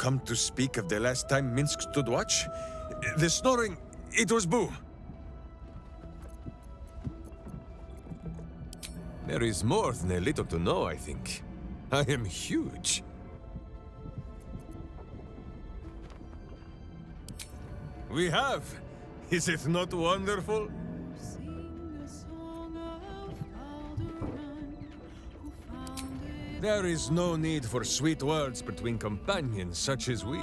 come to speak of the last time Minsk stood watch? The snoring, it was Boo. There is more than a little to know, I think. I am huge. We have. Is it not wonderful? There is no need for sweet words between companions such as we.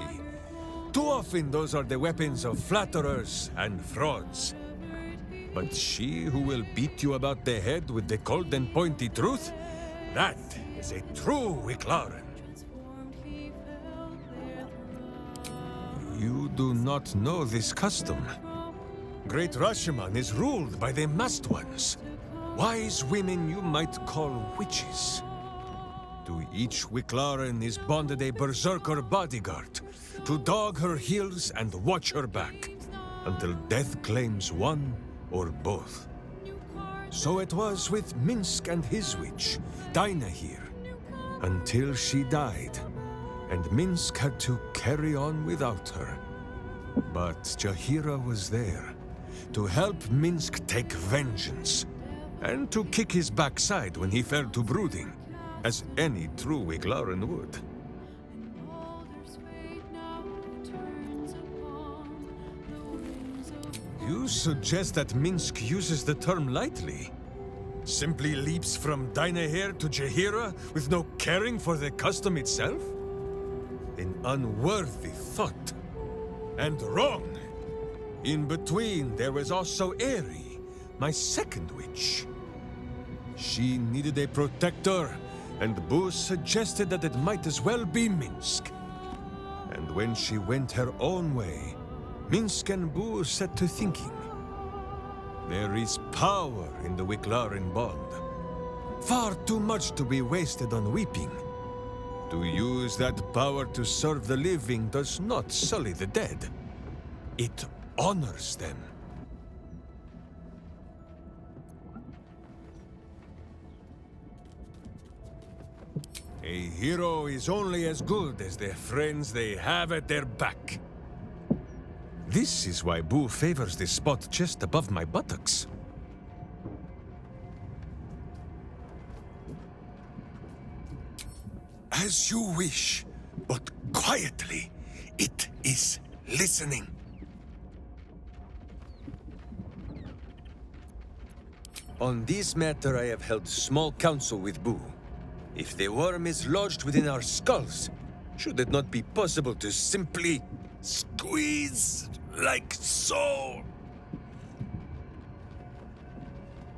Too often those are the weapons of flatterers and frauds. But she who will beat you about the head with the cold and pointy truth, that is a true Wicklaren. You do not know this custom. Great Rashomon is ruled by the masked ones. Wise women you might call witches. To each Wicklaren is bonded a berserker bodyguard, to dog her heels and watch her back, until death claims one or both. So it was with Minsk and his witch, Dinah here, until she died, and Minsk had to carry on without her. But Jaheira was there, to help Minsk take vengeance, and to kick his backside when he fell to brooding, as any true Wicklaren would. You suggest that Minsk uses the term lightly? Simply leaps from Dynaheir to Jaheira with no caring for the custom itself? An unworthy thought. And wrong! In between, there was also Eri, my second witch. She needed a protector, and Boo suggested that it might as well be Minsk. And when she went her own way, Minsk and Boo set to thinking. There is power in the Wicklaren bond. Far too much to be wasted on weeping. To use that power to serve the living does not sully the dead. It honors them. A hero is only as good as the friends they have at their back. This is why Boo favors this spot just above my buttocks. As you wish, but quietly. It is listening. On this matter, I have held small council with Boo. If the worm is lodged within our skulls, should it not be possible to simply squeeze like so?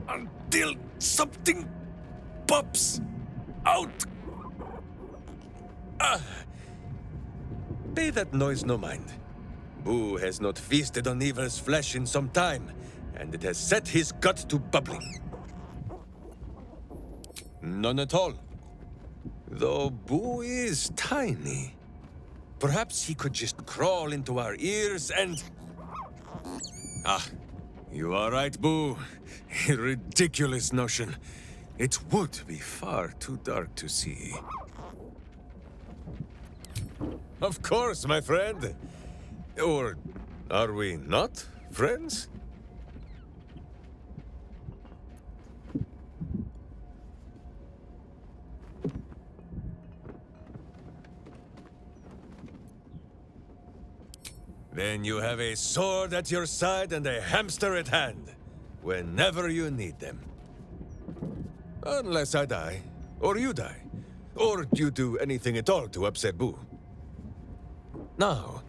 Until something pops out. Pay that noise no mind. Boo has not feasted on evil's flesh in some time, and it has set his gut to bubbling. None at all. Though Boo is tiny. Perhaps he could just crawl into our ears and... You are right, Boo. A ridiculous notion. It would be far too dark to see. Of course, my friend. Or are we not friends? Then you have a sword at your side and a hamster at hand, whenever you need them. Unless I die, or you die, or you do anything at all to upset Boo. Now,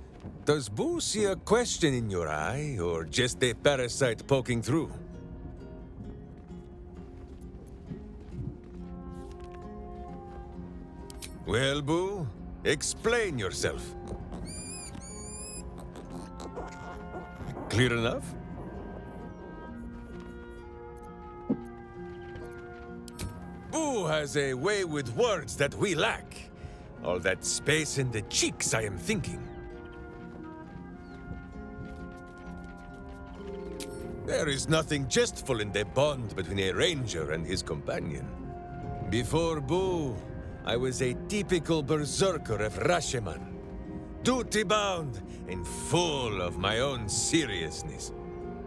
does Boo see a question in your eye, or just a parasite poking through? Well, Boo, explain yourself. Clear enough? Boo has a way with words that we lack. All that space in the cheeks, I am thinking. There is nothing jestful in the bond between a ranger and his companion. Before Boo, I was a typical berserker of Rashomon. duty-bound and full of my own seriousness.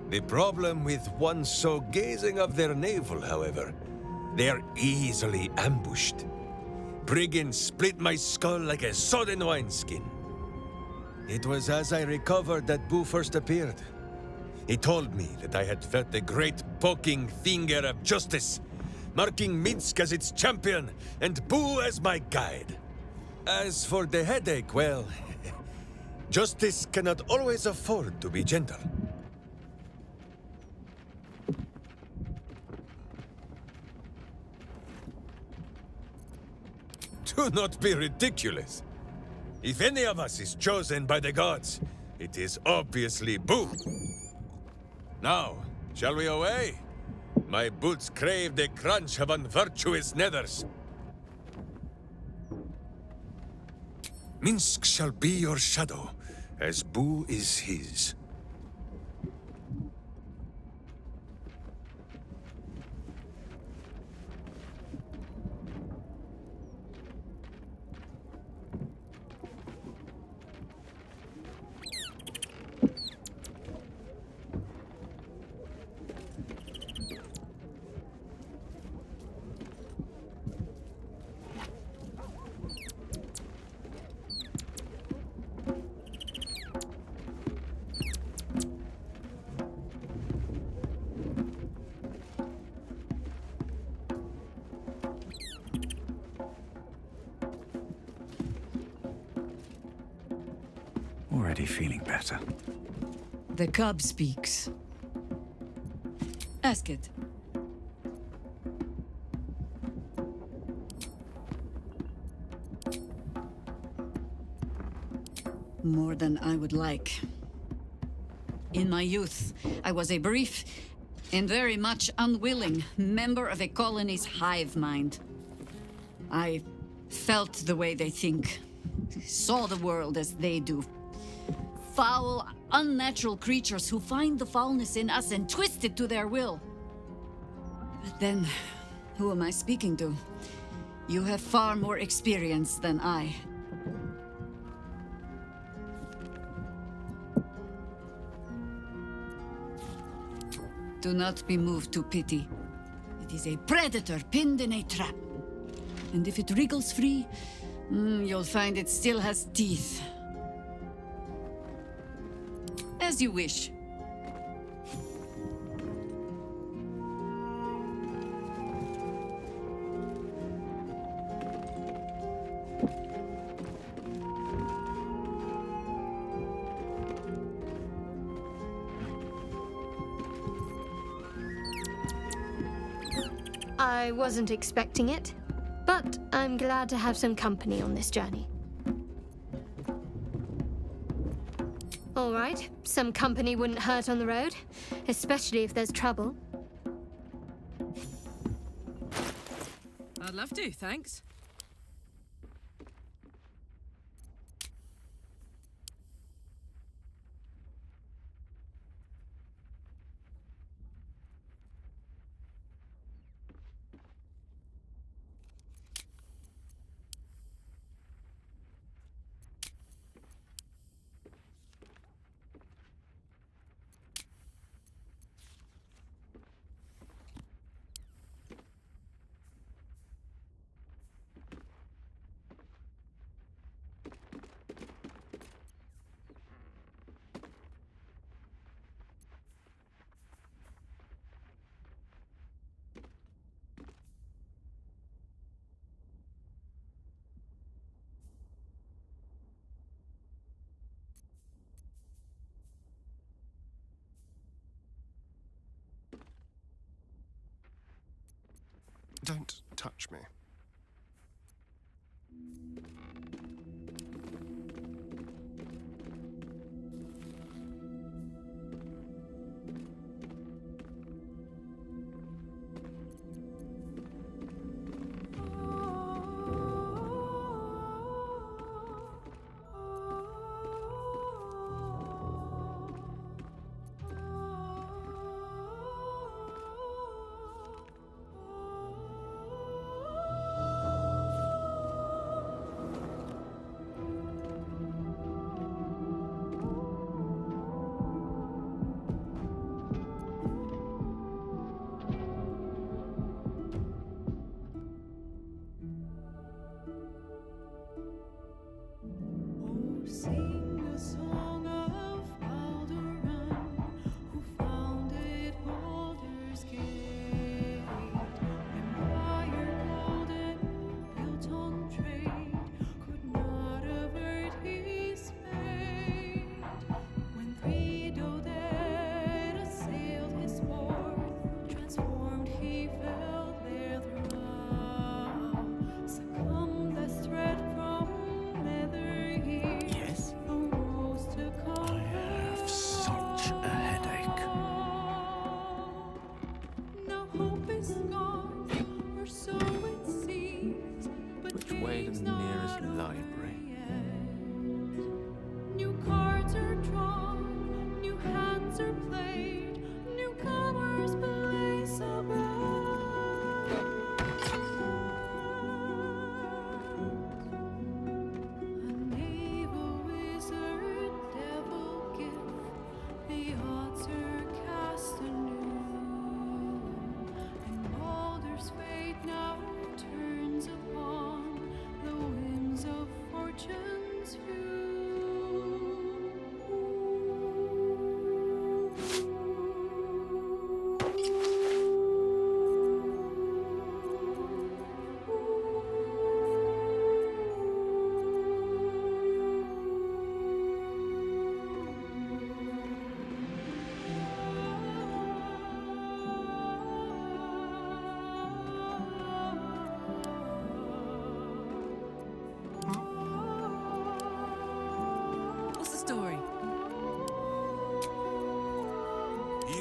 The problem with one so gazing of their navel, however, they are easily ambushed. Brigands split my skull like a sodden wineskin. It was as I recovered that Boo first appeared. He told me that I had felt the great poking finger of justice, marking Minsk as its champion and Boo as my guide. As for the headache, well, justice cannot always afford to be gentle. Do not be ridiculous. If any of us is chosen by the gods, it is obviously Boo. Now, shall we away? My boots crave the crunch of unvirtuous nethers. Minsk shall be your shadow, as Boo is his. Already feeling better. The cub speaks. Ask it. More than I would like. In my youth, I was a brief and very much unwilling member of a colony's hive mind. I felt the way they think, saw the world as they do. Foul, unnatural creatures who find the foulness in us and twist it to their will. But then, who am I speaking to? You have far more experience than I. Do not be moved to pity. It is a predator pinned in a trap. And if it wriggles free, you'll find it still has teeth. As you wish. I wasn't expecting it, but I'm glad to have some company on this journey. All right, some company wouldn't hurt on the road, especially if there's trouble. I'd love to, thanks. Don't touch me.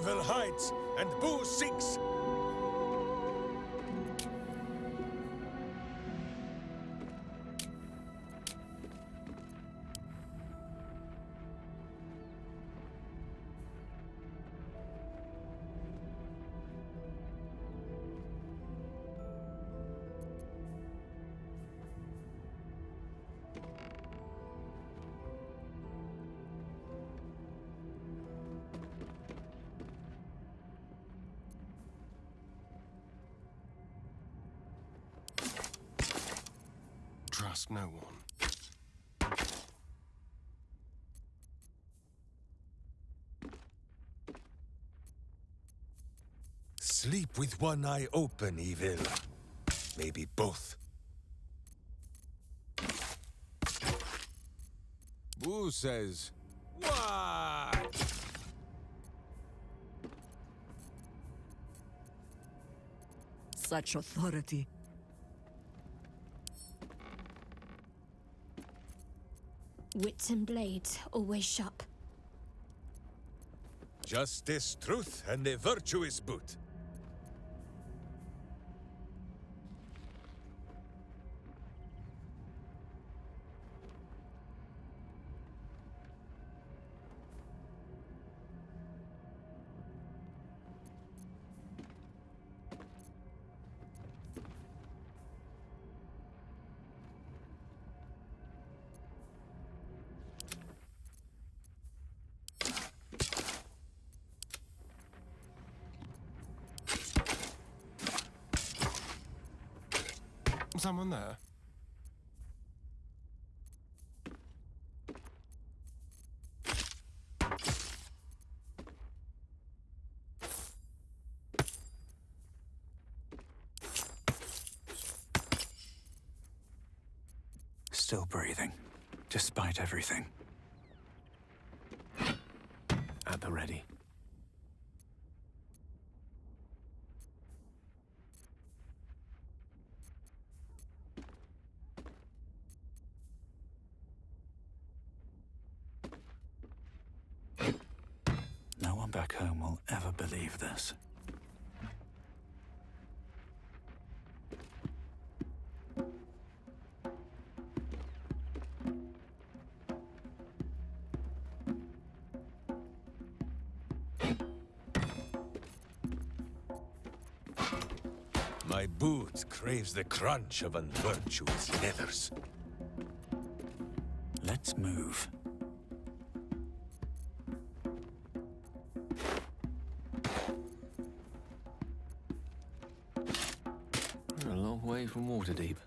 evil hides and Boo seeks. Trust no one. Sleep with one eye open, evil. Maybe both. Boo says, what? Such authority. Wits and blades, always sharp. Justice, truth, and a virtuous boot. Someone there? Still breathing, despite everything. At the ready. No one back home will ever believe this. My boot craves the crunch of unvirtuous leathers. Let's move. We're a long way from Waterdeep.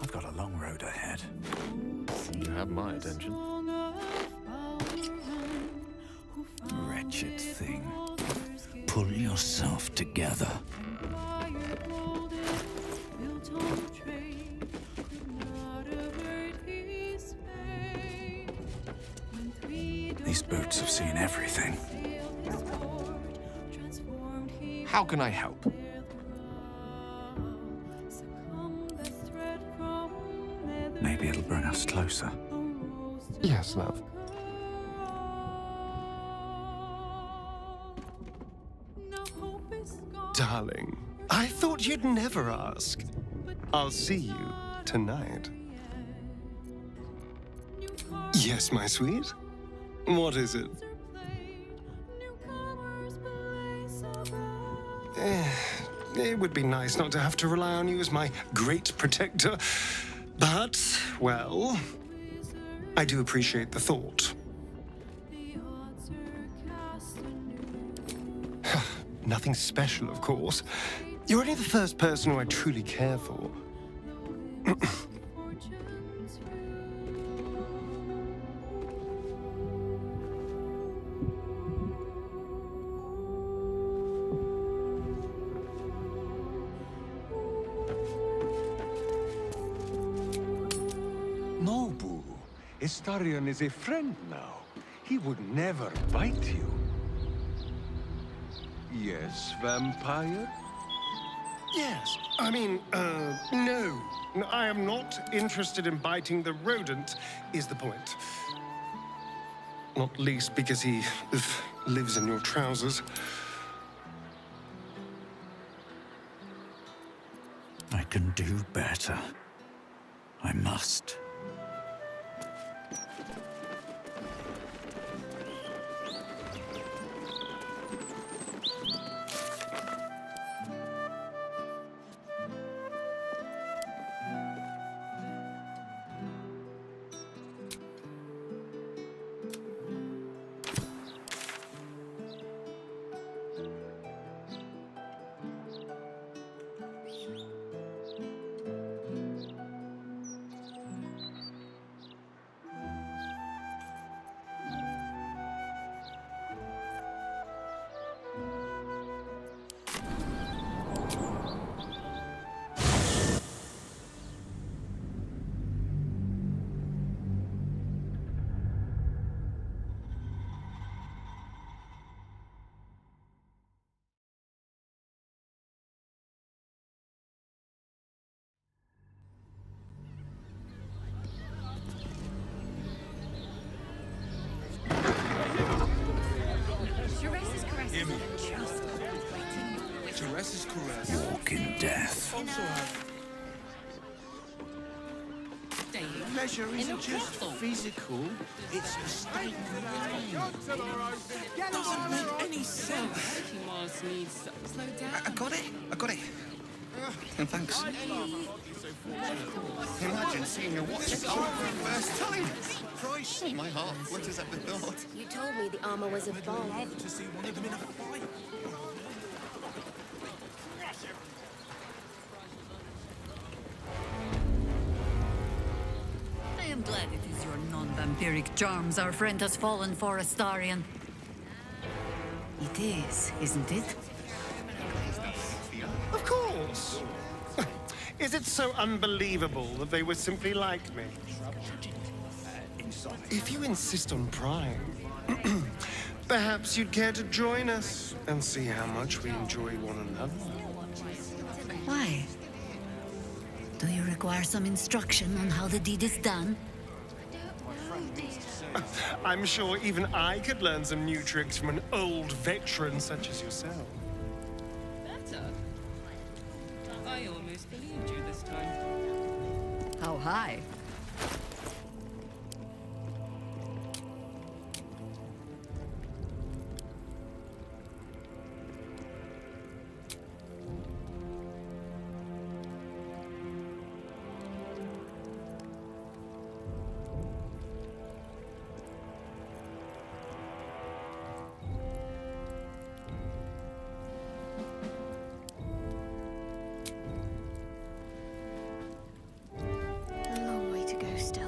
I've got a long road ahead. You have my attention. Wretched thing. Pull yourself together. These boots have seen everything. How can I help? Maybe it'll bring us closer. Yes, love. Darling, I thought you'd never ask. I'll see you tonight. Yes, my sweet? What is it? It would be nice not to have to rely on you as my great protector. But, well, I do appreciate the thought. Nothing special, of course. You're only the first person who I truly care for. No, Boo. Astarion is a friend now. He would never bite you. Yes, vampire? Yes, I mean, no. No, I am not interested in biting the rodent, is the point. Not least because he lives in your trousers. I can do better. I must. Walk in death. Pleasure isn't just physical, it's a state of mind. Doesn't make any sense. Slow down. I got it. And thanks. Imagine seeing your watch for the first time. Christ, my heart flutters at the thought. You told me the armor was a bomb. To see one of them in a fight. I am glad it is your non-vampiric charms our friend has fallen for, Astarion. It is, isn't it? Of course. Is it so unbelievable that they were simply like me? If you insist on prying, perhaps you'd care to join us and see how much we enjoy one another. Why? Do you require some instruction on how the deed is done? I'm sure even I could learn some new tricks from an old veteran such as yourself. Better. I almost believed you this time. How high? A long way to go still.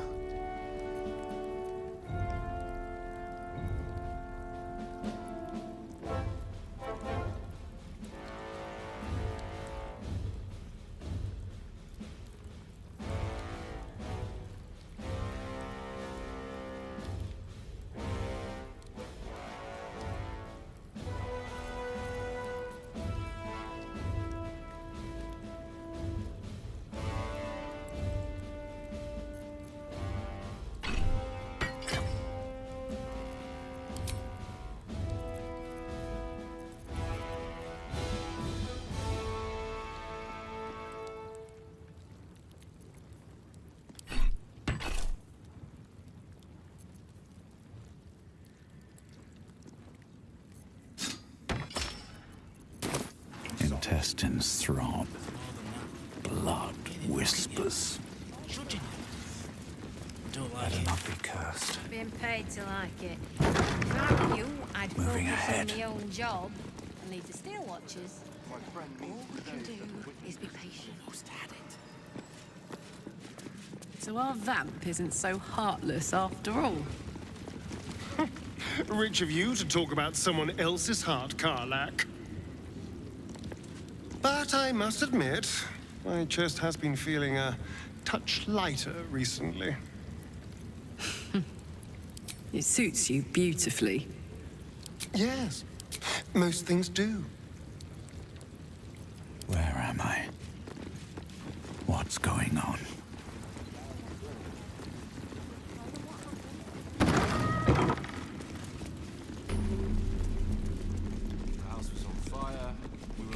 Intestines throb. Blood whispers. Better not be cursed. Being paid to like it. If I were you, I'd Moving focus ahead. on my own job and leave the steel watchers All we can do is be patient. Almost had it. So our vamp isn't so heartless after all. Rich of you to talk about someone else's heart, Karlak. But I must admit, my chest has been feeling a touch lighter recently. It suits you beautifully. Yes, most things do. Where am I? What's going on?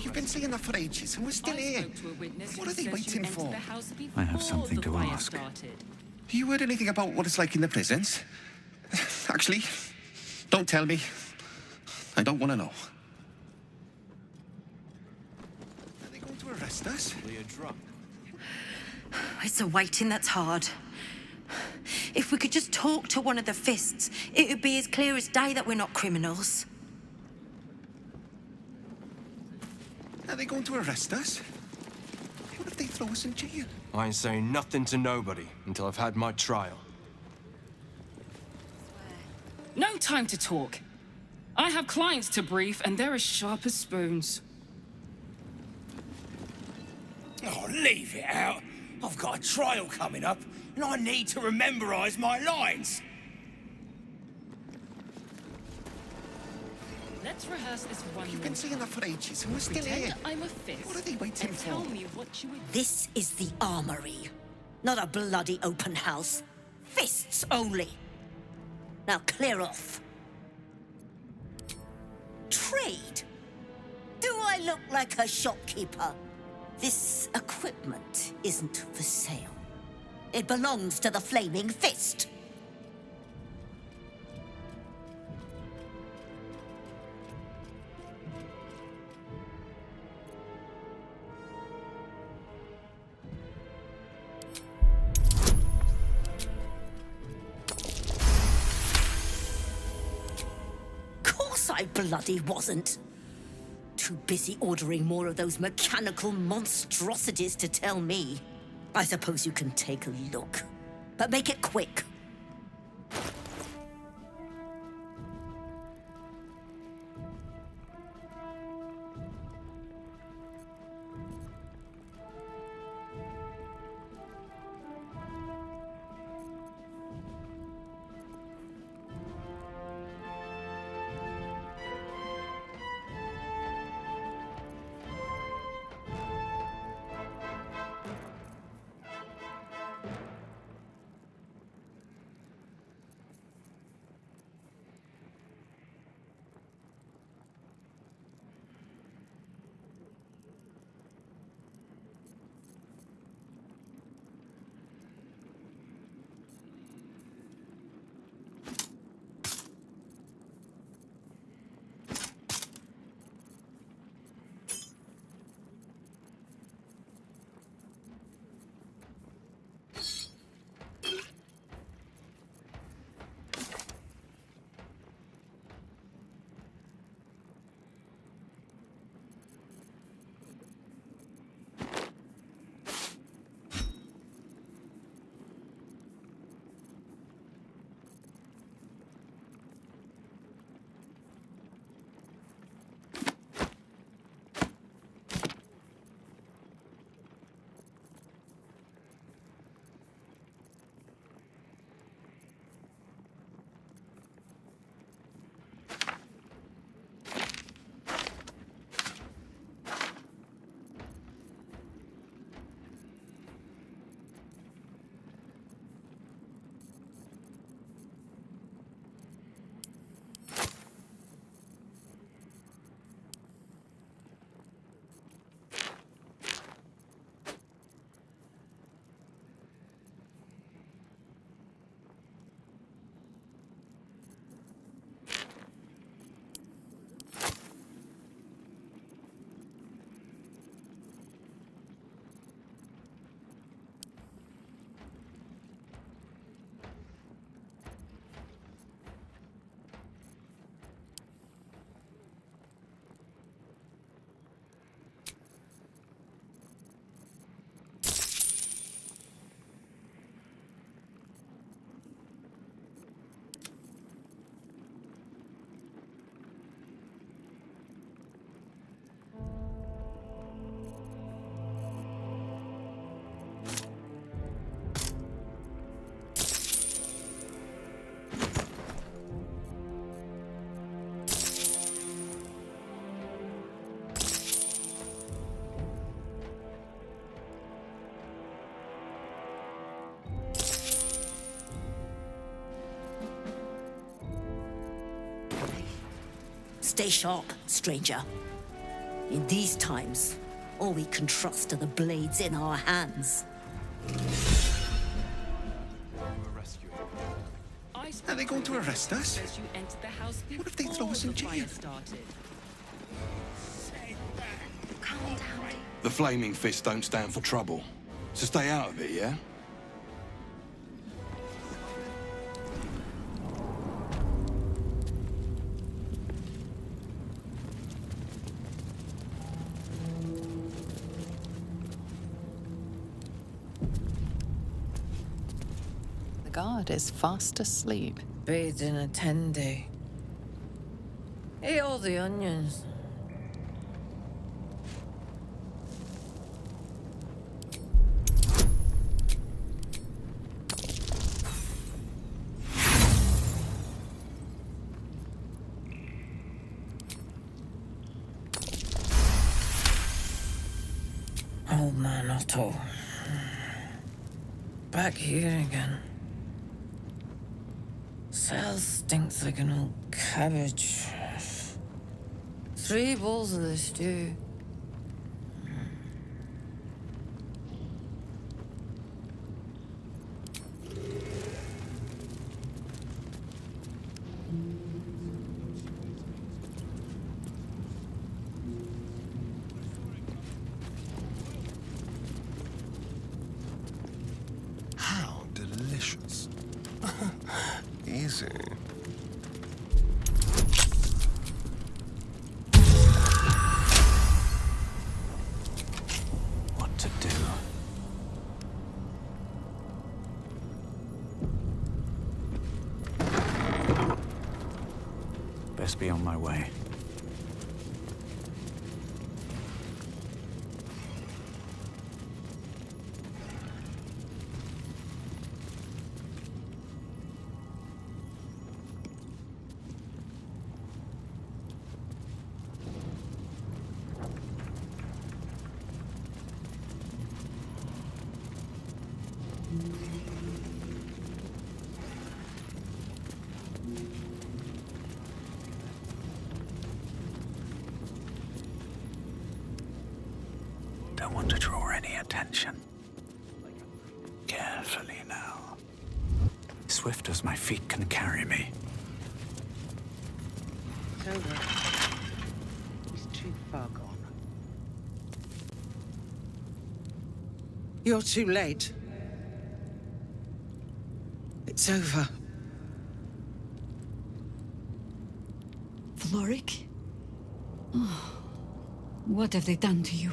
You've been saying that for ages, and we're still here. What are they waiting for? I have something to ask. Have you heard anything about what it's like in the prisons? Actually, don't tell me. I don't want to know. Are they going to arrest us? We are drunk. It's the waiting that's hard. If we could just talk to one of the fists, it would be as clear as day that we're not criminals. Are they going to arrest us? What if they throw us in jail? I ain't saying nothing to nobody until I've had my trial. No time to talk. I have clients to brief, and they're as sharp as spoons. Oh, leave it out. I've got a trial coming up, and I need to rememberize my lines. Let's rehearse this one. You've been saying that for ages, and we're still Pretend here. I'm a fist. What are they waiting and for? Tell me what you would. This is the armory, not a bloody open house. Fists only. Now clear off. Trade? Do I look like a shopkeeper? This equipment isn't for sale. It belongs to the Flaming Fist. Course I bloody wasn't. Too busy ordering more of those mechanical monstrosities to tell me. I suppose you can take a look, but make it quick. Stay sharp, stranger. In these times, all we can trust are the blades in our hands. Are they going to arrest us? What if they throw us in jail? The Flaming Fist don't stand for trouble. So stay out of it, yeah? The guard is fast asleep. Bathed in a 10-day. Eat all the onions. Old man Otto. Back here again. Cell stinks like an old cabbage. 3 bowls of the stew. How delicious. Easy. What to do? Best be on my way. Don't want to draw any attention. Carefully now. Swift as my feet can carry me. It's over. He's too far gone. You're too late. It's over. Floric? Oh, what have they done to you?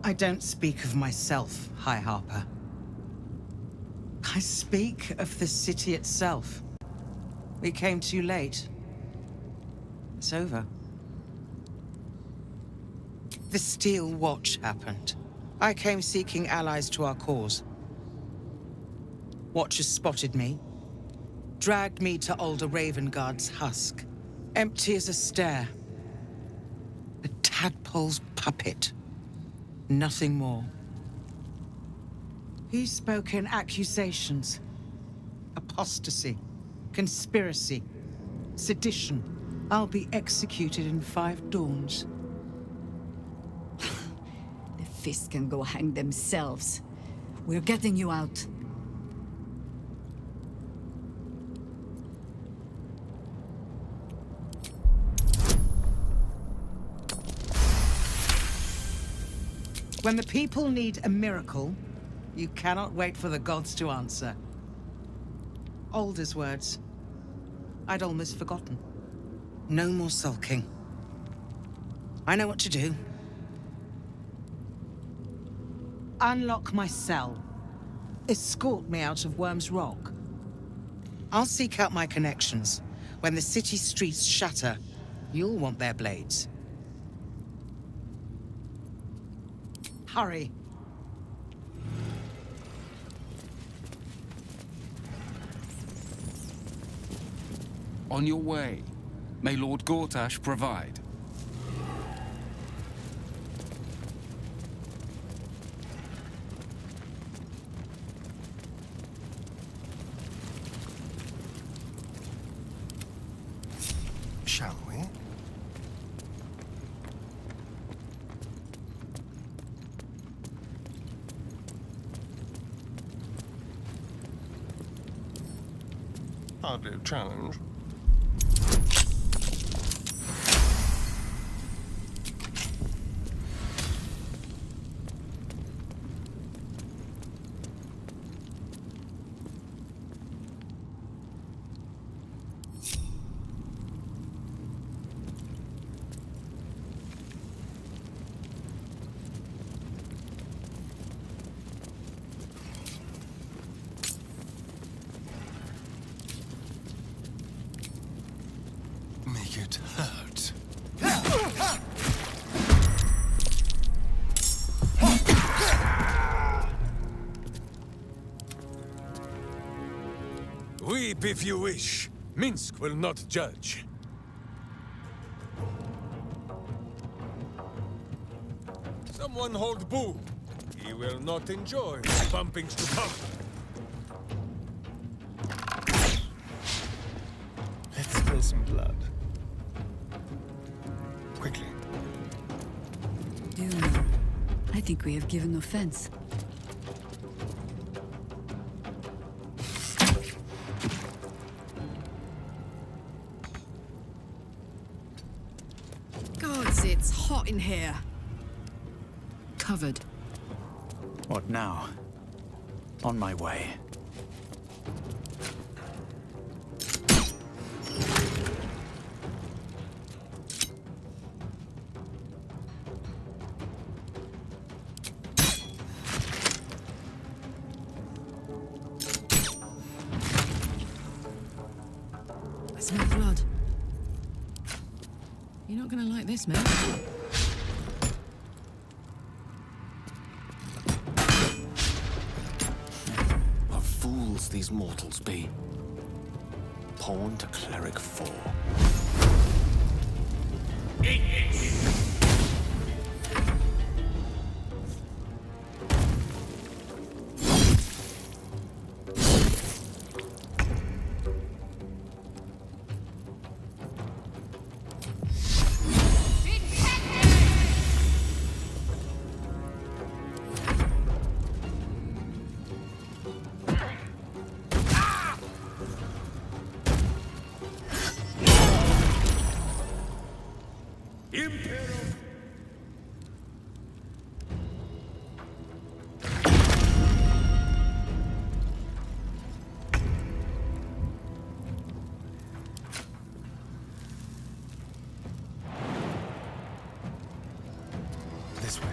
I don't speak of myself, High Harper. I speak of the city itself. We came too late. It's over. The Steel Watch happened. I came seeking allies to our cause. Watchers spotted me, dragged me to Alder Ravengard's husk, empty as a stare. A tadpole's puppet. Nothing more. He spoke in accusations. Apostasy, conspiracy, sedition. I'll be executed in 5 dawns. The Fist can go hang themselves. We're getting you out. When the people need a miracle, you cannot wait for the gods to answer. Alder's words. I'd almost forgotten. No more sulking. I know what to do. Unlock my cell. Escort me out of Worm's Rock. I'll seek out my connections. When the city streets shatter, you'll want their blades. Hurry. On your way. May Lord Gortash provide. Shall we? Hardly a challenge. Make it hurt. Weep if you wish. Minsk will not judge. Someone hold Boo. He will not enjoy the bumpings to come. Let's spill some blood. Quickly. Dune, I think we have given offense. Gods, it's hot in here. Covered. What now? On my way. I smell blood. You're not gonna like this, mate. What fools these mortals be. Pawn to cleric 4. This way.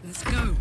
Let's go.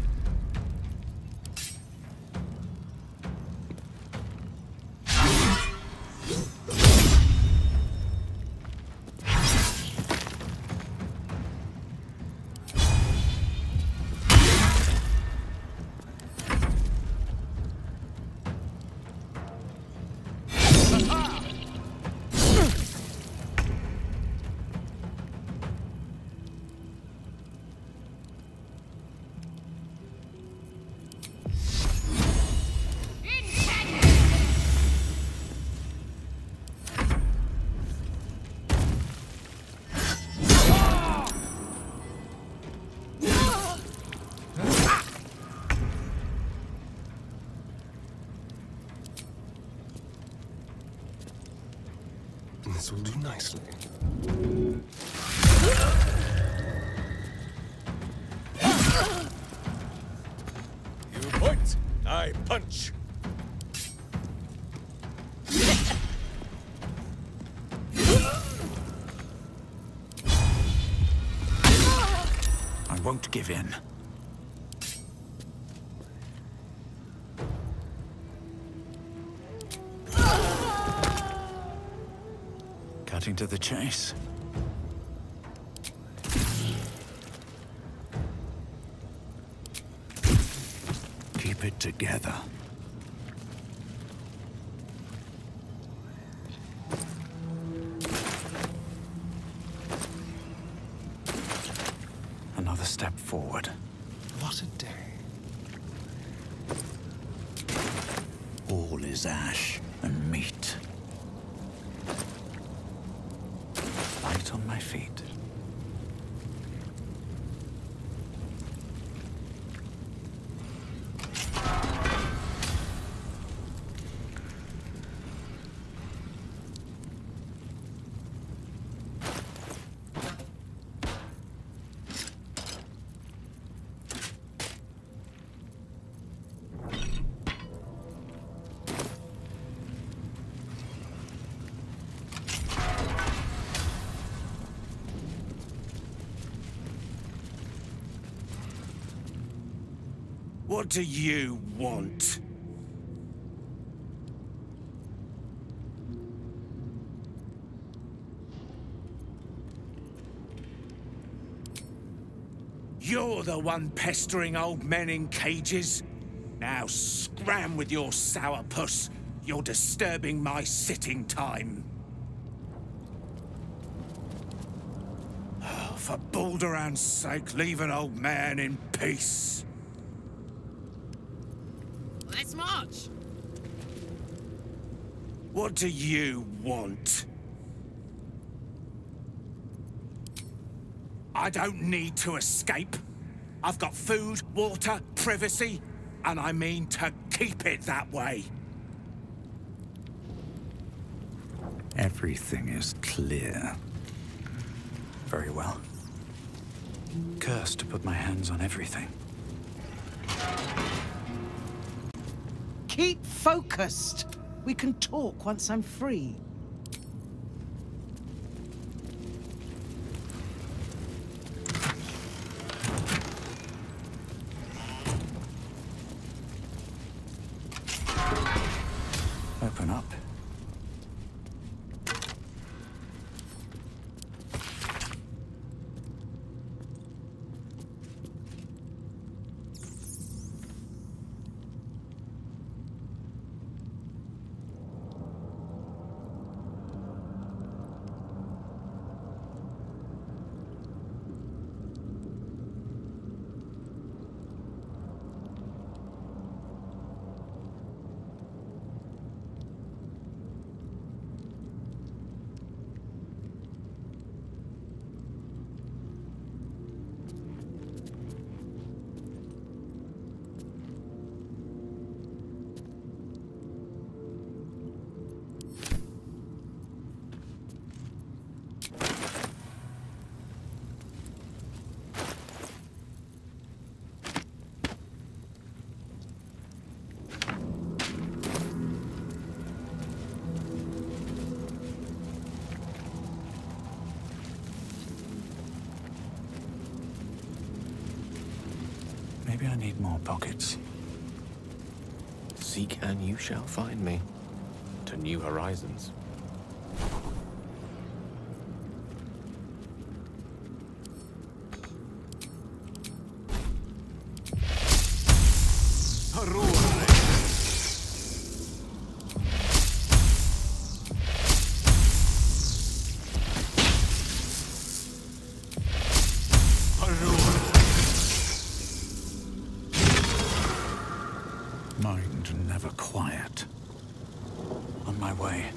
This will do nicely. You point, I punch. I won't give in. Cutting to the chase. Keep it together. Another step forward. What a day. All is ash. and meat. Light on my feet. What do you want? You're the one pestering old men in cages. Now scram with your sourpuss. You're disturbing my sitting time. Oh, for Balduran's sake, leave an old man in peace. Let's march! What do you want? I don't need to escape. I've got food, water, privacy, and I mean to keep it that way. Everything is clear. Very well. Cursed to put my hands on everything. Keep focused. We can talk once I'm free. Open up. Maybe I need more pockets. Seek and you shall find me. To new horizons. Mind never quiet. On my way.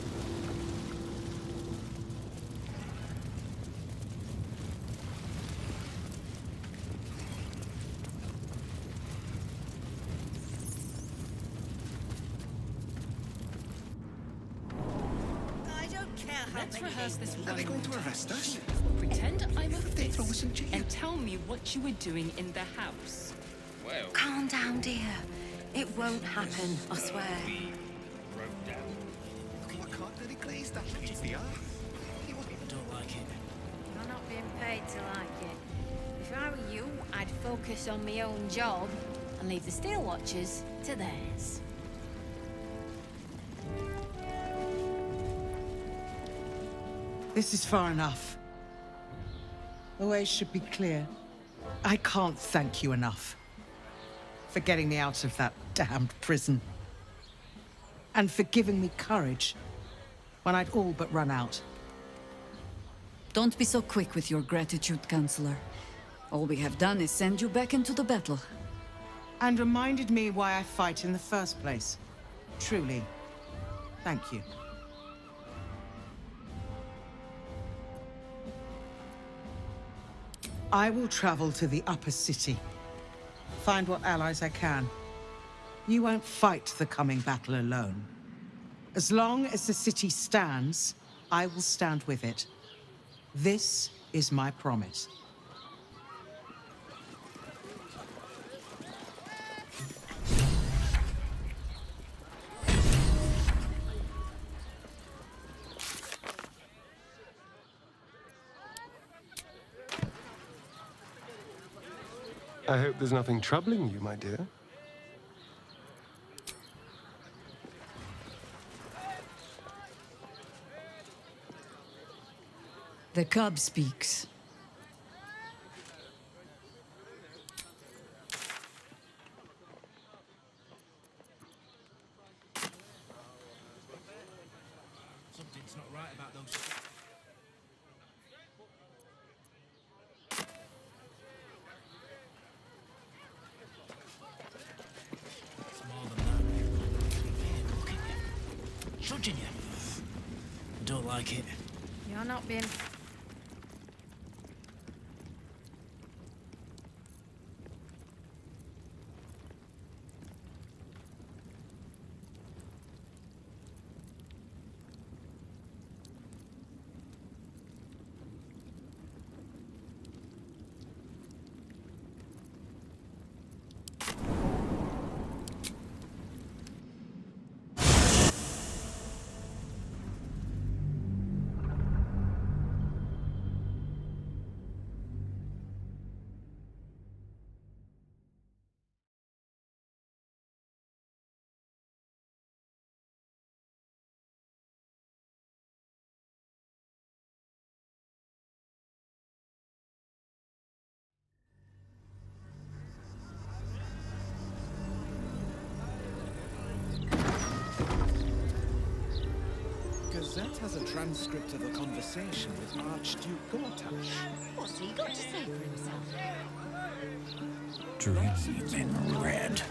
Let's rehearse this one. Are they going to arrest us? Pretend I'm a fist and tell me what you were doing in the house. Well. Calm down, dear. It won't happen, I swear. Looking like hot dirty glazed that PPR. Don't like it. I'm not being paid to like it. If I were you, I'd focus on my own job and leave the steel watchers to theirs. This is far enough. The way should be clear. I can't thank you enough for getting me out of that damned prison. And for giving me courage when I'd all but run out. Don't be so quick with your gratitude, Counselor. All we have done is send you back into the battle. And reminded me why I fight in the first place. Truly, Thank you. I will travel to the upper city. Find what allies I can. You won't fight the coming battle alone. As long as the city stands, I will stand with it. This is my promise. I hope there's nothing troubling you, my dear. The cub speaks. Something's not right about those. It's more than that. Hey, look at you. Judging you. I don't like it. You're not being... Gazette has a transcript of a conversation with Archduke Gortash. What's he got to say for himself? Dream in red.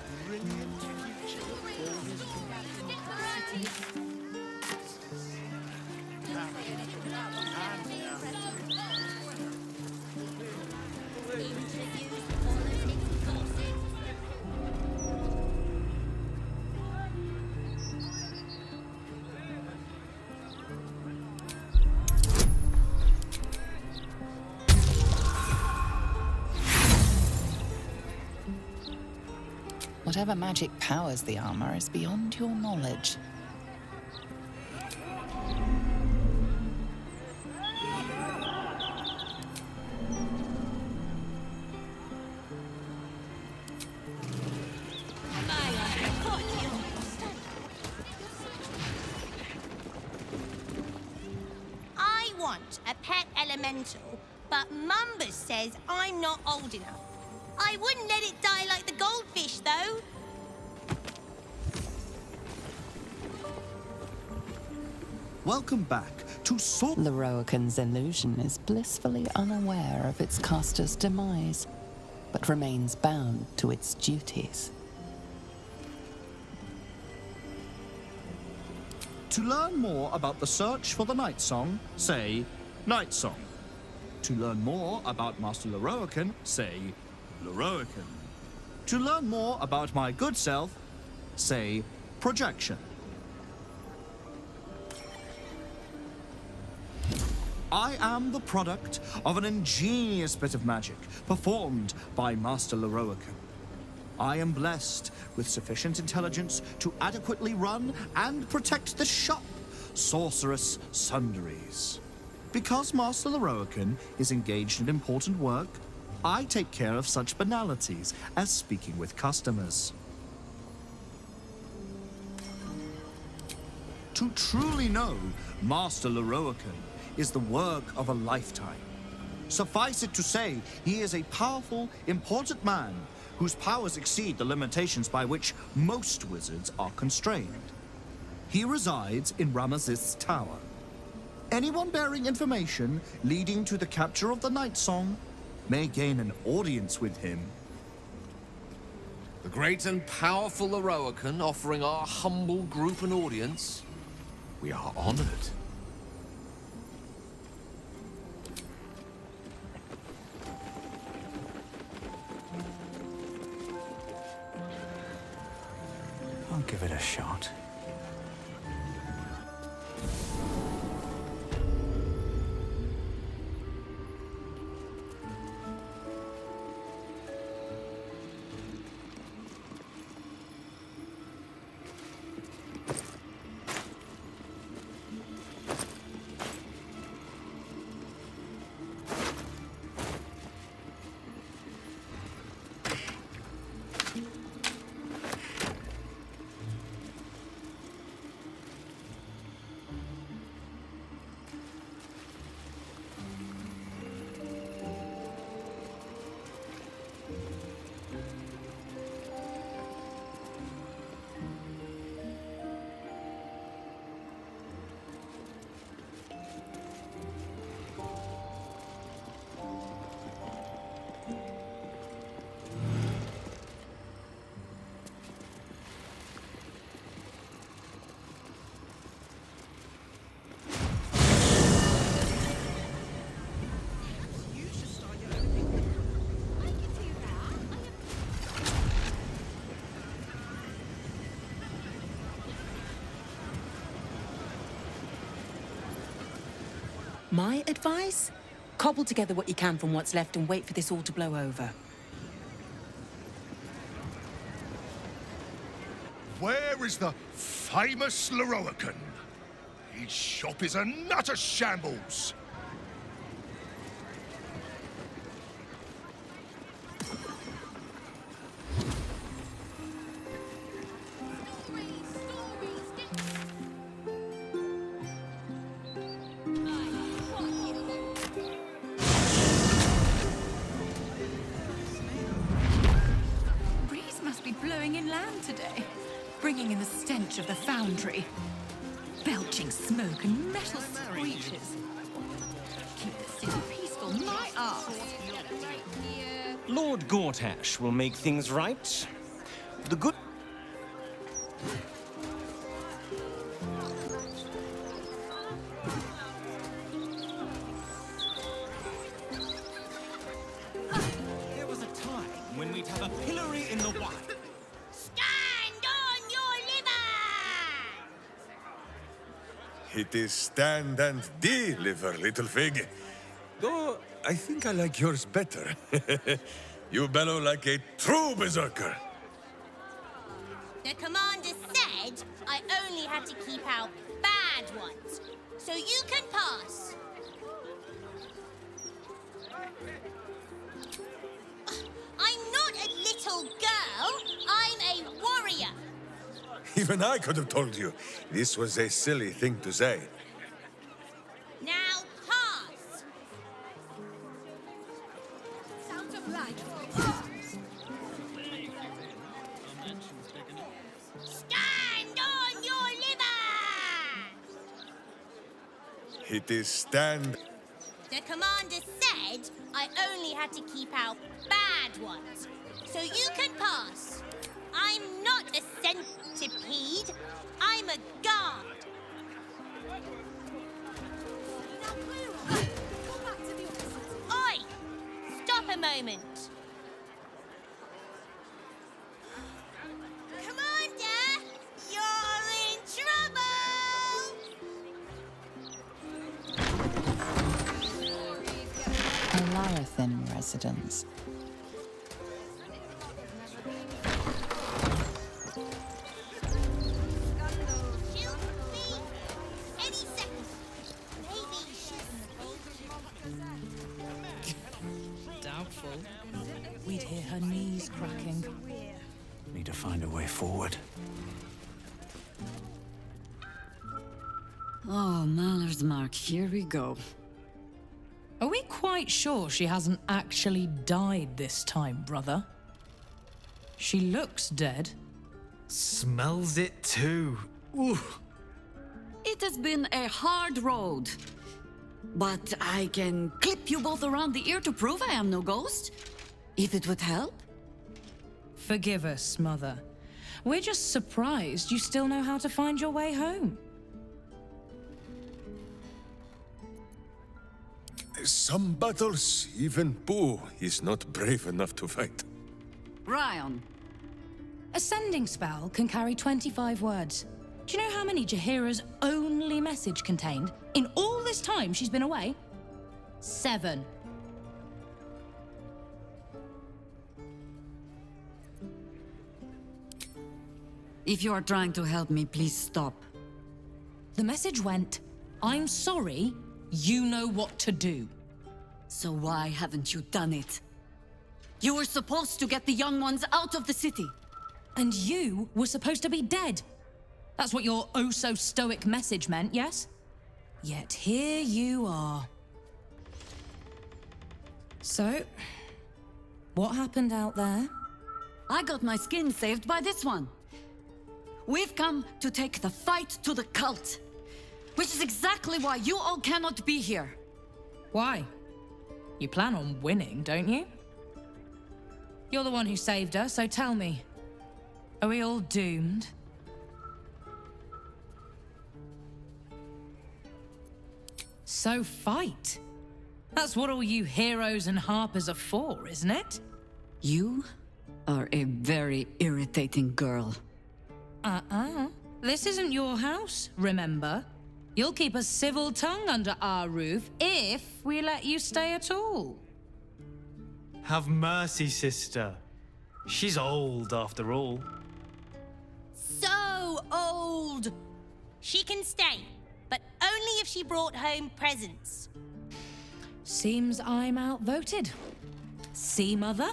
Whatever magic powers the armor is beyond your knowledge. I want a pet elemental, but Mumbus says I'm not old enough. I wouldn't let it die like the goldfish, though. Welcome back to Lorroakan's illusion is blissfully unaware of its caster's demise, but remains bound to its duties. To learn more about the search for the Night Song, say Night Song. To learn more about Master Lorroakan, say Lorroakan. To learn more about my good self, say projection. I am the product of an ingenious bit of magic performed by Master Lorroakan. I am blessed with sufficient intelligence to adequately run and protect the shop, Sorceress Sundries. Because Master Lorroakan is engaged in important work, I take care of such banalities as speaking with customers. To truly know Master Lorroakan is the work of a lifetime. Suffice it to say, he is a powerful, important man whose powers exceed the limitations by which most wizards are constrained. He resides in Ramazith's tower. Anyone bearing information leading to the capture of the Night Song may gain an audience with him. The great and powerful Lorroakan offering our humble group an audience. We are honored. I'll give it a shot. My advice? Cobble together what you can from what's left and wait for this all to blow over. Where is the famous Leroican? His shop is a nutter shambles. Breeze must be blowing inland today, bringing in the stench of the foundry. Belching smoke and metal screeches. Keep the city peaceful, my arse. Lord Gortash will make things right. The good... There was a time when we'd have a pillory in the wild. Stand on your liver! It is stand and deliver, little fig. Though I think I like yours better. You bellow like a true berserker. The commander said I only had to keep out bad ones, so you can pass. I'm not a little girl, I'm a warrior. Even I could have told you this was a silly thing to say. Now pass. Sounds of life. Stand on your liver! It is stand... The commander said I only had to keep out bad ones, so you can pass. I'm not a centipede, I'm a guard. Oi! Stop a moment. Commander, you're in trouble! A Larathin residence. Doubtful. We'd hear her knees cracking. Need to find a way forward. Oh, Maller's Mark, here we go. Are we quite sure she hasn't actually died this time, brother? She looks dead. Smells it too. Ooh. It has been a hard road. But I can clip you both around the ear to prove I am no ghost. If it would help. Forgive us, Mother. We're just surprised you still know how to find your way home. Well, I can try. But I am no ghost. If it would help. Forgive us, Mother. We're just surprised you still know how to find your way home. We're just surprised you still know how to find your way home. Some battles, even Boo is not brave enough to fight. Ryan. A sending spell can carry 25 words. Do you know how many Jaheira's only message contained in all this time she's been away? 7. If you are trying to help me, please stop. The message went, I'm sorry, you know what to do. So why haven't you done it? You were supposed to get the young ones out of the city. And you were supposed to be dead. That's what your oh-so-stoic message meant, yes? Yet here you are. So, what happened out there? I got my skin saved by this one. We've come to take the fight to the cult, which is exactly why you all cannot be here. Why? You plan on winning, don't you? You're the one who saved her, so tell me. Are we all doomed? So fight. That's what all you heroes and harpers are for, isn't it? You are a very irritating girl. This isn't your house, remember? You'll keep a civil tongue under our roof if we let you stay at all. Have mercy, sister. She's old, after all. So old! She can stay, but only if she brought home presents. Seems I'm outvoted. See, Mother?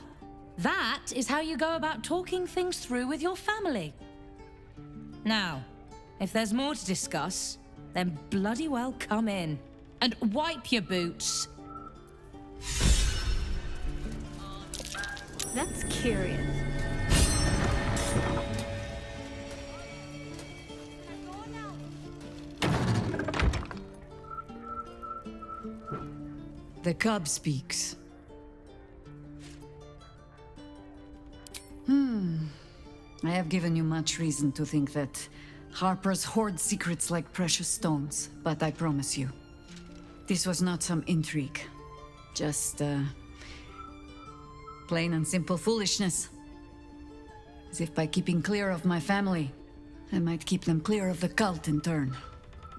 That is how you go about talking things through with your family. Now, if there's more to discuss, then bloody well come in. And wipe your boots. That's curious. The cub speaks. I have given you much reason to think that Harpers hoard secrets like precious stones, but I promise you, this was not some intrigue. Just, plain and simple foolishness. As if by keeping clear of my family, I might keep them clear of the cult in turn.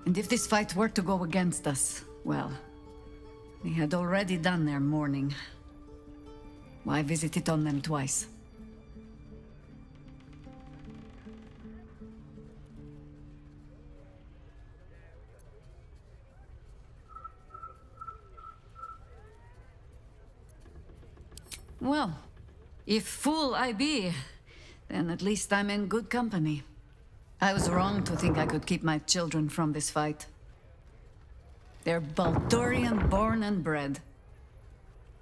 And if this fight were to go against us, well, they had already done their mourning. Why visit it on them twice? Well, if fool I be, then at least I'm in good company. I was wrong to think I could keep my children from this fight. They're Baldurian born and bred.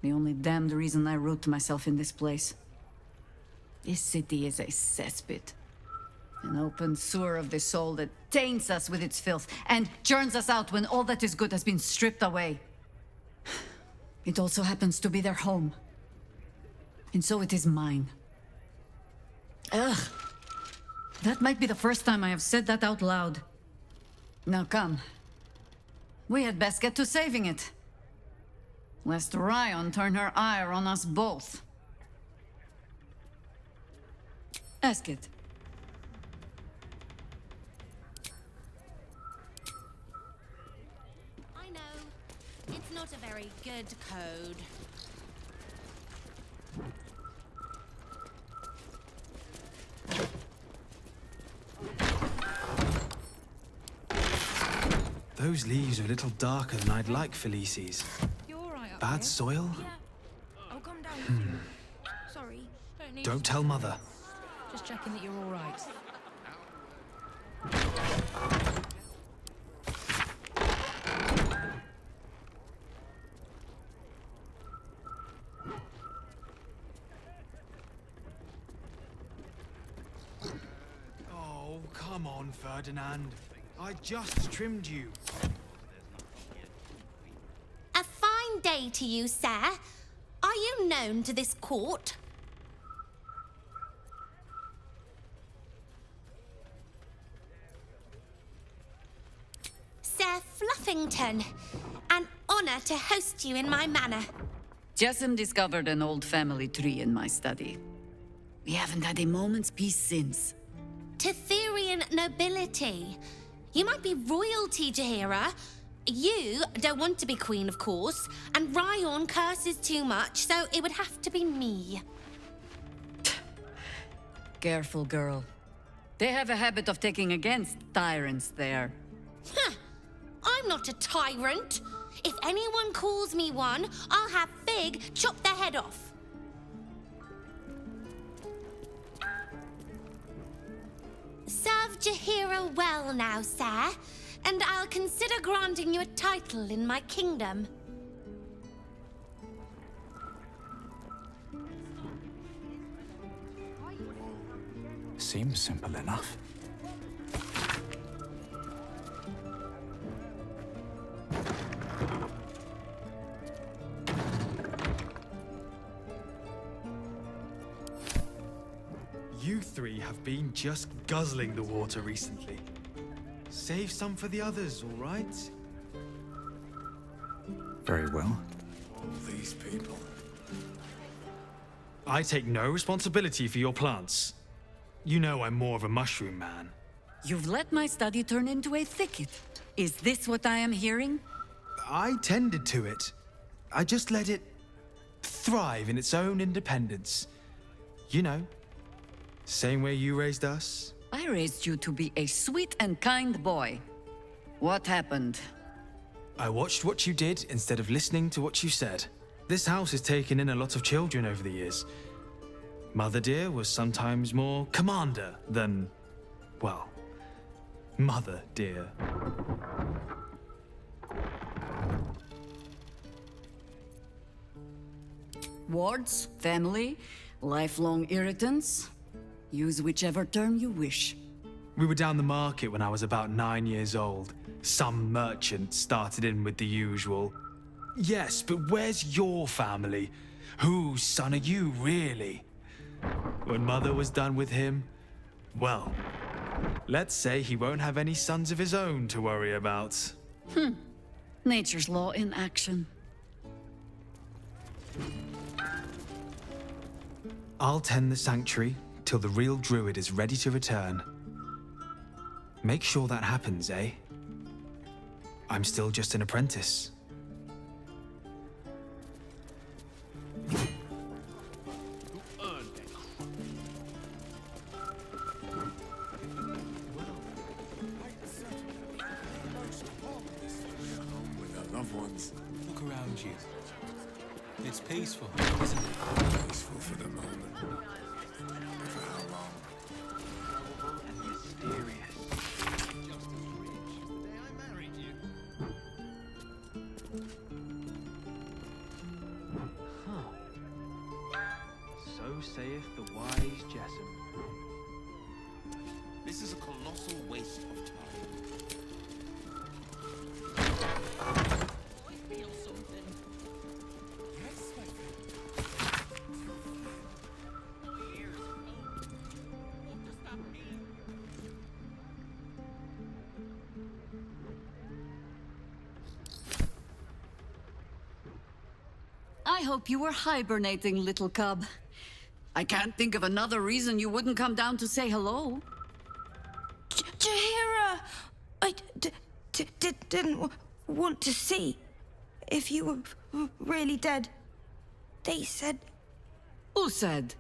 The only damned reason I root myself in this place. This city is a cesspit. An open sewer of the soul that taints us with its filth and churns us out when all that is good has been stripped away. It also happens to be their home. And so it is mine. Ugh. That might be the first time I have said that out loud. Now come. We had best get to saving it. Lest Ryan turn her ire on us both. Ask it. I know. It's not a very good code. Those leaves are a little darker than I'd like, Felices. Bad soil? I'll come down with you. Sorry. Don't tell Mother. Just checking that you're all right. Oh, come on, Ferdinand. I just trimmed you. A fine day to you, sir. Are you known to this court? Sir Fluffington, an honor to host you in my manor. Jessamine discovered an old family tree in my study. We haven't had a moment's peace since. Tetherian nobility. You might be royalty, Jaheira. You don't want to be queen, of course, and Ryon curses too much, so it would have to be me. Careful, girl. They have a habit of taking against tyrants there. Huh. I'm not a tyrant. If anyone calls me one, I'll have Fig chop their head off. Serve Jaheira well now, sir, and I'll consider granting you a title in my kingdom. Seems simple enough. You three have been just guzzling the water recently. Save some for the others, all right? Very well. All these people. I take no responsibility for your plants. You know I'm more of a mushroom man. You've let my study turn into a thicket. Is this what I am hearing? I tended to it. I just let it thrive in its own independence. You know, same way you raised us. I raised you to be a sweet and kind boy. What happened? I watched what you did instead of listening to what you said. This house has taken in a lot of children over the years. Mother dear was sometimes more commander than, well, mother dear. Wards, family, lifelong irritants. Use whichever term you wish. We were down the market when I was about 9 years old. Some merchant started in with the usual. Yes, but where's your family? Whose son are you, really? When Mother was done with him, well, let's say he won't have any sons of his own to worry about. Nature's law in action. I'll tend the sanctuary till the real druid is ready to return. Make sure that happens, eh? I'm still just an apprentice. Look around you. It's peaceful, isn't it? Peaceful for the moment. But for how long? And mysterious. Huh. So saith the wise Jessamine. This is a colossal waste of time. I hope you were hibernating, little cub. I can't think of another reason you wouldn't come down to say hello. Jaheira! I didn't want to see if you were really dead. They said... Who said?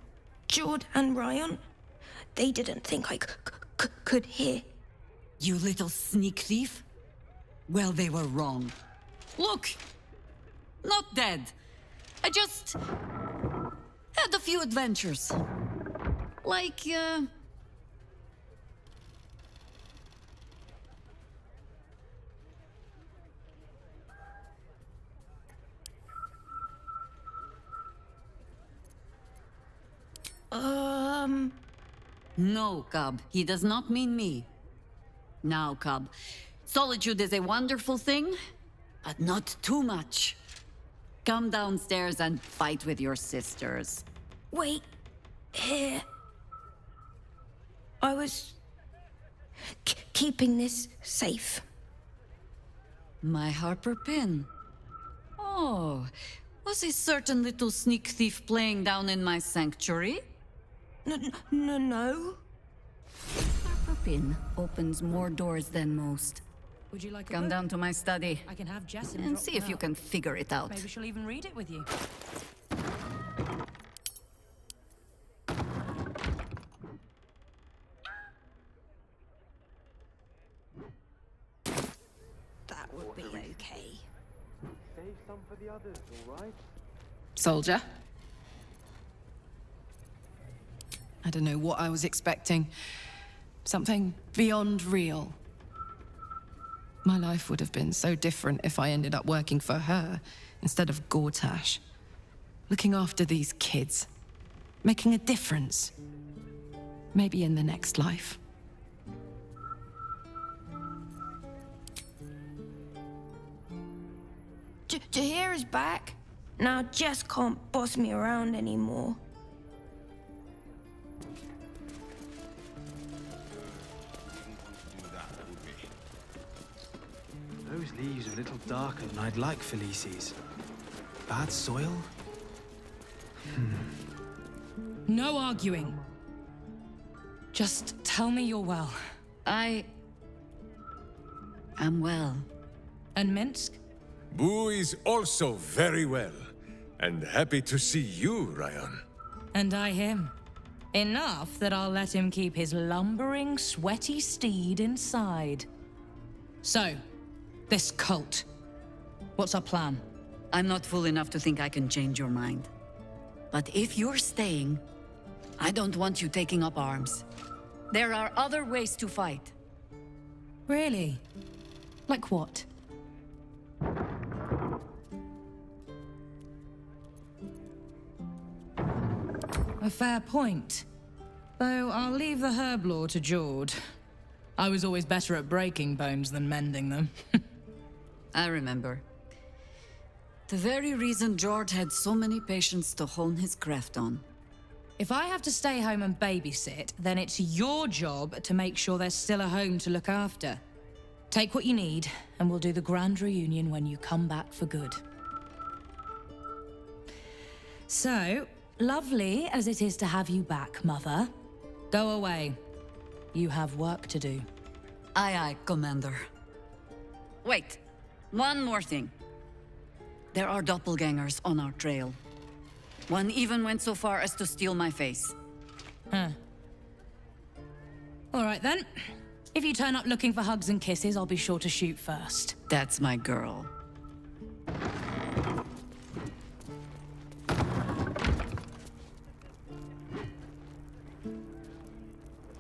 Jord and Ryon. They didn't think I could hear. You little sneak thief? Well, they were wrong. Look! Not dead. I just... had a few adventures. Like, No, Cub. He does not mean me. Now, Cub. Solitude is a wonderful thing, but not too much. Come downstairs and fight with your sisters. Wait. Here. I was... keeping this safe. My Harper pin. Oh, was a certain little sneak thief playing down in my sanctuary? No. Pin opens more doors than most. Would you like a Come book? down to my study I can have Jessamine and drop see one if you out. can figure it out. Maybe she'll even read it with you. That would be okay. Save some for the others, all right? Soldier. I don't know what I was expecting. Something beyond real. My life would have been so different if I ended up working for her instead of Gortash. Looking after these kids. Making a difference. Maybe in the next life. Jahira's back. Now Jess can't boss me around anymore. Those leaves are a little darker than I'd like, Felices. Bad soil? No arguing. Just tell me you're well. I am well. And Minsk? Boo is also very well, and happy to see you, Ryan. And I him. Enough that I'll let him keep his lumbering, sweaty steed inside. So, this cult. What's our plan? I'm not fool enough to think I can change your mind. But if you're staying, I don't want you taking up arms. There are other ways to fight. Really? Like what? A fair point. Though I'll leave the herb lore to Jord. I was always better at breaking bones than mending them. I remember. The very reason George had so many patients to hone his craft on. If I have to stay home and babysit, then it's your job to make sure there's still a home to look after. Take what you need, and we'll do the grand reunion when you come back for good. So, lovely as it is to have you back, Mother. Go away. You have work to do. Aye, aye, Commander. Wait, one more thing. There are doppelgangers on our trail. One even went so far as to steal my face. Huh. All right then. If you turn up looking for hugs and kisses, I'll be sure to shoot first. That's my girl.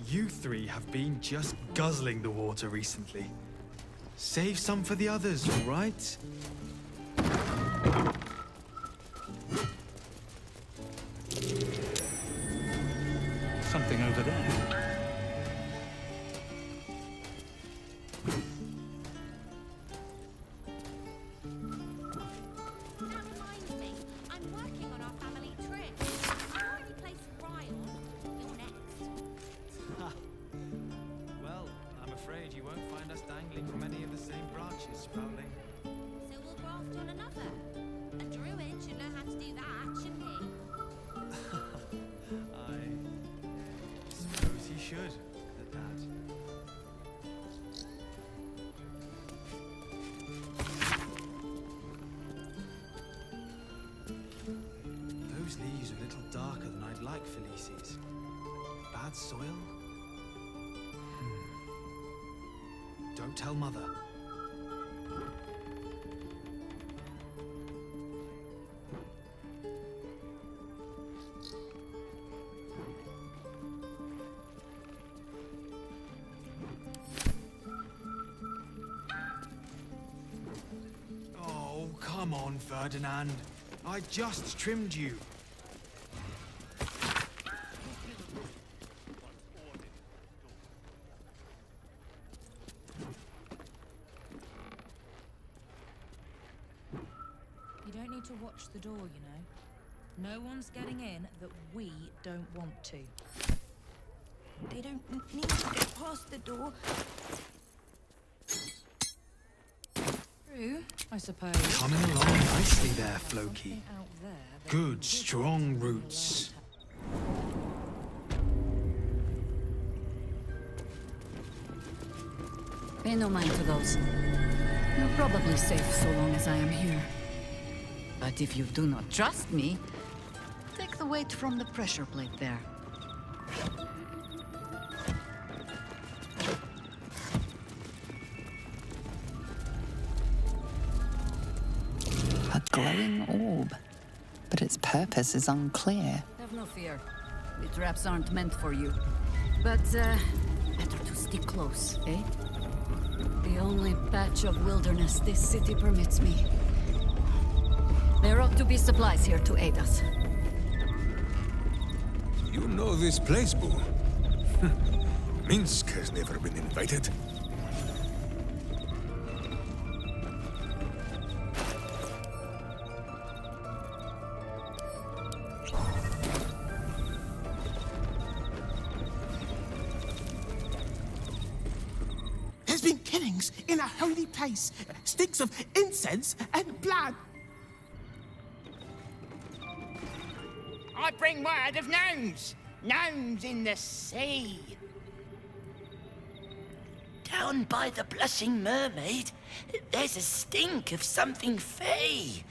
You three have been just guzzling the water recently. Save some for the others, all right? Something over there. That reminds me, I'm working on our family trip. I've already placed Ryan. You're next. Well, I'm afraid you won't find us dangling from any of the same branches, Sprouting. So we'll graft on another. A druid should know how to do that, shouldn't he? I suppose he should, at that. Those leaves are a little darker than I'd like, Felices. Bad soil? Don't tell Mother. Oh, come on, Ferdinand. I just trimmed you. You don't need to watch the door, you know. No one's getting in that we don't want to. They don't need to get past the door. True. I suppose. Coming along nicely there, Floki. Good, strong roots. Pay no mind to those. You're probably safe so long as I am here. But if you do not trust me, take the weight from the pressure plate there. A glowing orb, but its purpose is unclear. Have no fear. The traps aren't meant for you. But, better to stick close, eh? The only patch of wilderness this city permits me. There ought to be supplies here to aid us. You know this place, Boo. Minsk has never been invited. There's been killings in a holy place. Stinks of incense and blood. I bring word of gnomes. Gnomes in the sea. Down by the Blushing Mermaid, there's a stink of something fey.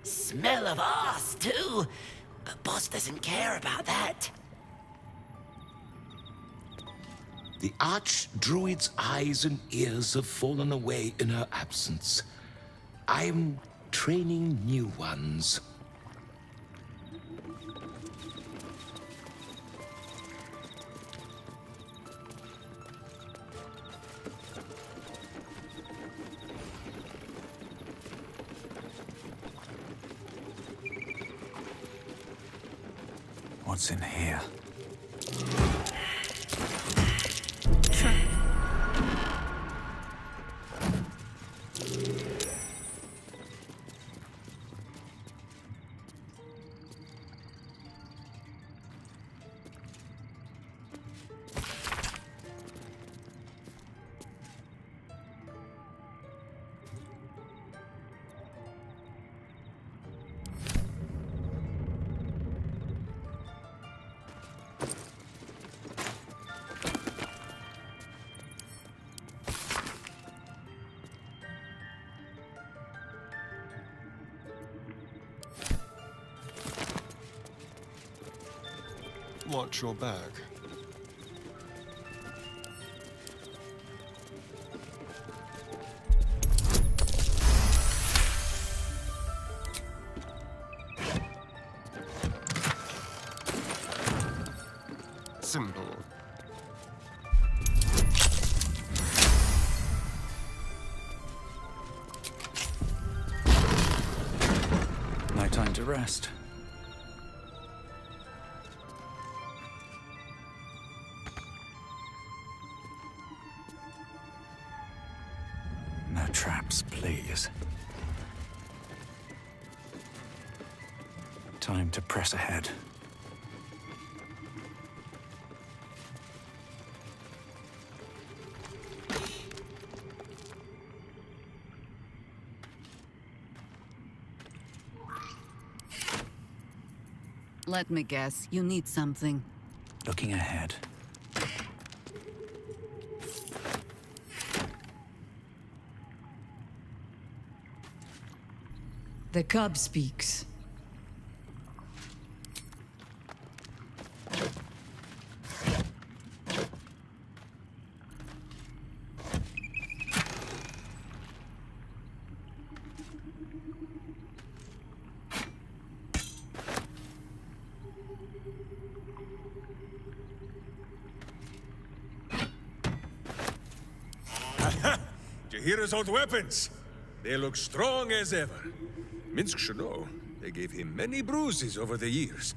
Smell of arse, too. But Boss doesn't care about that. The Archdruid's eyes and ears have fallen away in her absence. I'm training new ones. What's in here? Watch your bag. Simple. No time to rest. No traps, please. Time to press ahead. Let me guess, you need something. Looking ahead. The cub speaks. Jahira's old weapons. They look strong as ever. Minsk should know. They gave him many bruises over the years.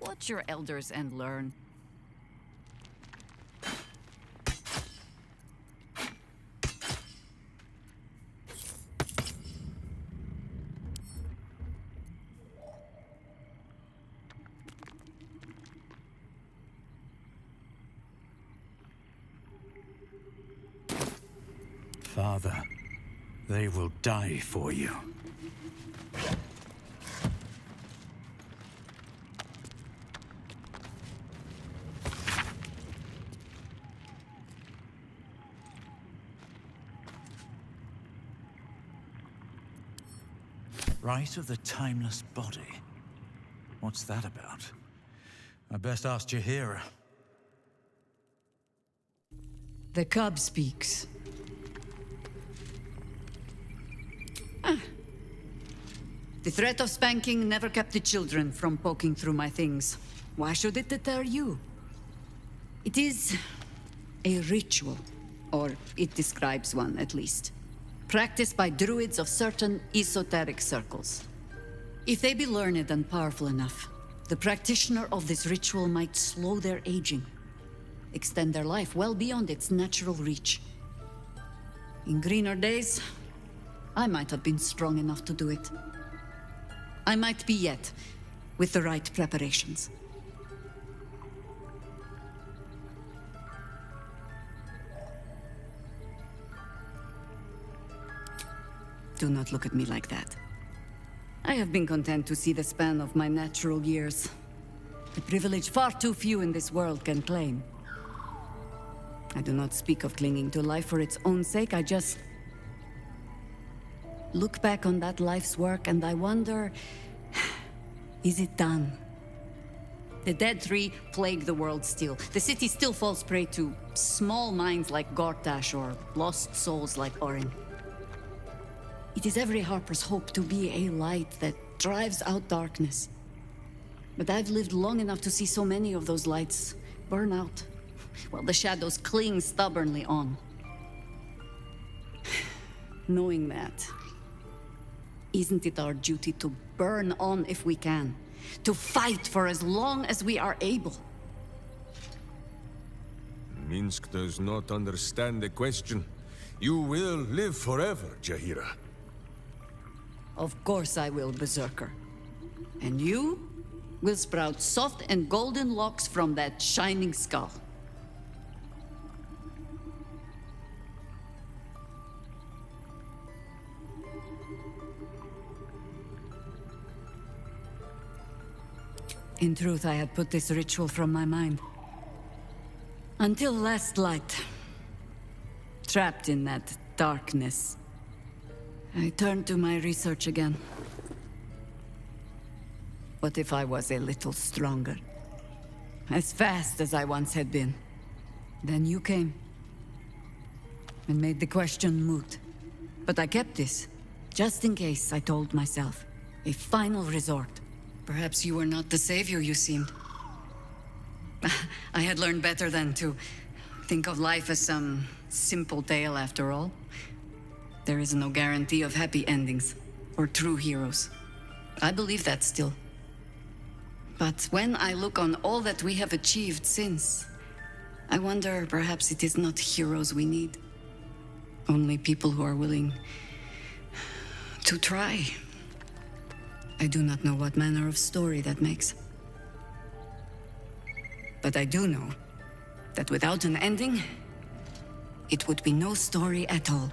Watch your elders and learn. mother. They will die for you. Rite of the Timeless Body. What's that about? I best ask Jahira. The cub speaks. The threat of spanking never kept the children from poking through my things. Why should it deter you? It is a ritual, or it describes one at least, practiced by druids of certain esoteric circles. If they be learned and powerful enough, the practitioner of this ritual might slow their aging, extend their life well beyond its natural reach. In greener days, I might have been strong enough to do it. I might be yet, with the right preparations. Do not look at me like that. I have been content to see the span of my natural years. A privilege far too few in this world can claim. I do not speak of clinging to life for its own sake, I just look back on that life's work and I wonder, is it done? The Dead Three plague the world still. The city still falls prey to small minds like Gortash or lost souls like Orin. It is every Harper's hope to be a light that drives out darkness. But I've lived long enough to see so many of those lights burn out, while the shadows cling stubbornly on. Knowing that, isn't it our duty to burn on if we can? To fight for as long as we are able? Minsk does not understand the question. You will live forever, Jahira. Of course I will, Berserker. And you will sprout soft and golden locks from that shining skull. In truth, I had put this ritual from my mind. Until last light. Trapped in that darkness. I turned to my research again. What if I was a little stronger? As fast as I once had been. Then you came. And made the question moot. But I kept this. Just in case, I told myself. A final resort. Perhaps you were not the savior you seemed. I had learned better than to think of life as some simple tale after all. There is no guarantee of happy endings, or true heroes. I believe that still. But when I look on all that we have achieved since, I wonder perhaps it is not heroes we need. Only people who are willing to try. I do not know what manner of story that makes. But I do know that without an ending, it would be no story at all.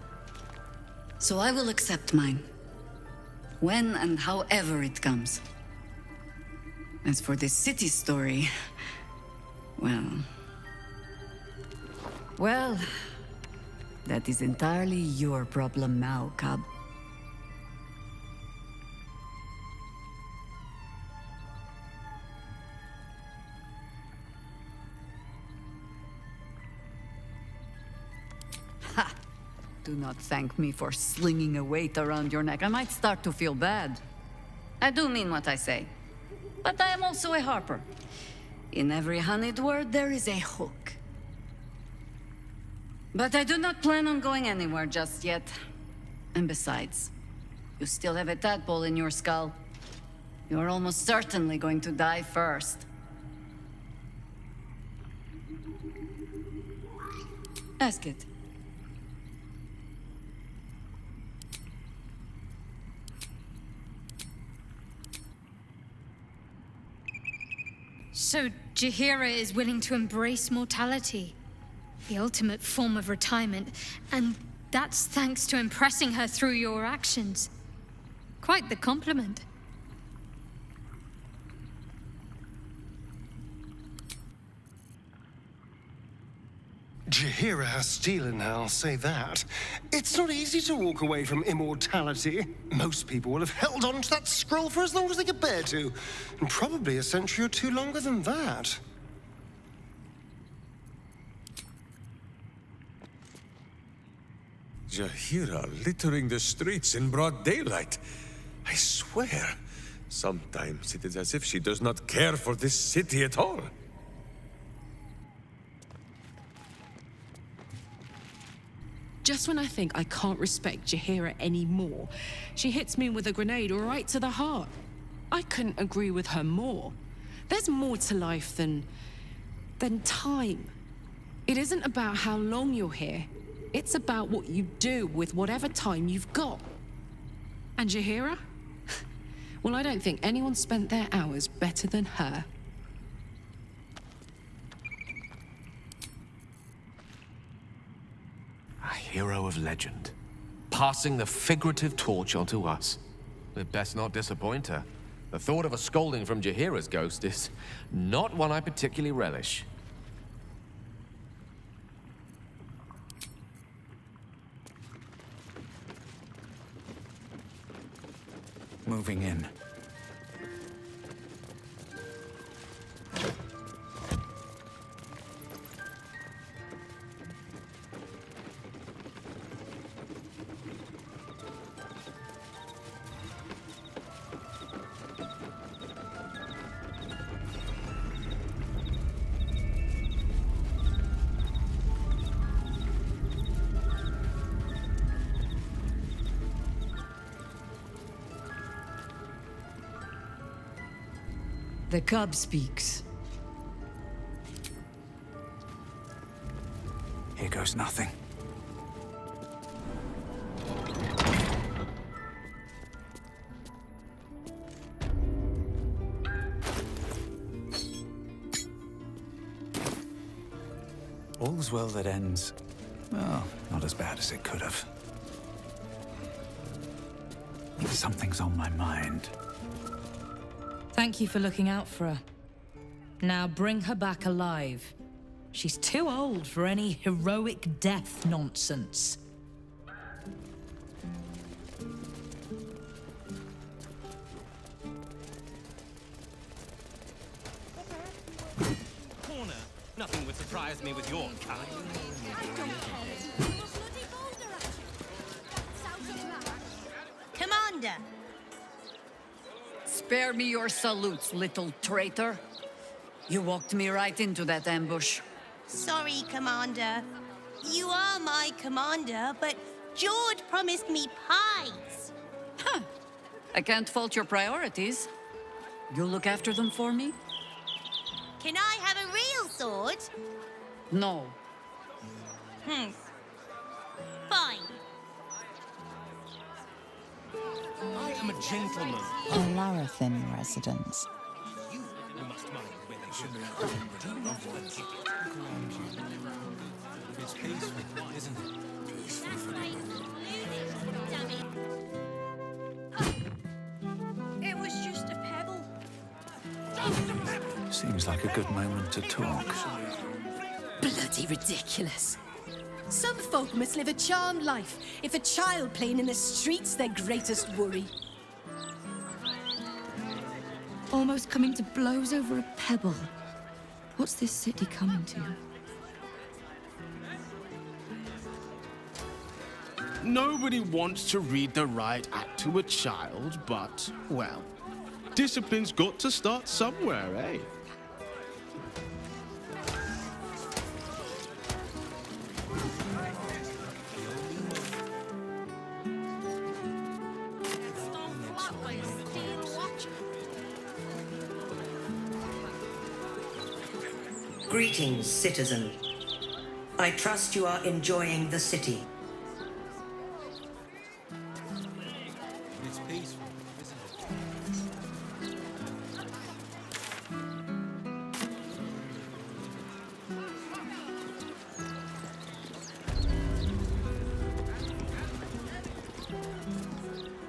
So I will accept mine. When and however it comes. As for this city story, well, that is entirely your problem now, Cub. Ha! Do not thank me for slinging a weight around your neck. I might start to feel bad. I do mean what I say. But I am also a harper. In every honeyed word, there is a hook. But I do not plan on going anywhere just yet. And besides, you still have a tadpole in your skull. You are almost certainly going to die first. Ask it. So Jahira is willing to embrace mortality, the ultimate form of retirement, and That's thanks to impressing her through your actions. Quite the compliment. Jaheira has steel in her, I'll say that. It's not easy to walk away from immortality. Most people will have held on to that scroll for as long as they could bear to, and probably a century or two longer than that. Jaheira littering the streets in broad daylight. I swear, sometimes it is as if she does not care for this city at all. Just when I think I can't respect Jaheira anymore, she hits me with a grenade right to the heart. I couldn't agree with her more. There's more to life than time. It isn't about how long you're here. It's about what you do with whatever time you've got. And Jaheira? Well, I don't think anyone spent their hours better than her. A hero of legend, passing the figurative torch onto us. We'd best not disappoint her. The thought of a scolding from Jaheira's ghost is not one I particularly relish. Moving in. The cub speaks. Here goes nothing. All's well that ends. Well, not as bad as it could have. Something's on my mind. Thank you for looking out for her. Now bring her back alive. She's too old for any heroic death nonsense. Corner. Nothing would surprise me with your kind. Commander! Spare me your salutes, little traitor. You walked me right into that ambush. Sorry, Commander. You are my commander, but George promised me pies. Huh. I can't fault your priorities. You'll look after them for me? Can I have a real sword? No. Fine. I am a gentleman. A Larathin residence. You must mind when they should do not forget. It's peaceful, isn't it? It was just a pebble. Seems like a good moment to talk. Bloody ridiculous. Some folk must live a charmed life if a child playing in the street's their greatest worry. Almost coming to blows over a pebble. What's this city coming to? Nobody wants to read the riot act to a child, but, well, discipline's got to start somewhere, eh? Greetings, citizen. I trust you are enjoying the city. It's peaceful, isn't it?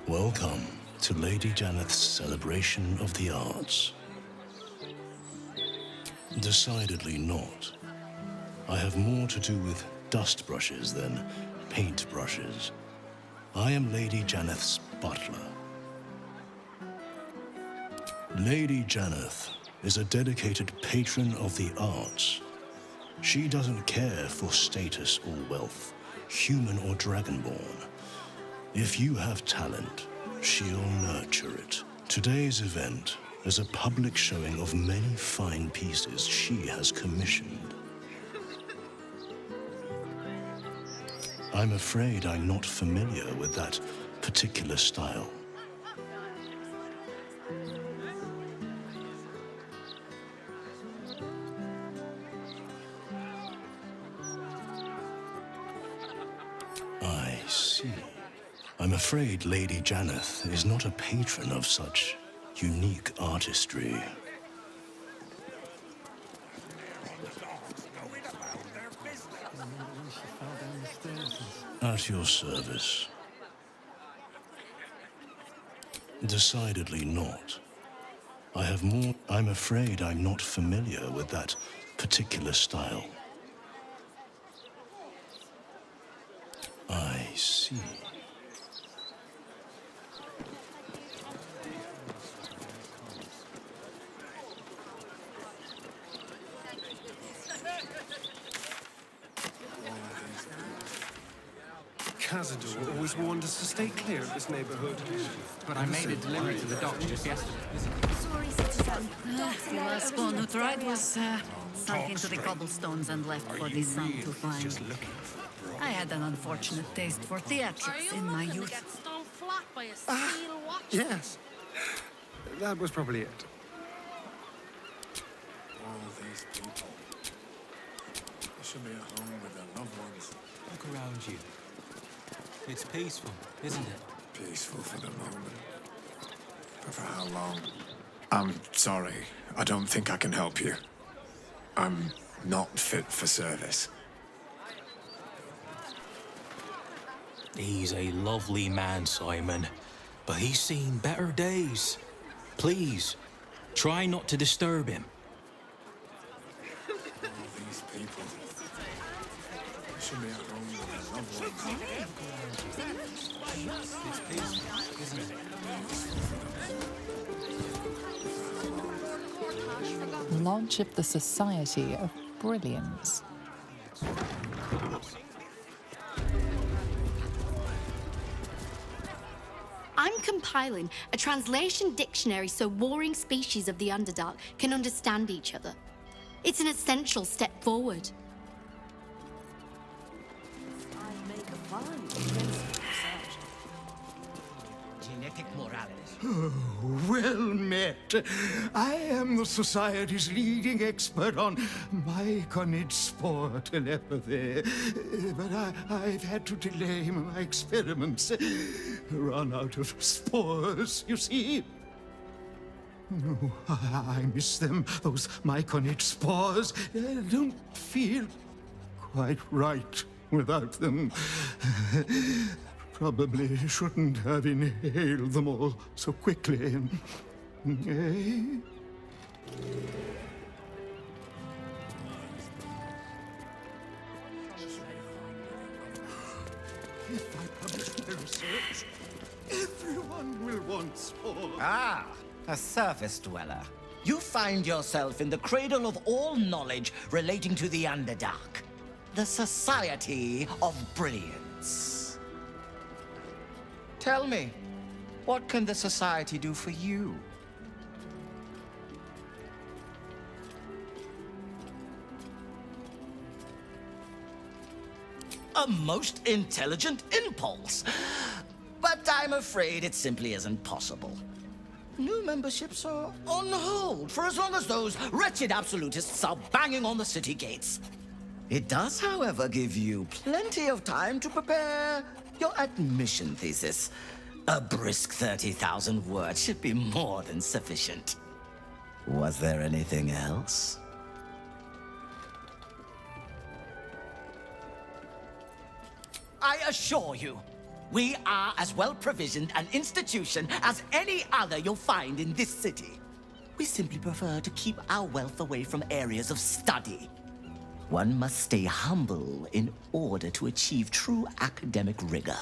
Welcome to Lady Janeth's celebration of the arts. Decidedly not. I have more to do with dust brushes than paint brushes. I am Lady Janeth's butler. Lady Janeth is a dedicated patron of the arts. She doesn't care for status or wealth, human or dragonborn. If you have talent, she'll nurture it. Today's event is a public showing of many fine pieces she has commissioned. I'm afraid I'm not familiar with that particular style. I see. I'm afraid Lady Janeth is not a patron of such unique artistry. At your service. Decidedly not. I have more. I'm afraid I'm not familiar with that particular style. I see. Cazador always warned us to stay clear of this neighborhood. But I made a delivery to the dock just yesterday. Sorry, citizen. The last spawn who tried was sunk into the cobblestones and left for the sun to find. I had an unfortunate taste for theatrics in my youth. Yes. That was probably it. All these people. They should be at home with their loved ones. Look around you. It's peaceful, isn't it? Peaceful for the moment. But for how long? I'm sorry. I don't think I can help you. I'm not fit for service. He's a lovely man, Simon, but he's seen better days. Please, try not to disturb him. All these people. They should be at home with their loved ones. It's peaceful, isn't it? Lodge of the Society of Brilliance. I'm compiling a translation dictionary so warring species of the Underdark can understand each other. It's an essential step forward. Oh, well met. I am the Society's leading expert on myconid spore telepathy. But I've had to delay my experiments. Run out of spores, you see. Oh, I miss them, those myconid spores. I don't feel quite right without them. Probably shouldn't have inhaled them all so quickly. Eh? If I publish my research, everyone will want spores. Ah, a surface dweller. You find yourself in the cradle of all knowledge relating to the Underdark. The Society of Brilliance. Tell me, what can the Society do for you? A most intelligent impulse. But I'm afraid it simply isn't possible. New memberships are on hold for as long as those wretched absolutists are banging on the city gates. It does, however, give you plenty of time to prepare your admission thesis. A brisk 30,000 words should be more than sufficient. Was there anything else? I assure you, We are as well provisioned an institution as any other you'll find in this city. We simply prefer to keep our wealth away from areas of study. One must stay humble in order to achieve true academic rigor.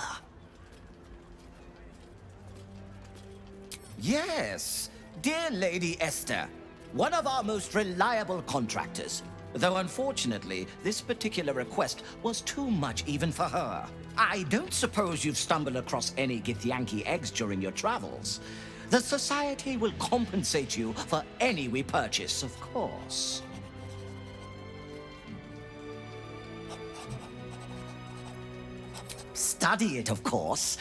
Yes, dear Lady Esther, one of our most reliable contractors. Though unfortunately, this particular request was too much even for her. I don't suppose you've stumbled across any Githyanki eggs during your travels. The Society will compensate you for any we purchase, of course. Study it, of course.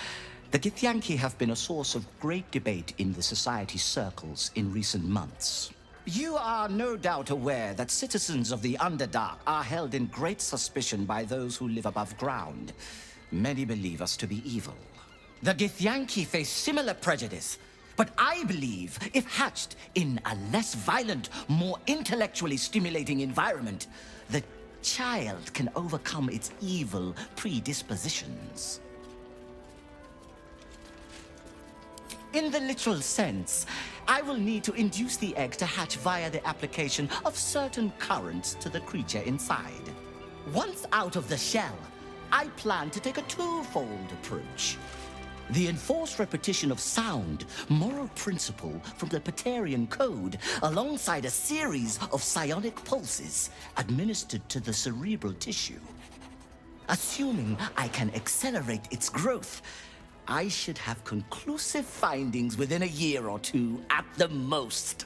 The Githyanki have been a source of great debate in the Society circles in recent months. You are no doubt aware that citizens of the Underdark are held in great suspicion by those who live above ground. Many believe us to be evil. The Githyanki face similar prejudice, but I believe if hatched in a less violent, more intellectually stimulating environment, the child can overcome its evil predispositions. In the literal sense, I will need to induce the egg to hatch via the application of certain currents to the creature inside. Once out of the shell, I plan to take a twofold approach. The enforced repetition of sound, moral principle from the Paterian Code, alongside a series of psionic pulses administered to the cerebral tissue. Assuming I can accelerate its growth, I should have conclusive findings within a year or two at the most.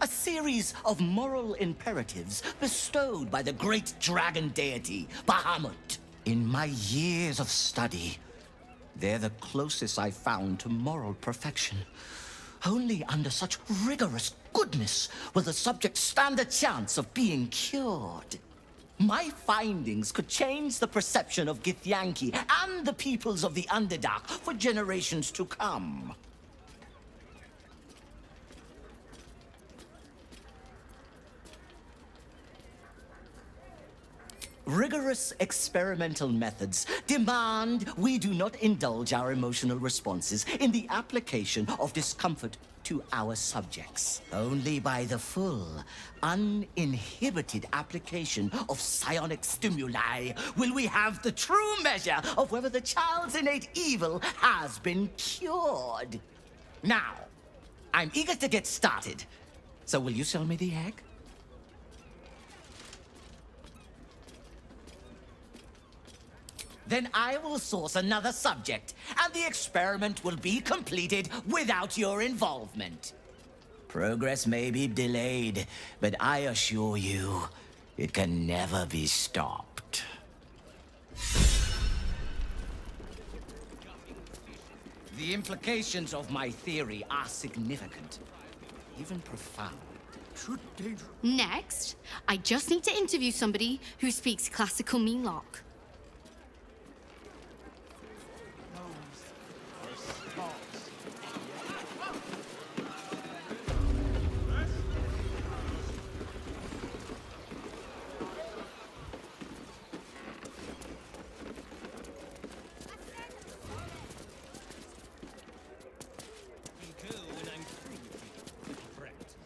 A series of moral imperatives bestowed by the great dragon deity, Bahamut. In my years of study, they're the closest I've found to moral perfection. Only under such rigorous goodness will the subject stand a chance of being cured. My findings could change the perception of Githyanki and the peoples of the Underdark for generations to come. Rigorous experimental methods demand we do not indulge our emotional responses in the application of discomfort to our subjects. Only by the full, uninhibited application of psionic stimuli will we have the true measure of whether the child's innate evil has been cured. Now, I'm eager to get started. So will you sell me the egg? Then I will source another subject, and the experiment will be completed without your involvement. Progress may be delayed, but I assure you, it can never be stopped. The implications of my theory are significant, even profound. Next, I just need to interview somebody who speaks classical Meanlock.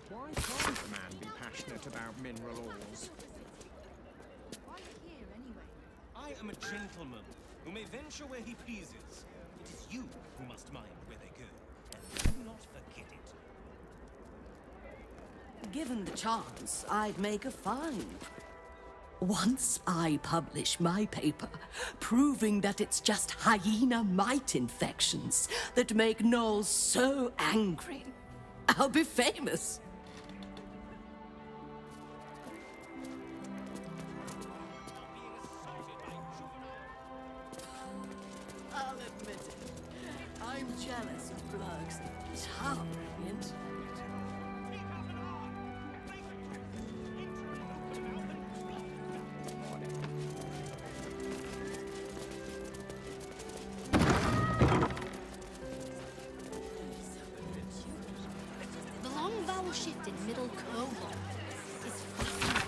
Why can't a man be passionate about mineral ores? I am a gentleman who may venture where he pleases. It is you who must mind where they go, and do not forget it. Given the chance, I'd make a find. Once I publish my paper proving that it's just hyena mite infections that make gnolls so angry, I'll be famous. I'll admit it. I'm jealous of Blurgs. It's how brilliant. The long vowel shift in middle cobalt is fascinating.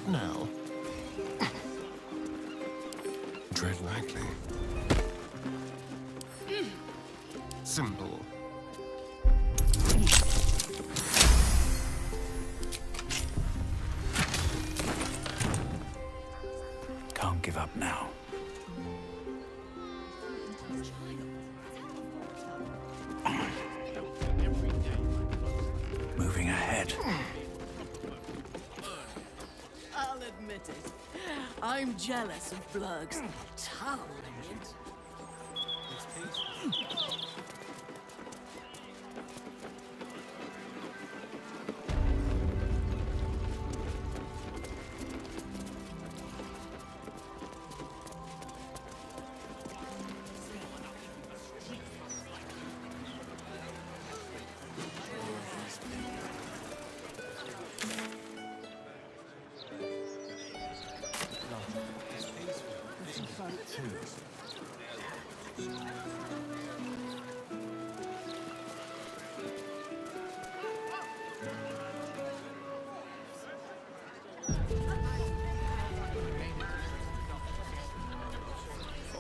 now. Tread lightly. Simple. Can't give up now. Moving ahead. I'll admit it. I'm jealous of Blurg's towering it.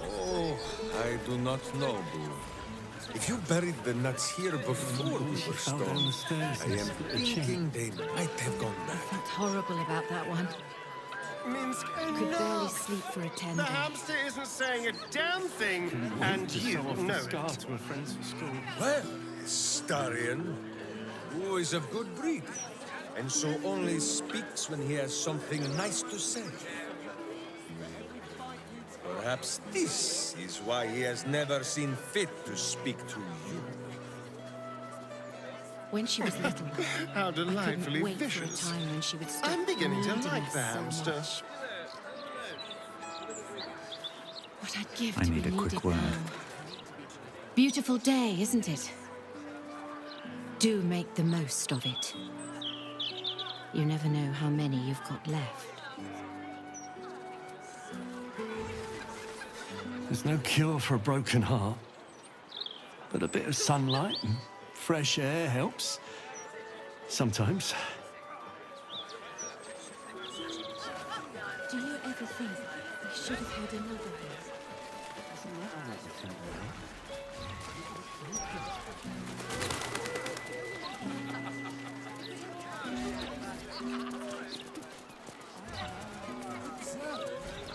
Oh, I do not know, Boo. If you buried the nuts here before we were stoned, I am thinking they might have gone back. Felt horrible about that one. Means Could barely sleep for a 10 The day. hamster isn't saying a damn thing, and you know it. We're friends at school. Well, Starion, who is of good breed, and so only speaks when he has something nice to say. Perhaps this is why he has never seen fit to speak to you. When she was little, How I delightfully couldn't wait vicious. for a time when she would stop I'm beginning to needing like us the so hamster. much. What I'd give I to need be a quick needed word. now. Beautiful day, isn't it? Do make the most of it. You never know how many you've got left. There's no cure for a broken heart. But a bit of sunlight and fresh air helps. Sometimes. Do you ever think I should have had another one?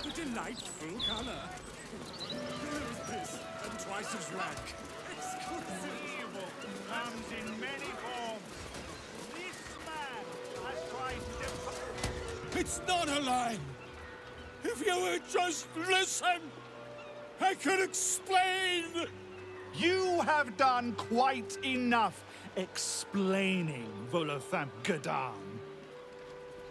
The delightful color. Here is this, and twice as rank. Exclusive. Comes in many forms. This man has tried to... It's not a lie. If you would just listen, I could explain. You have done quite enough explaining, Volothamp Gadam.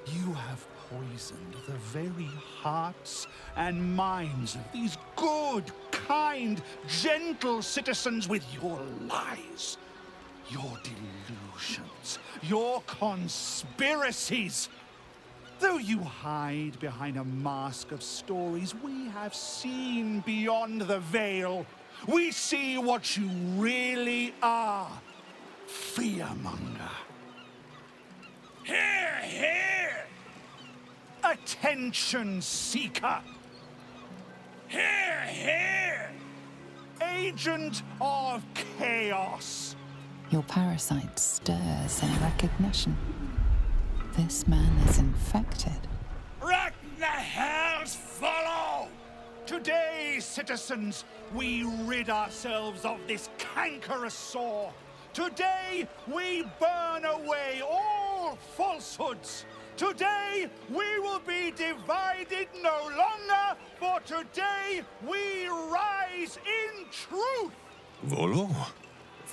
You have poisoned the very hearts and minds of these good, kind, gentle citizens with your lies, your delusions, your conspiracies. Though you hide behind a mask of stories, we have seen beyond the veil. We see what you really are. Fearmonger. Here, here! Attention seeker! Here, here! Agent of chaos! Your parasite stirs in recognition. This man is infected. Ragnar hells follow! Today, citizens, we rid ourselves of this cankerous sore. Today, we burn away all falsehoods. Today, we will be divided no longer, for today, we rise in truth.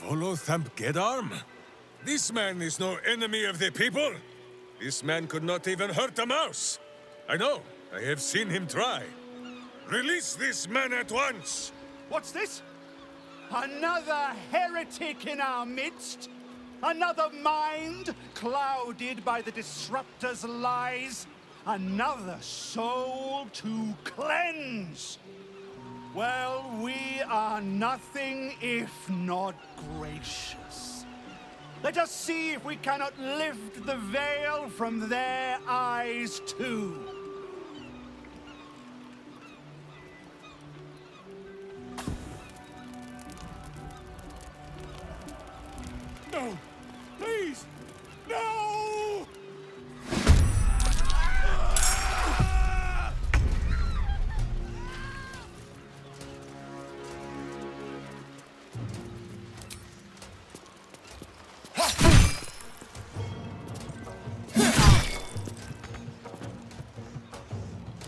Volothamp Gedarm? This man is no enemy of the people. This man could not even hurt a mouse. I know. I have seen him try. Release this man at once! What's this? Another heretic in our midst? Another mind clouded by the disruptor's lies? Another soul to cleanse? Well, we are nothing if not gracious. Let us see if we cannot lift the veil from their eyes too. No! Please! No!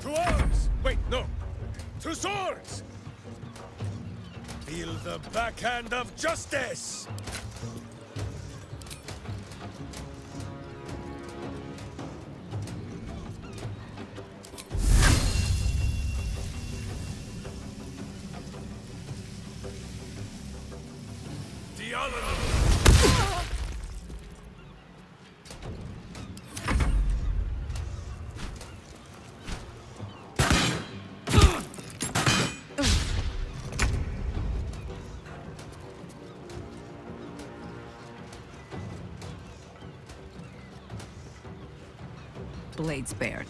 To arms! Wait, no! To swords! Feel the backhand of justice! Blades bared.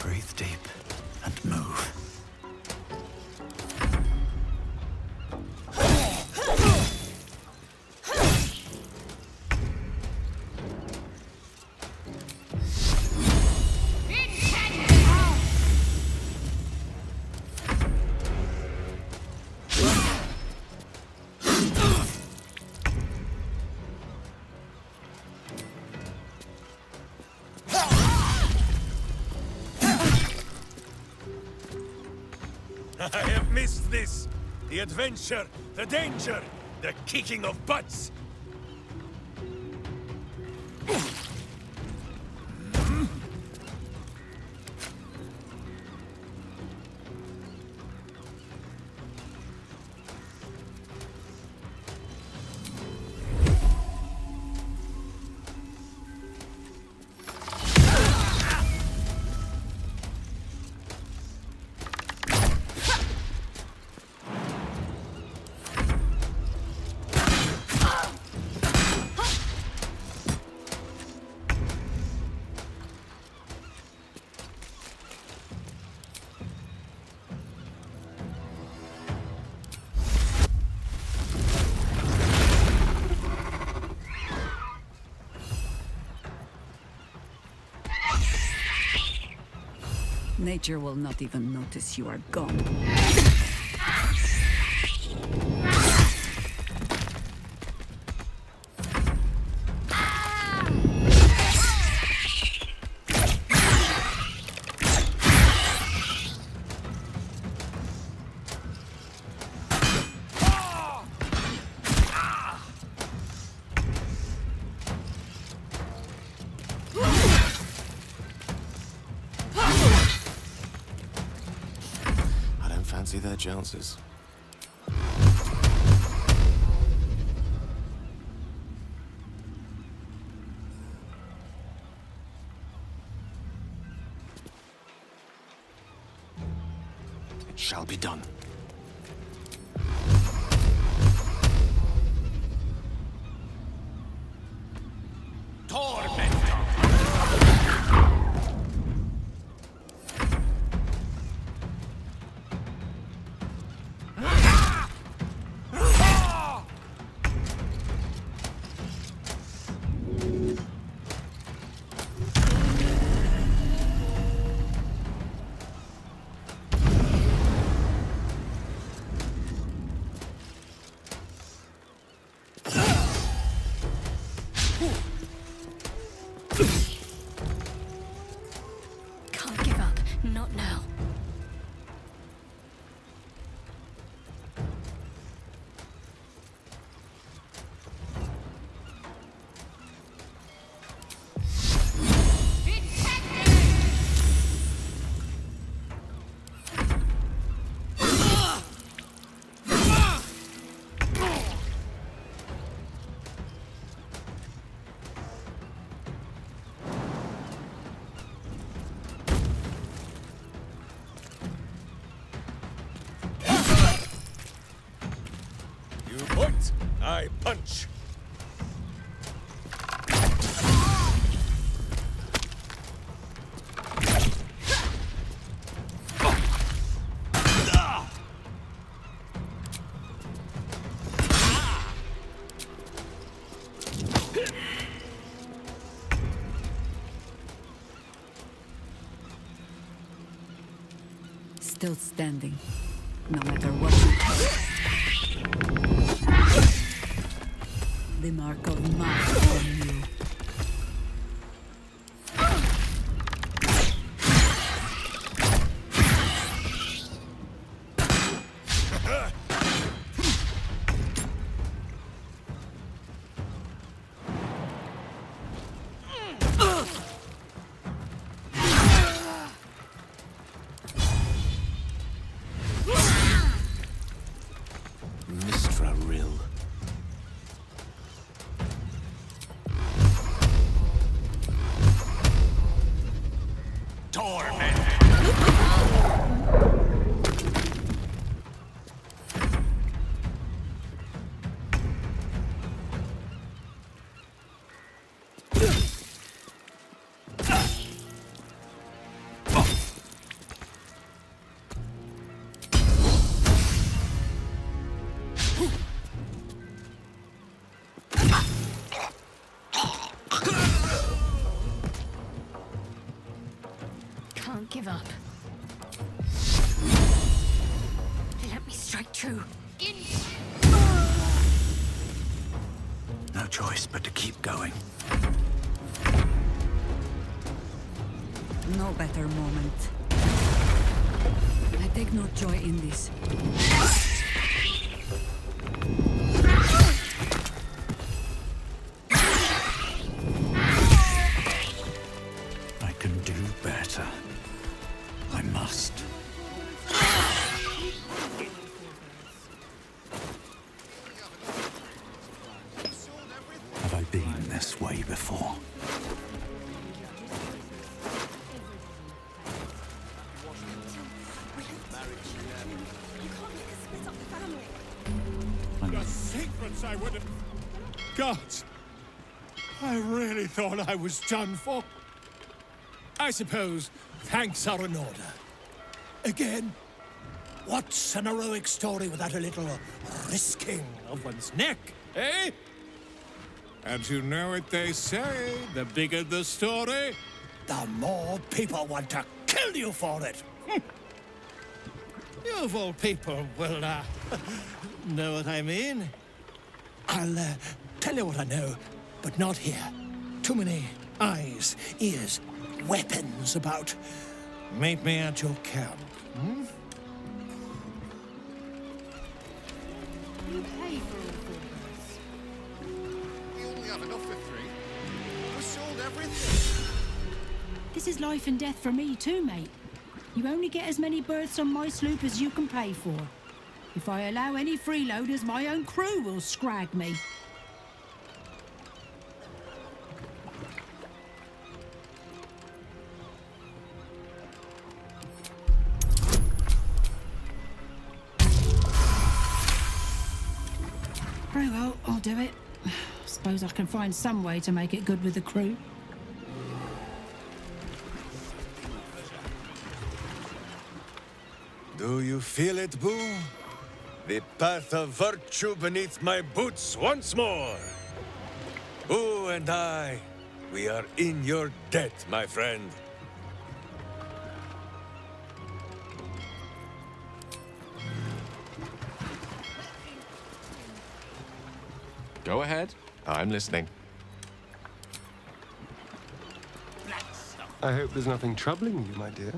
Breathe deep and move. I have missed this. The adventure, the danger, the kicking of butts. Nature will not even notice you are gone. fancy their chances. It shall be done. Can't give up. Not now. You point, I punch. Still standing, no matter what you the mark of master on you. Mistra Rill. Can't give up. Let me strike true. No choice but to keep going. No better moment. I take no joy in this. I can do better. I must. Have I been this way before? The secrets I would have... Gods! I really thought I was done for. I suppose thanks are in order. Again, what's an heroic story without a little risking of one's neck, eh? And you know what they say, the bigger the story, the more people want to kill you for it. You of all people will, know what I mean. I'll, tell you what I know, but not here. Too many eyes, ears, weapons about. Meet me at your camp, hmm? You pay for all this. We only have enough for 3. We sold everything. This is life and death for me too, mate. You only get as many berths on my sloop as you can pay for. If I allow any freeloaders, my own crew will scrag me. Very well, I'll do it. Suppose I can find some way to make it good with the crew. Do you feel it, Boo? The path of virtue beneath my boots once more. Boo and I, we are in your debt, my friend. Go ahead. I'm listening. I hope there's nothing troubling you, my dear.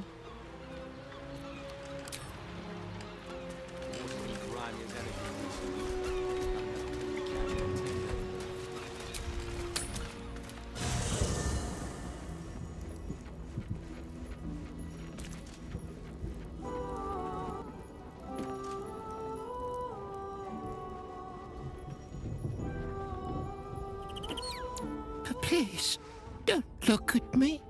Please, don't look at me.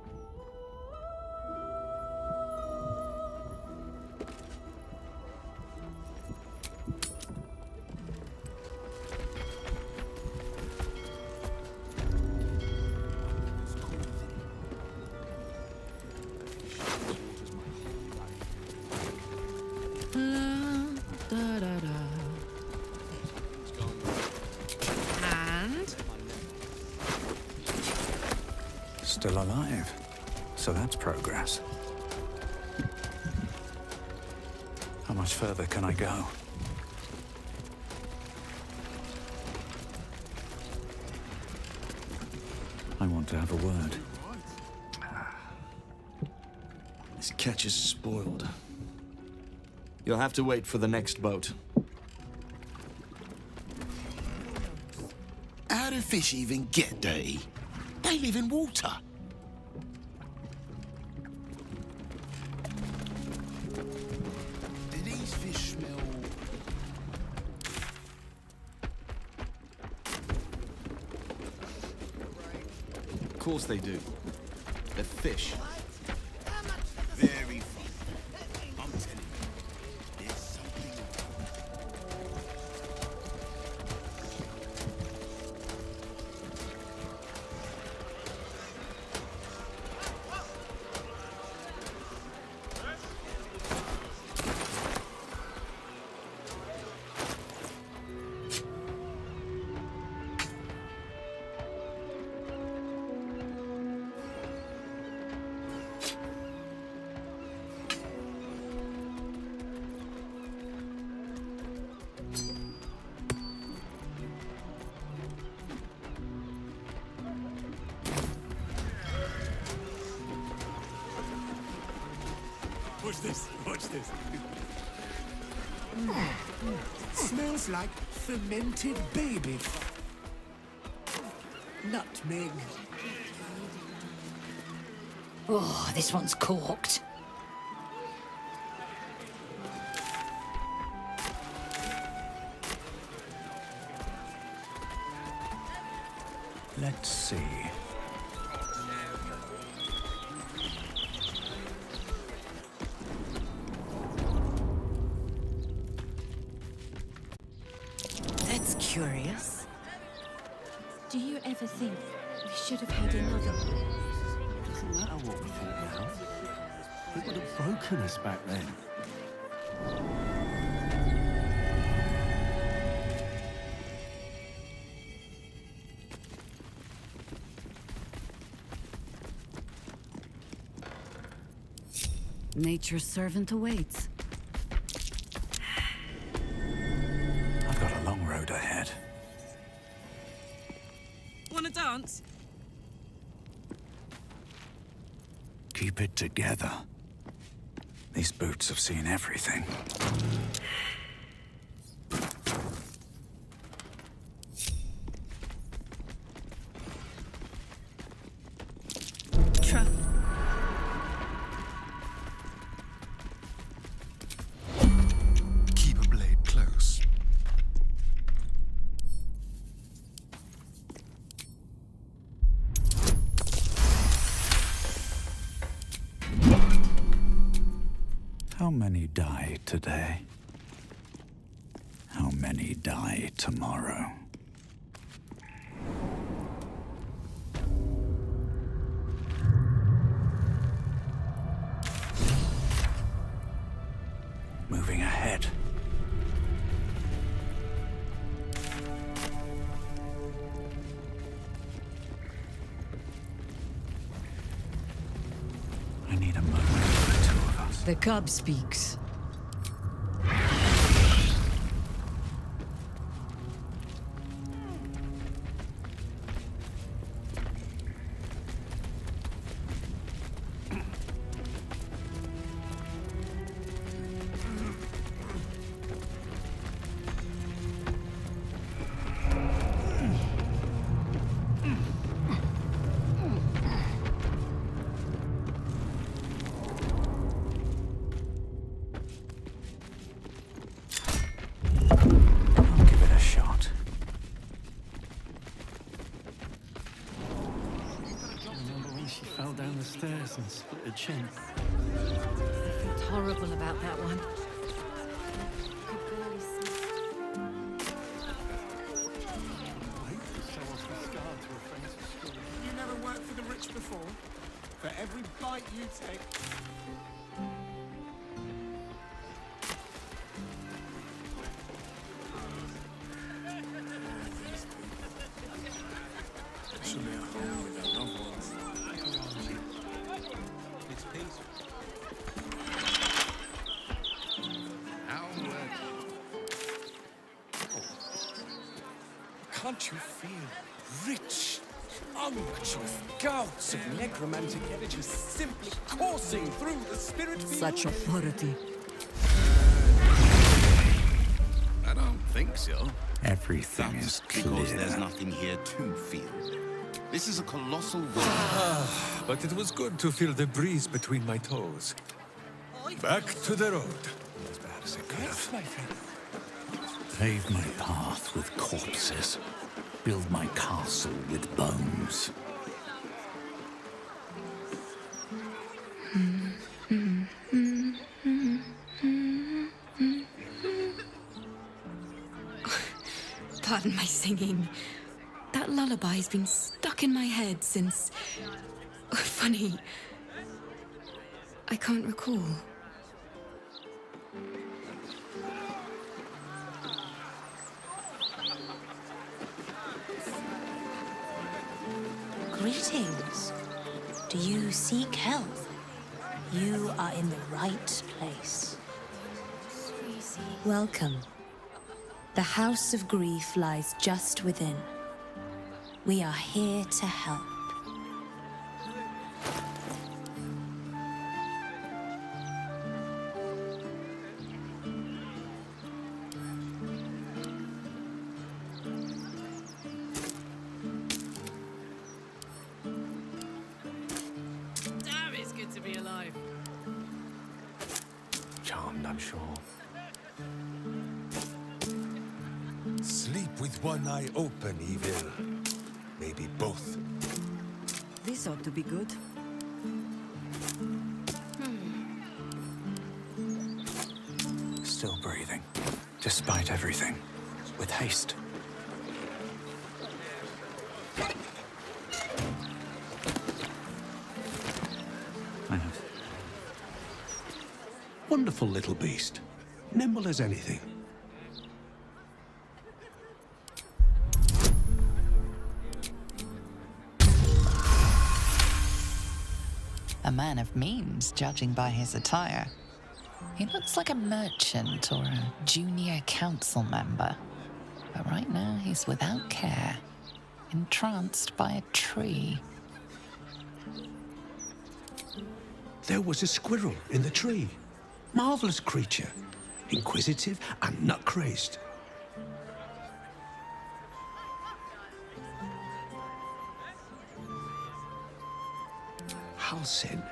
Still alive. So that's progress. How much further can I go? I want to have a word. This catch is spoiled. You'll have to wait for the next boat. How do fish even get dirty? They live in water. Do these fish smell? Of course they do. They're fish. Very funny. I'm telling you, there's something. Watch this, watch this. Smells like fermented baby. Nutmeg. Oh, this one's corked. Let's see. That's curious. Do you ever think we should have had another one? Doesn't matter what we think now. It would have broken us back then. Nature's servant awaits. I've got a long road ahead. Wanna dance? Keep it together. These boots have seen everything. many die today? How many die tomorrow? Moving ahead. I need a moment for the two of us. The cub speaks. Stairs and split a chin. I felt horrible about that one. You never worked for the rich before? For every bite you take... Should be a home with their loved ones. It's peaceful. Can't you feel rich, unctuous gouts of necromantic energy simply coursing through the spirit field? Such authority. I don't think so. Everything is clear. Because there's nothing here to feel. This is a colossal world. But it was good to feel the breeze between my toes. Back to the road. As bad as it could have. Pave my path with corpses. Build my castle with bones. Pardon my singing. That lullaby's been stuck in my head since... Oh, funny. I can't recall. Greetings. Do you seek help? You are in the right place. Welcome. The House of Grief lies just within. We are here to help. Damn, it's good to be alive. Charmed, I'm sure. Sleep with one eye open, evil. Maybe both. This ought to be good. Still breathing, despite everything, with haste. Wonderful little beast. Nimble as anything. A man of means, judging by his attire. He looks like a merchant or a junior council member. But right now, he's without care, entranced by a tree. There was a squirrel in the tree. Marvelous creature. Inquisitive and nut-crazed. Halsin.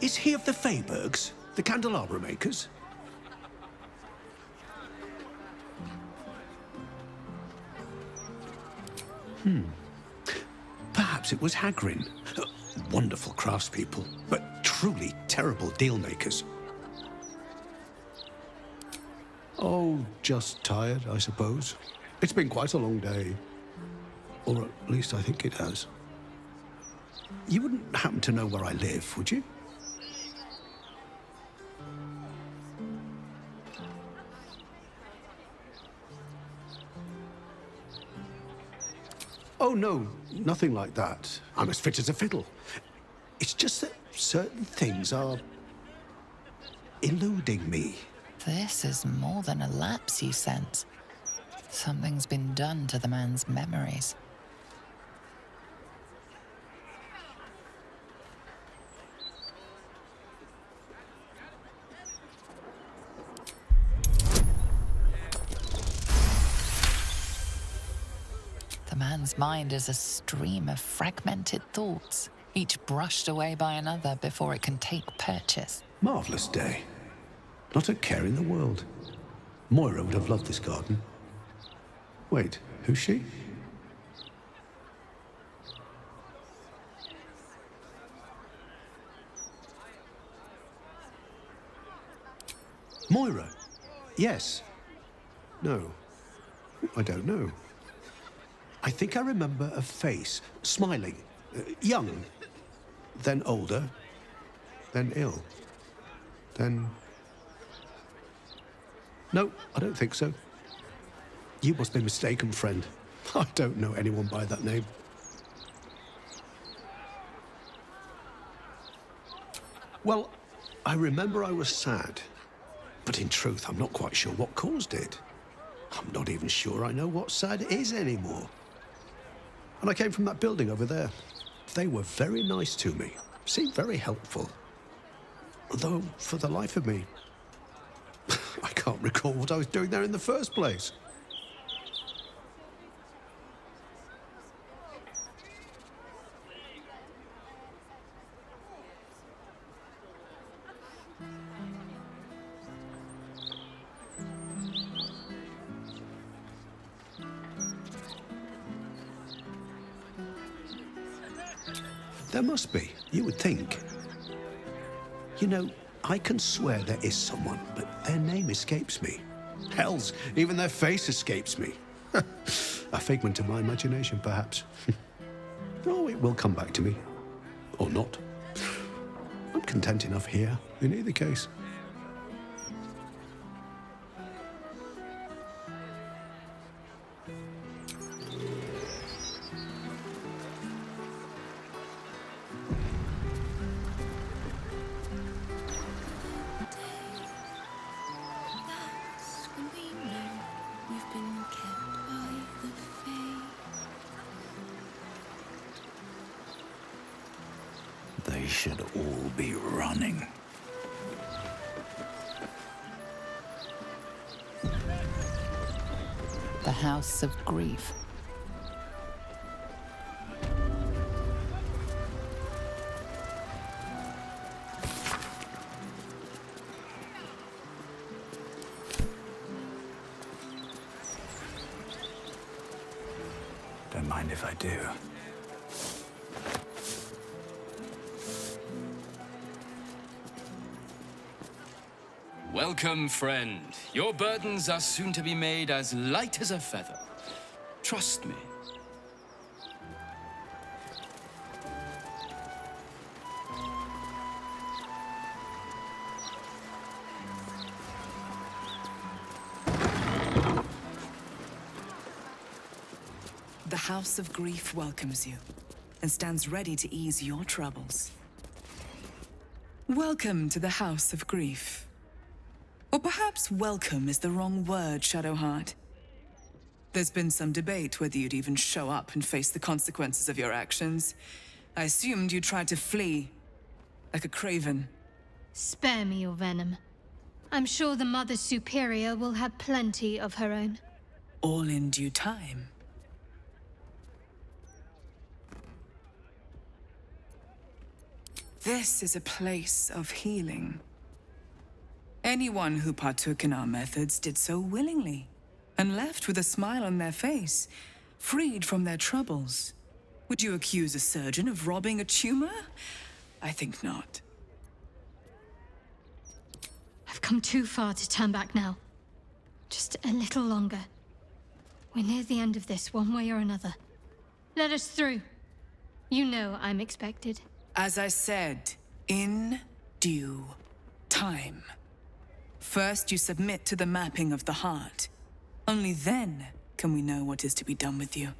Is he of the Feybergs, the candelabra makers? Perhaps it was Hagrin. Wonderful craftspeople, but truly terrible deal makers. Oh, just tired, I suppose. It's been quite a long day. Or at least I think it has. You wouldn't happen to know where I live, would you? Oh, no, nothing like that. I'm as fit as a fiddle. It's just that certain things are eluding me. This is more than a lapse, you sense. Something's been done to the man's memories. The man's mind is a stream of fragmented thoughts, each brushed away by another before it can take purchase. Marvellous day. Not a care in the world. Moira would have loved this garden. Wait, who's she? Moira? Yes. No. I don't know. I think I remember a face, smiling, young, then older, then ill, then... No, I don't think so. You must be mistaken, friend. I don't know anyone by that name. Well, I remember I was sad, but in truth, I'm not quite sure what caused it. I'm not even sure I know what sad is anymore. And I came from that building over there. They were very nice to me, seemed very helpful. Though, for the life of me, I can't recall what I was doing there in the first place. There must be, you would think. You know, I can swear there is someone, but their name escapes me. Hells, even their face escapes me. A figment of my imagination, perhaps. Oh, it will come back to me. Or not. I'm content enough here, in either case. They should all be running. The House of Grief. Don't mind if I do. Welcome, friend. Your burdens are soon to be made as light as a feather. Trust me. The House of Grief welcomes you and stands ready to ease your troubles. Welcome to the House of Grief. Or perhaps welcome is the wrong word, Shadowheart. There's been some debate whether you'd even show up and face the consequences of your actions. I assumed you tried to flee, like a craven. Spare me your venom. I'm sure the Mother Superior will have plenty of her own. All in due time. This is a place of healing. Anyone who partook in our methods did so willingly, and left with a smile on their face, freed from their troubles. Would you accuse a surgeon of robbing a tumor? I think not. I've come too far to turn back now. Just a little longer. We're near the end of this, one way or another. Let us through. You know I'm expected. As I said, in due time. First, you submit to the mapping of the heart. Only then can we know what is to be done with you.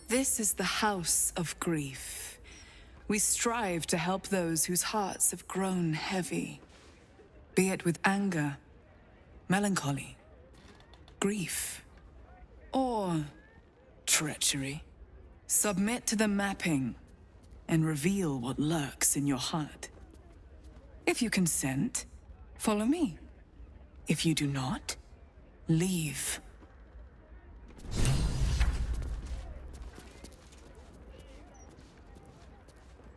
This is the house of grief. We strive to help those whose hearts have grown heavy, be it with anger, melancholy, grief, or treachery. Submit to the mapping and reveal what lurks in your heart. If you consent, follow me. If you do not, leave.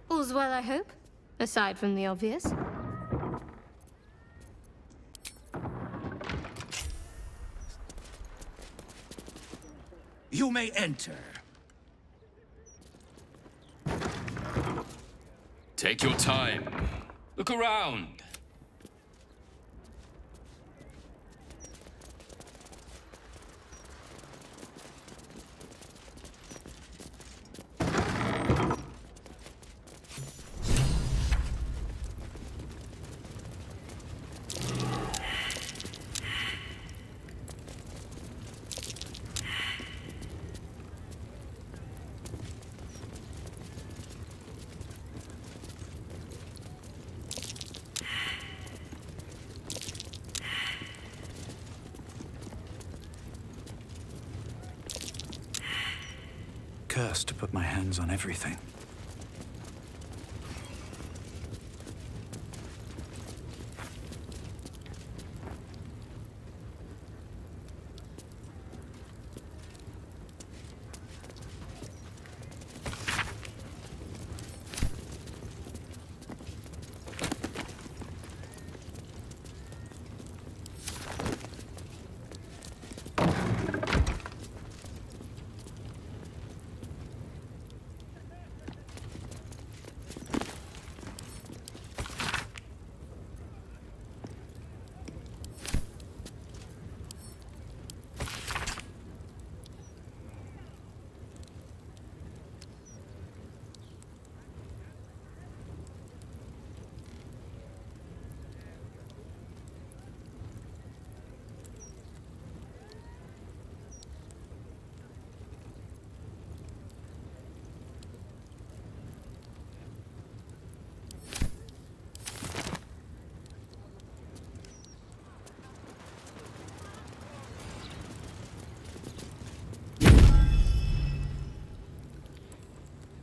All's well, I hope? Aside from the obvious. You may enter. Take your time. Look around. Cursed to put my hands on everything.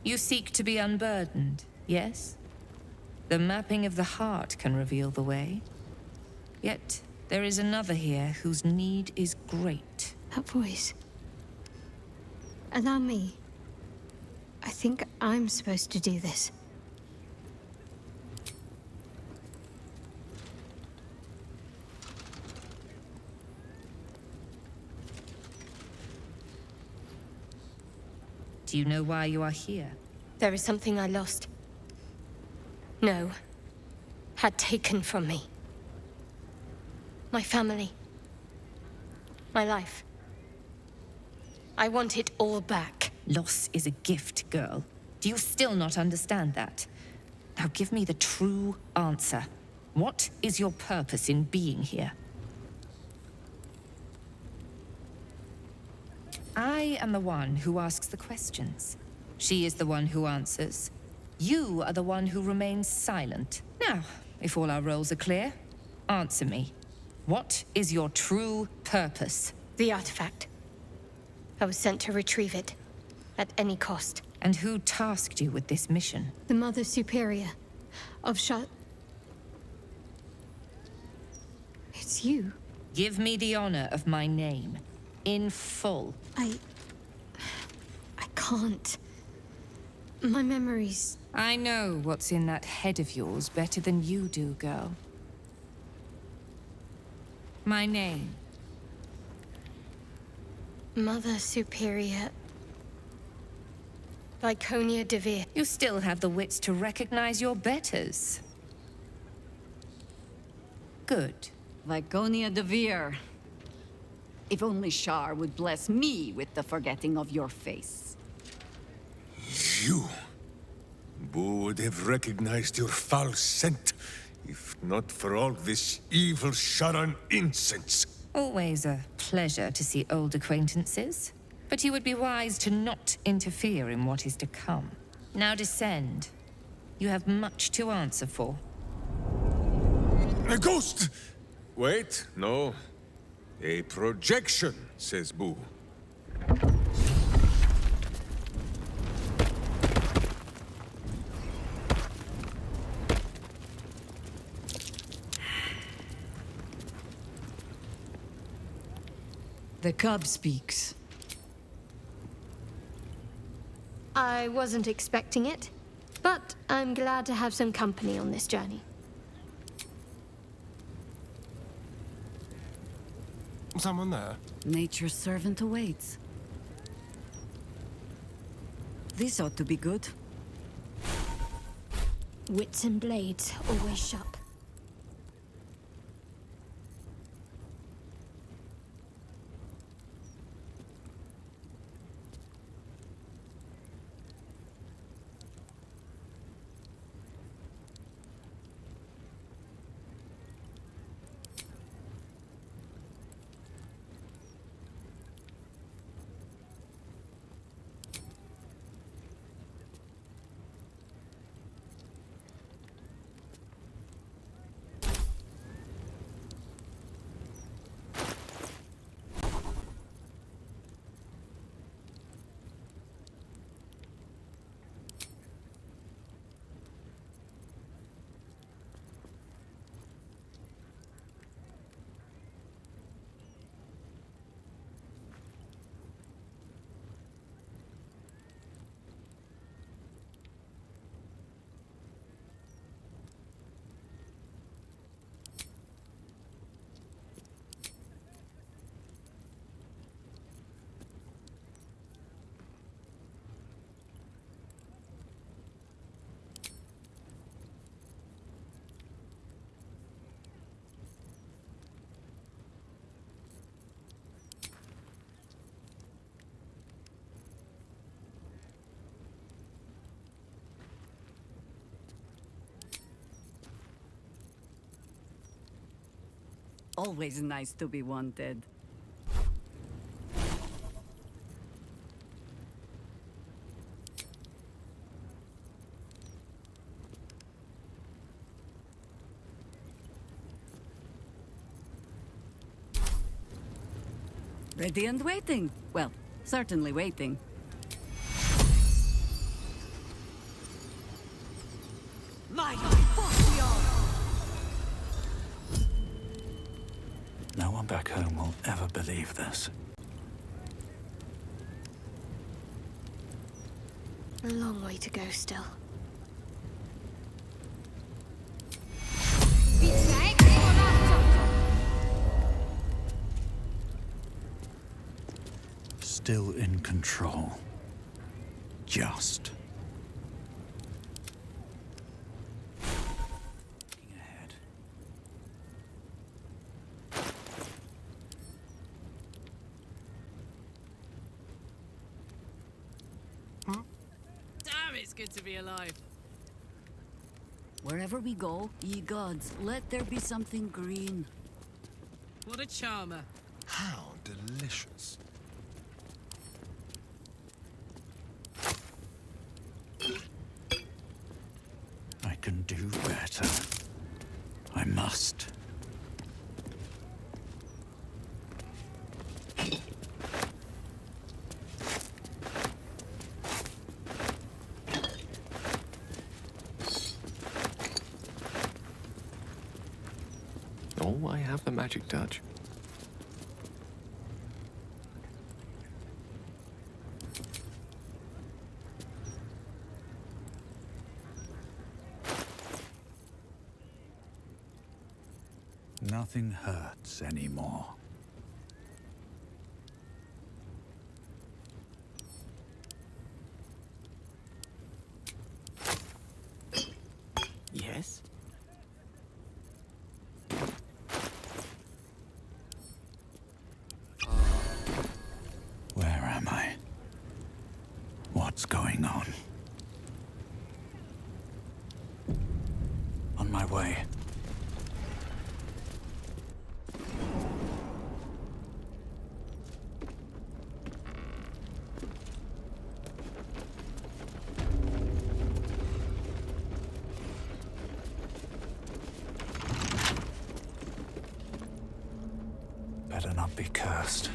You seek to be unburdened, yes? The mapping of the heart can reveal the way. Yet, there is another here whose need is great. That voice. Allow me. I think I'm supposed to do this. Do you know why you are here? There is something I lost. No. Had taken from me. My family. My life. I want it all back. Loss is a gift, girl. Do you still not understand that? Now give me the true answer. What is your purpose in being here? I am the one who asks the questions. She is the one who answers. You are the one who remains silent. Now, if all our roles are clear, answer me. What is your true purpose? The artifact. I was sent to retrieve it, at any cost. And who tasked you with this mission? The Mother Superior of It's you. Give me the honor of my name. In full. I can't. My memories... I know what's in that head of yours better than you do, girl. My name. Mother Superior... Viconia de Veer. You still have the wits to recognize your betters. Good. Viconia de Veer. If only Shar would bless me with the forgetting of your face. You. Boo would have recognized your foul scent, if not for all this evil Sharan incense. Always a pleasure to see old acquaintances. But you would be wise to not interfere in what is to come. Now descend. You have much to answer for. A ghost! Wait, no. A projection, says Boo. The cub speaks. I wasn't expecting it, but I'm glad to have some company on this journey. Someone there? Nature's servant awaits. This ought to be good. Wits and blades always sharp. Always nice to be wanted. Ready and waiting. Well, certainly waiting. My No one back home will ever believe this. A long way to go still. Still in control. Just. Damn, it's good to be alive. Wherever we go, ye gods, let there be something green. What a charmer. How delicious. I can do better. I must. Oh, I have the magic touch. Nothing hurts anymore. Yes? Better not be cursed.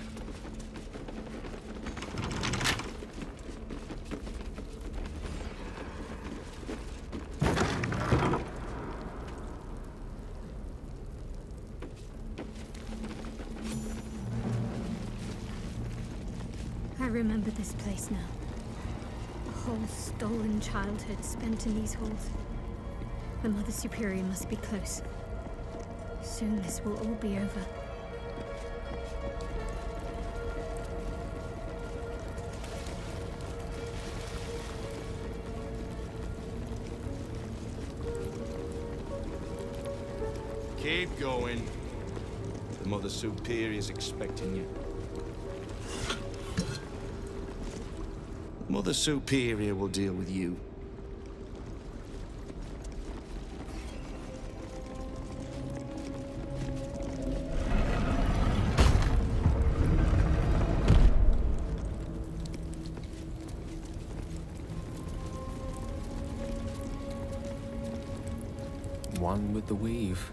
I remember this place now. A whole stolen childhood spent in these halls. The Mother Superior must be close. Soon this will all be over. Keep going. The Mother Superior's expecting you. Mother Superior will deal with you. One with the weave.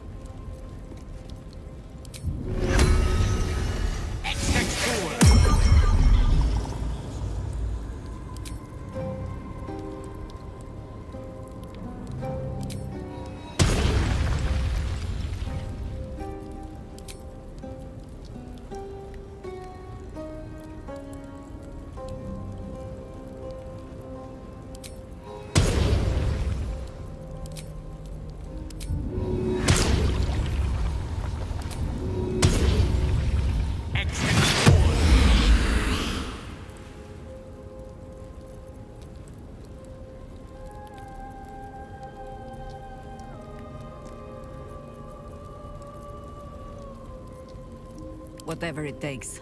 Whatever it takes.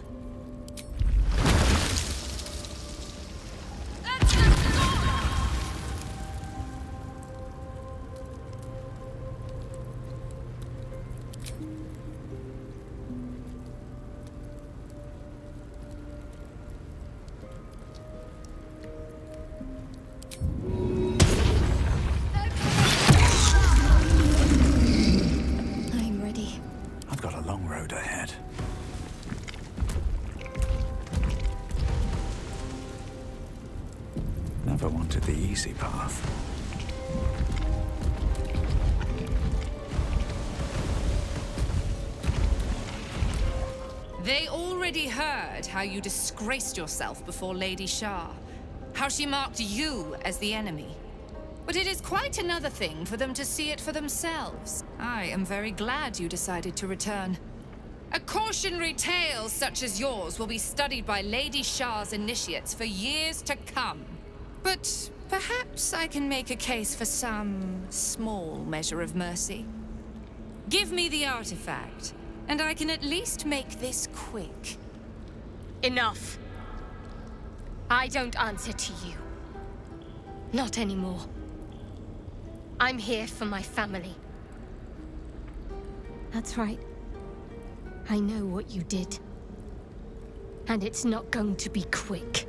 I'm ready. I've got a long road ahead. Never wanted the easy path. They already heard how you disgraced yourself before Lady Shah, how she marked you as the enemy. But it is quite another thing for them to see it for themselves. I am very glad you decided to return. A cautionary tale such as yours will be studied by Lady Shah's initiates for years to come. But perhaps I can make a case for some small measure of mercy. Give me the artifact, and I can at least make this quick. Enough. I don't answer to you. Not anymore. I'm here for my family. That's right. I know what you did. And it's not going to be quick.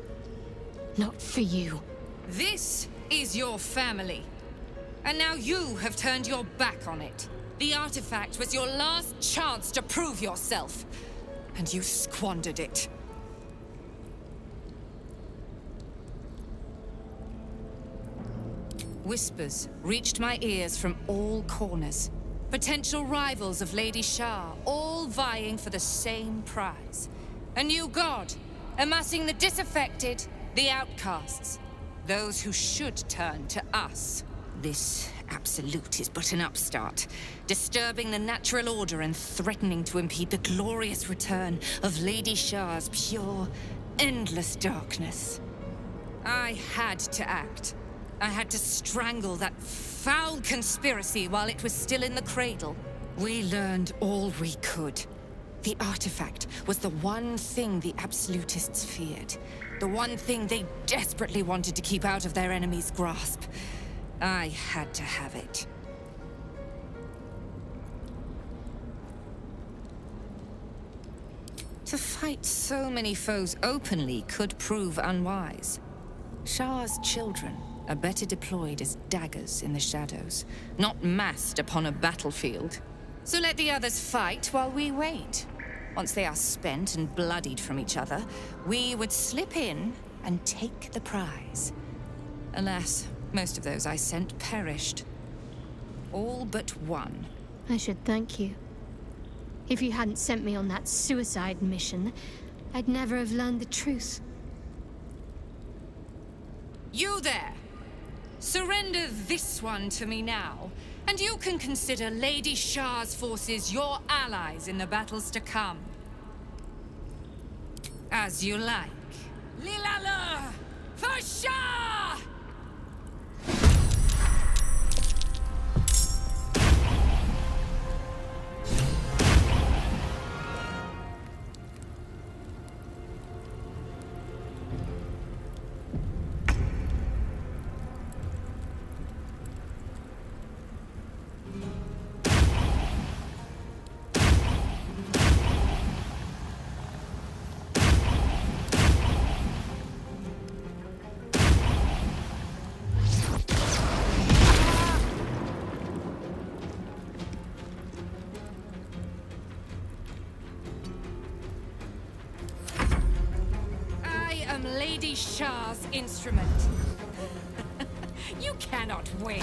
Not for you. This is your family. And now you have turned your back on it. The artifact was your last chance to prove yourself. And you squandered it. Whispers reached my ears from all corners. Potential rivals of Lady Shah, all vying for the same prize. A new god, amassing the disaffected, the outcasts. Those who should turn to us. This absolute is but an upstart, disturbing the natural order and threatening to impede the glorious return of Lady Shah's pure, endless darkness. I had to act. I had to strangle that foul conspiracy while it was still in the cradle. We learned all we could. The artifact was the one thing the absolutists feared. The one thing they desperately wanted to keep out of their enemy's grasp. I had to have it. To fight so many foes openly could prove unwise. Shah's children are better deployed as daggers in the shadows, not massed upon a battlefield. So let the others fight while we wait. Once they are spent and bloodied from each other, we would slip in and take the prize. Alas, most of those I sent perished. All but one. I should thank you. If you hadn't sent me on that suicide mission, I'd never have learned the truth. You there! Surrender this one to me now, and you can consider Lady Shah's forces your allies in the battles to come. As you like. Lilala! For Shah! Lady Shah's instrument. You cannot win.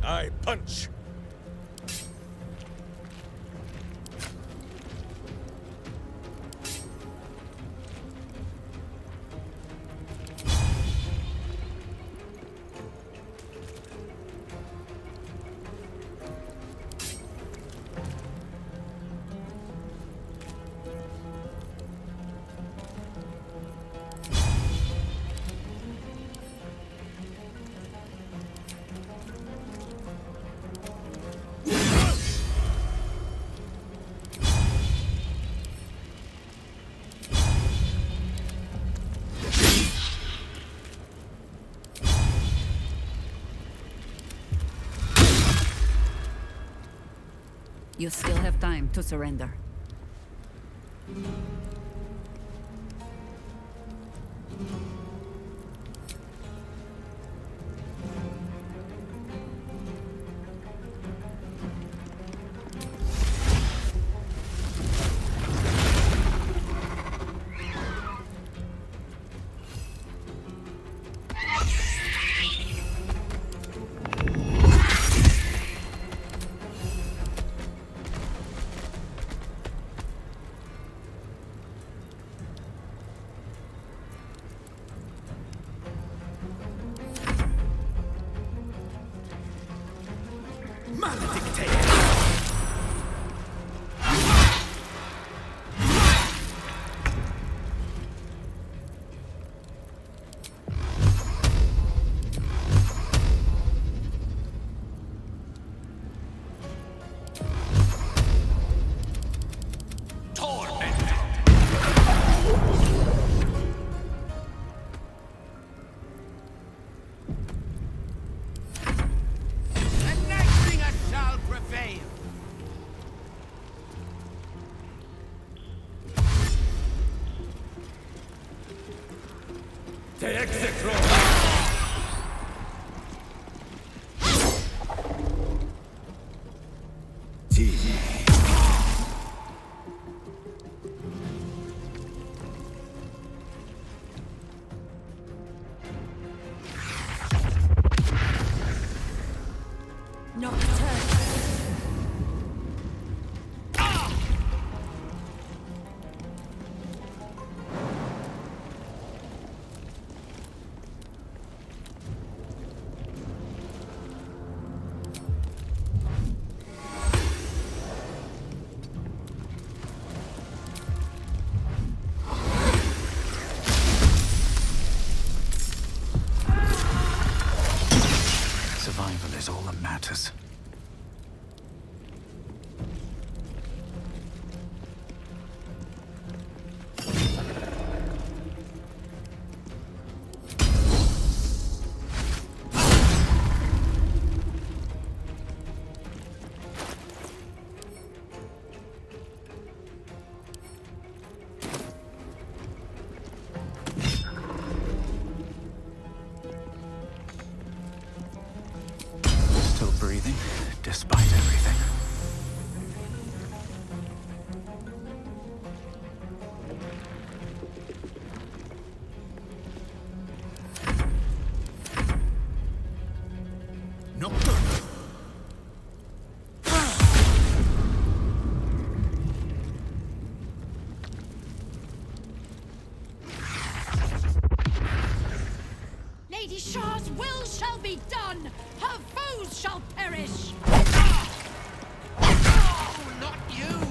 I punch. You still have time to surrender. Te execro! Survival is all that matters. Still breathing, despite everything. Lady Shah's will shall be done! Her foes shall perish! No, not you!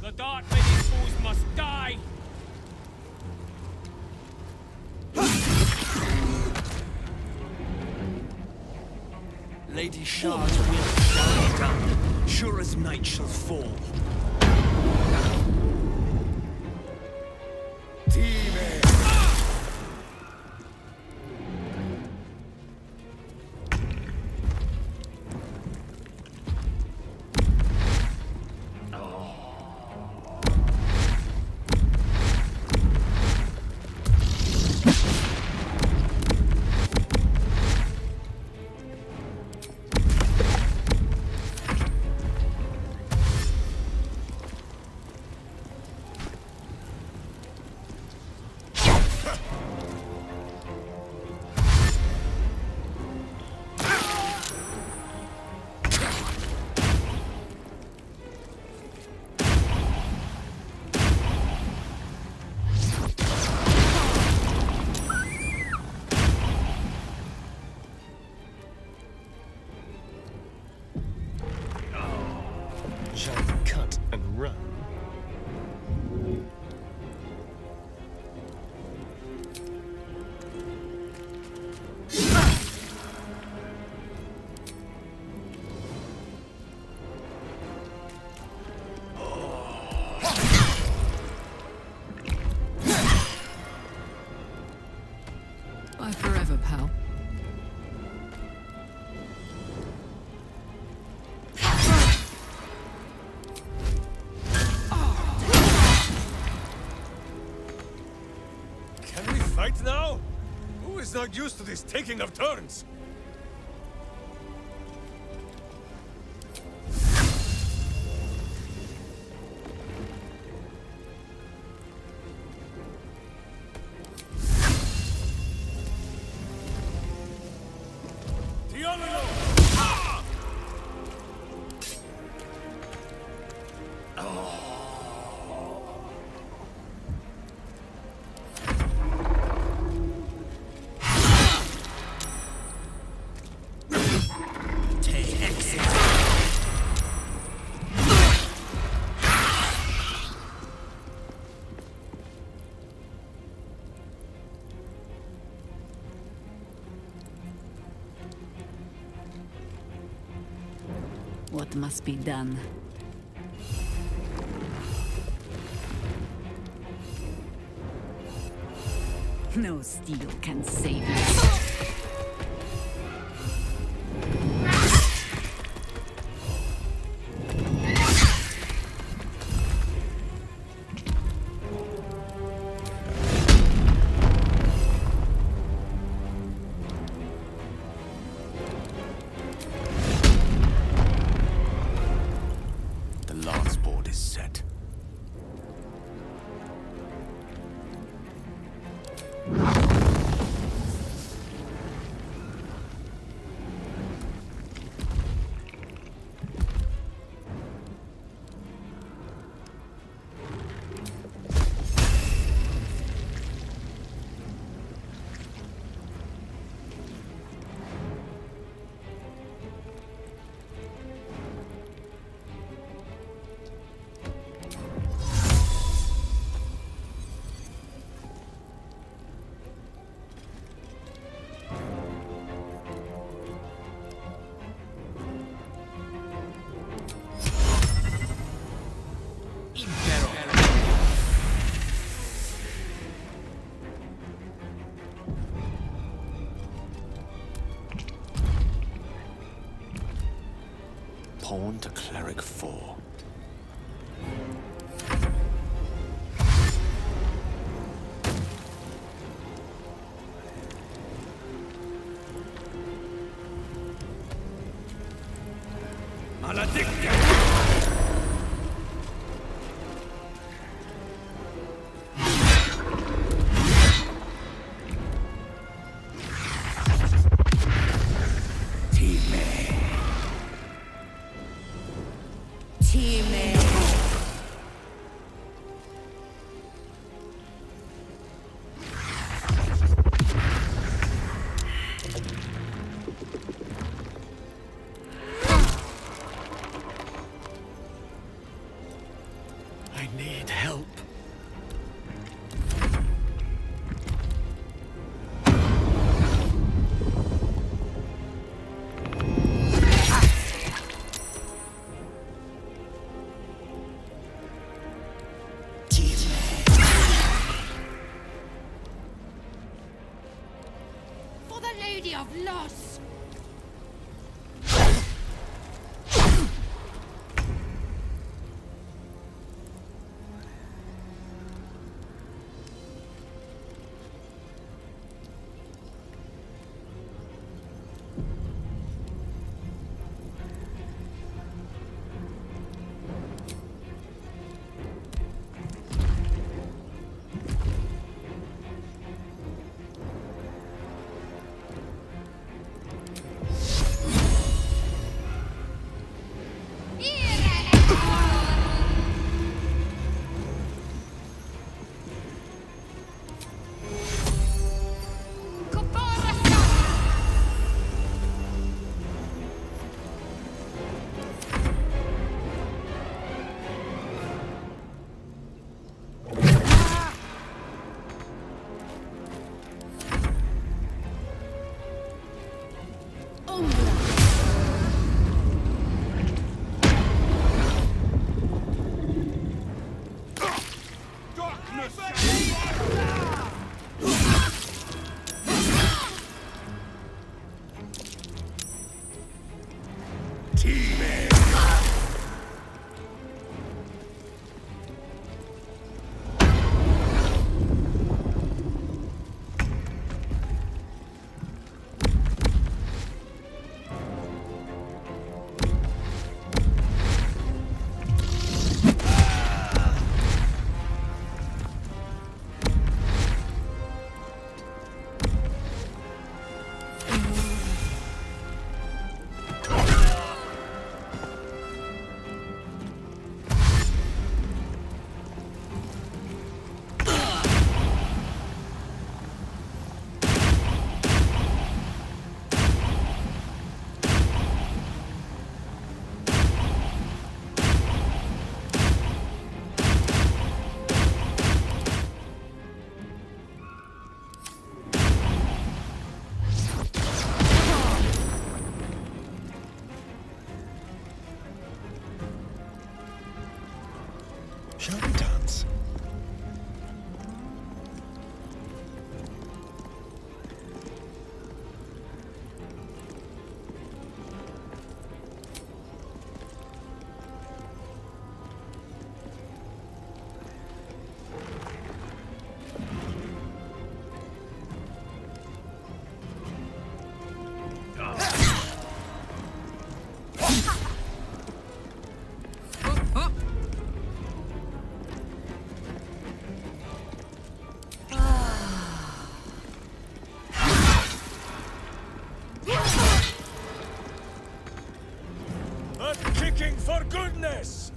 The Dark Lady's foes must die! Lady Shard's will shall be done, sure as night shall fall. Shall we cut and run? Bye forever, pal. Can we fight now? Who is not used to this taking of turns? what must be done. No steel can save you. Pawn to Cleric 4. I need help. For the Lady of Loss! Shall we dance? A kicking for goodness!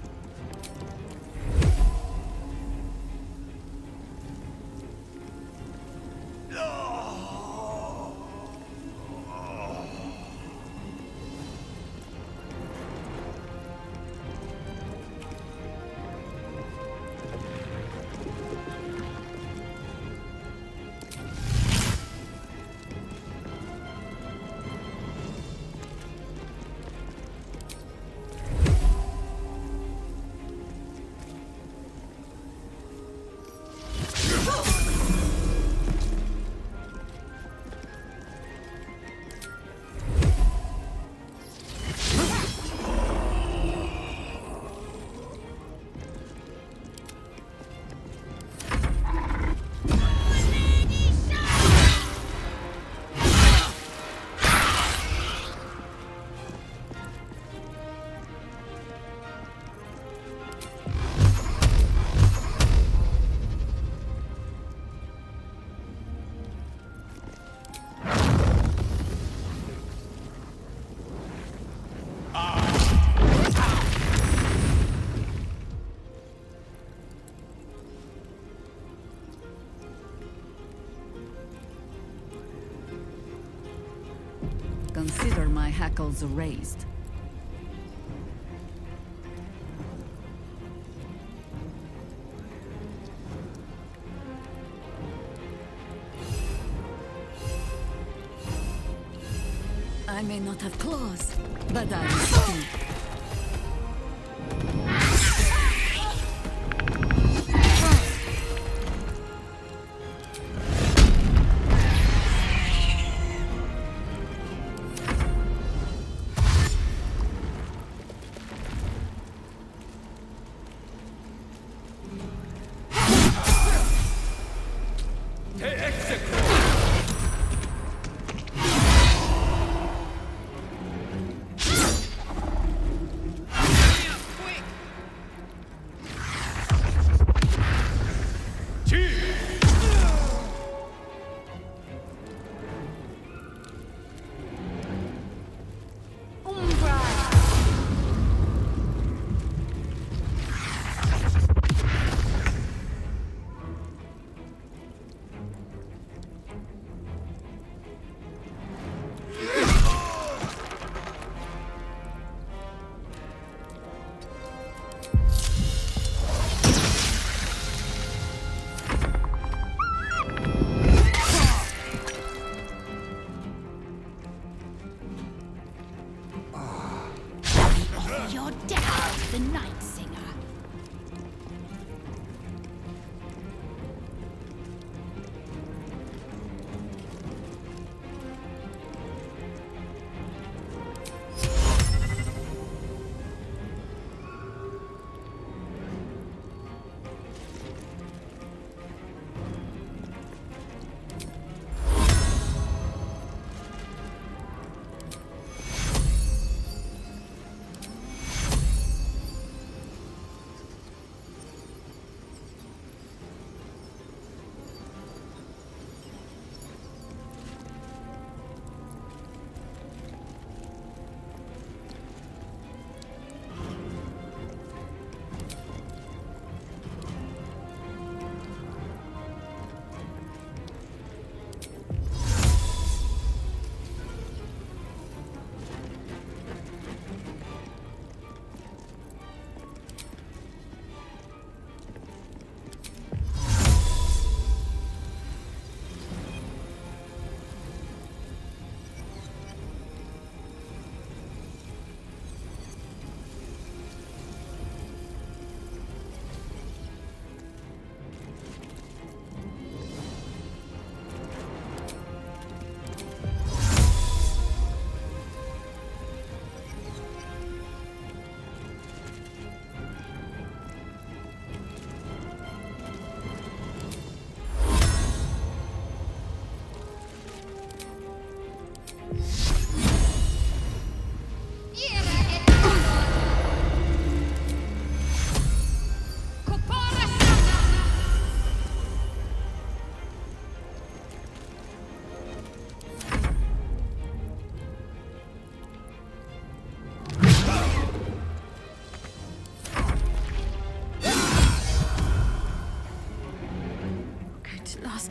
Consider my hackles raised. I may not have claws, but I speak. Your death, the Night Singer.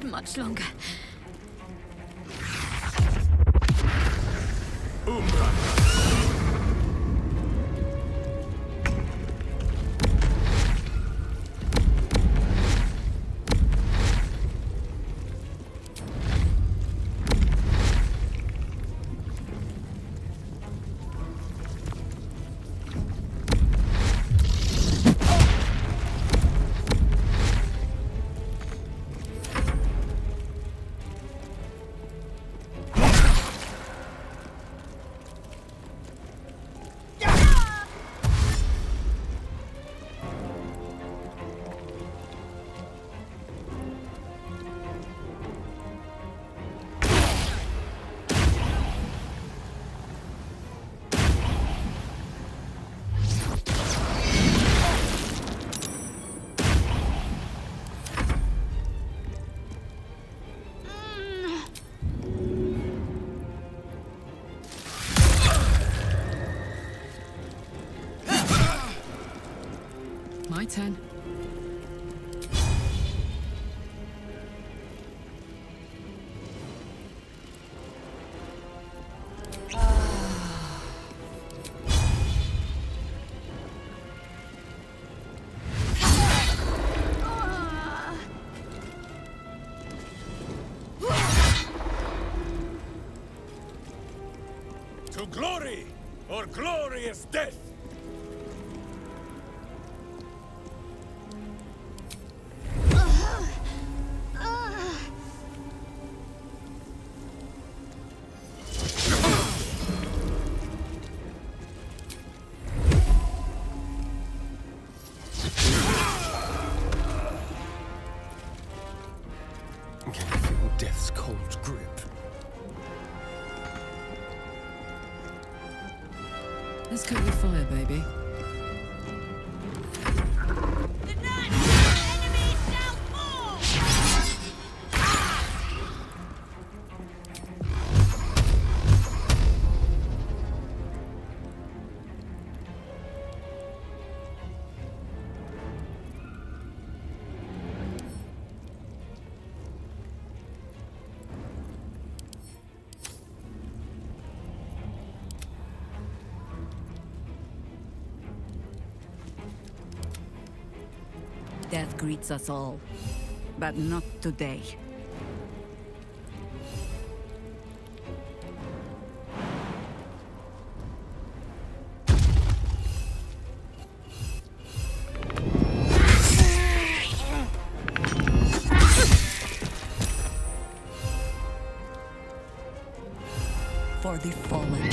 last much longer. My turn. To glory or glorious death! Feel death's cold grip. Let's coat your fire, baby. Death greets us all, but not today. For the fallen.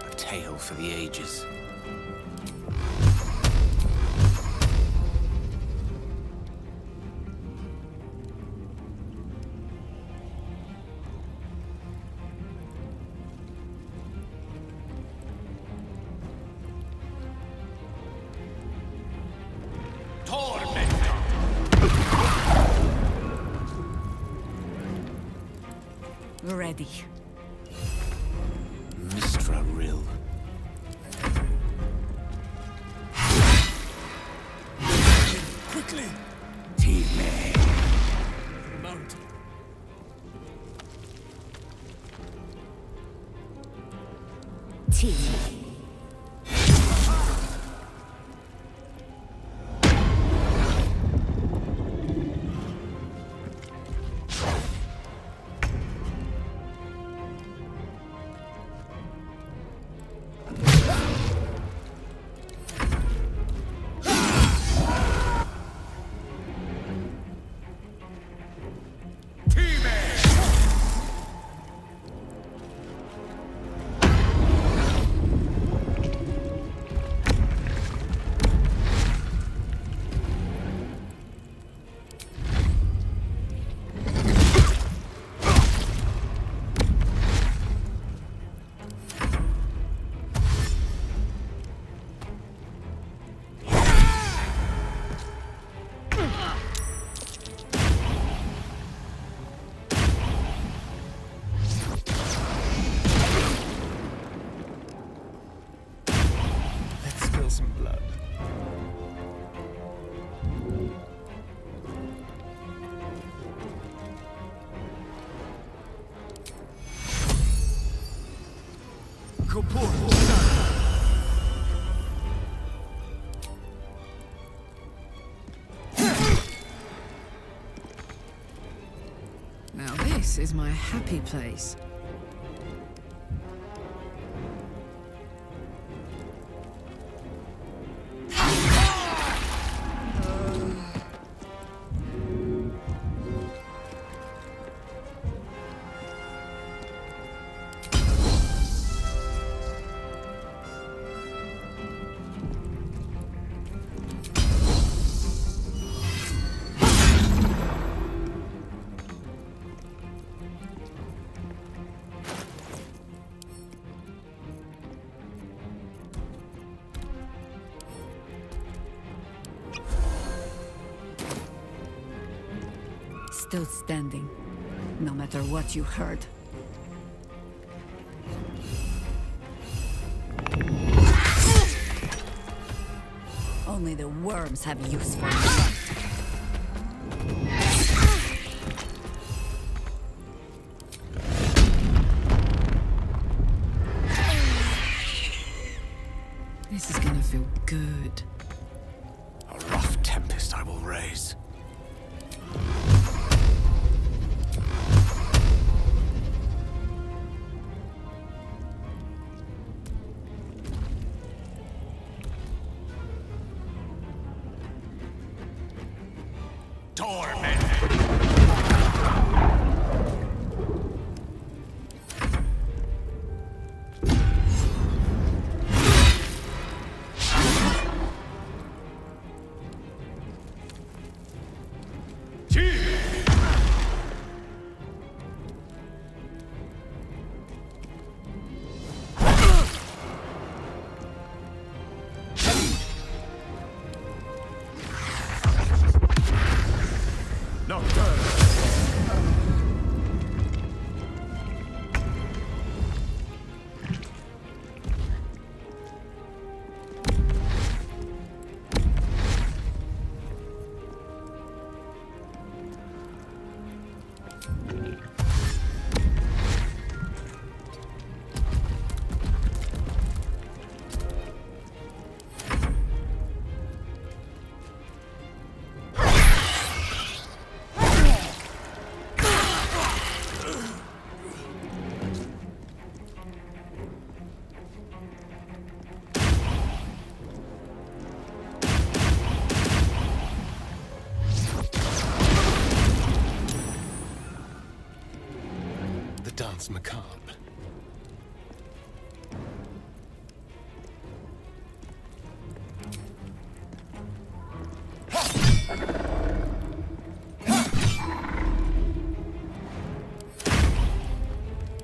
A tale for the ages. Ready. Mistra Rill. Quickly! Teammate. Mount. Team. Let's spill some blood. This is my happy place. Still standing, no matter what you heard. Only the worms have use for me. This is gonna feel good. A rough tempest I will raise. Dance macabre.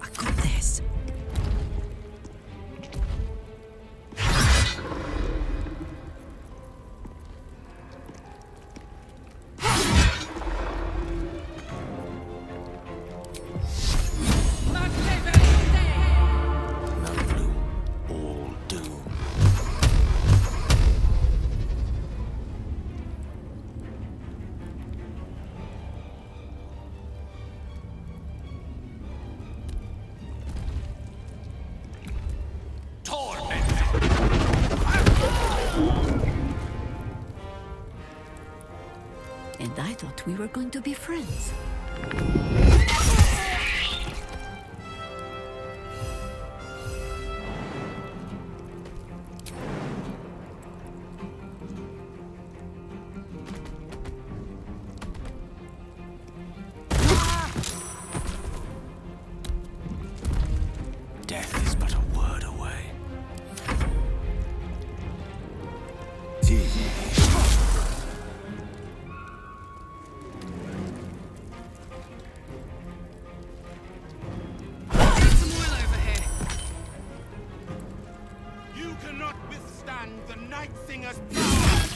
I got this. And I thought we were going to be friends. Death is but a word away. You cannot withstand the Night Singer's power!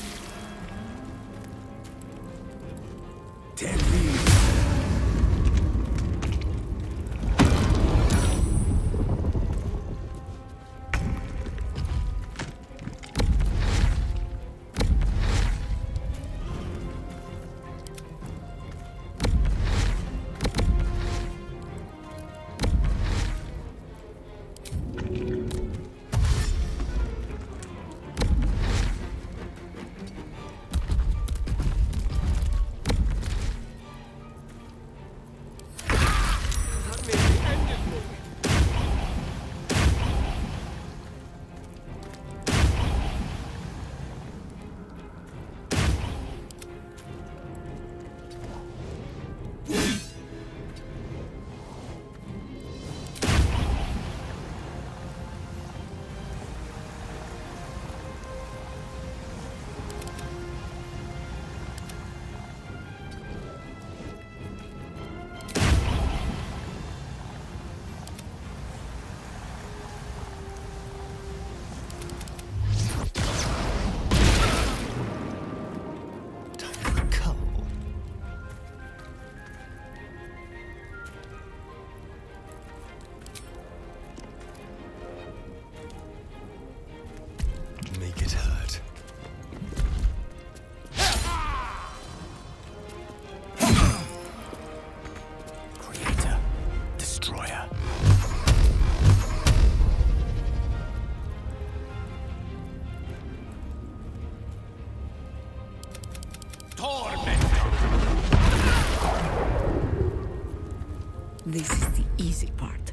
This is the easy part.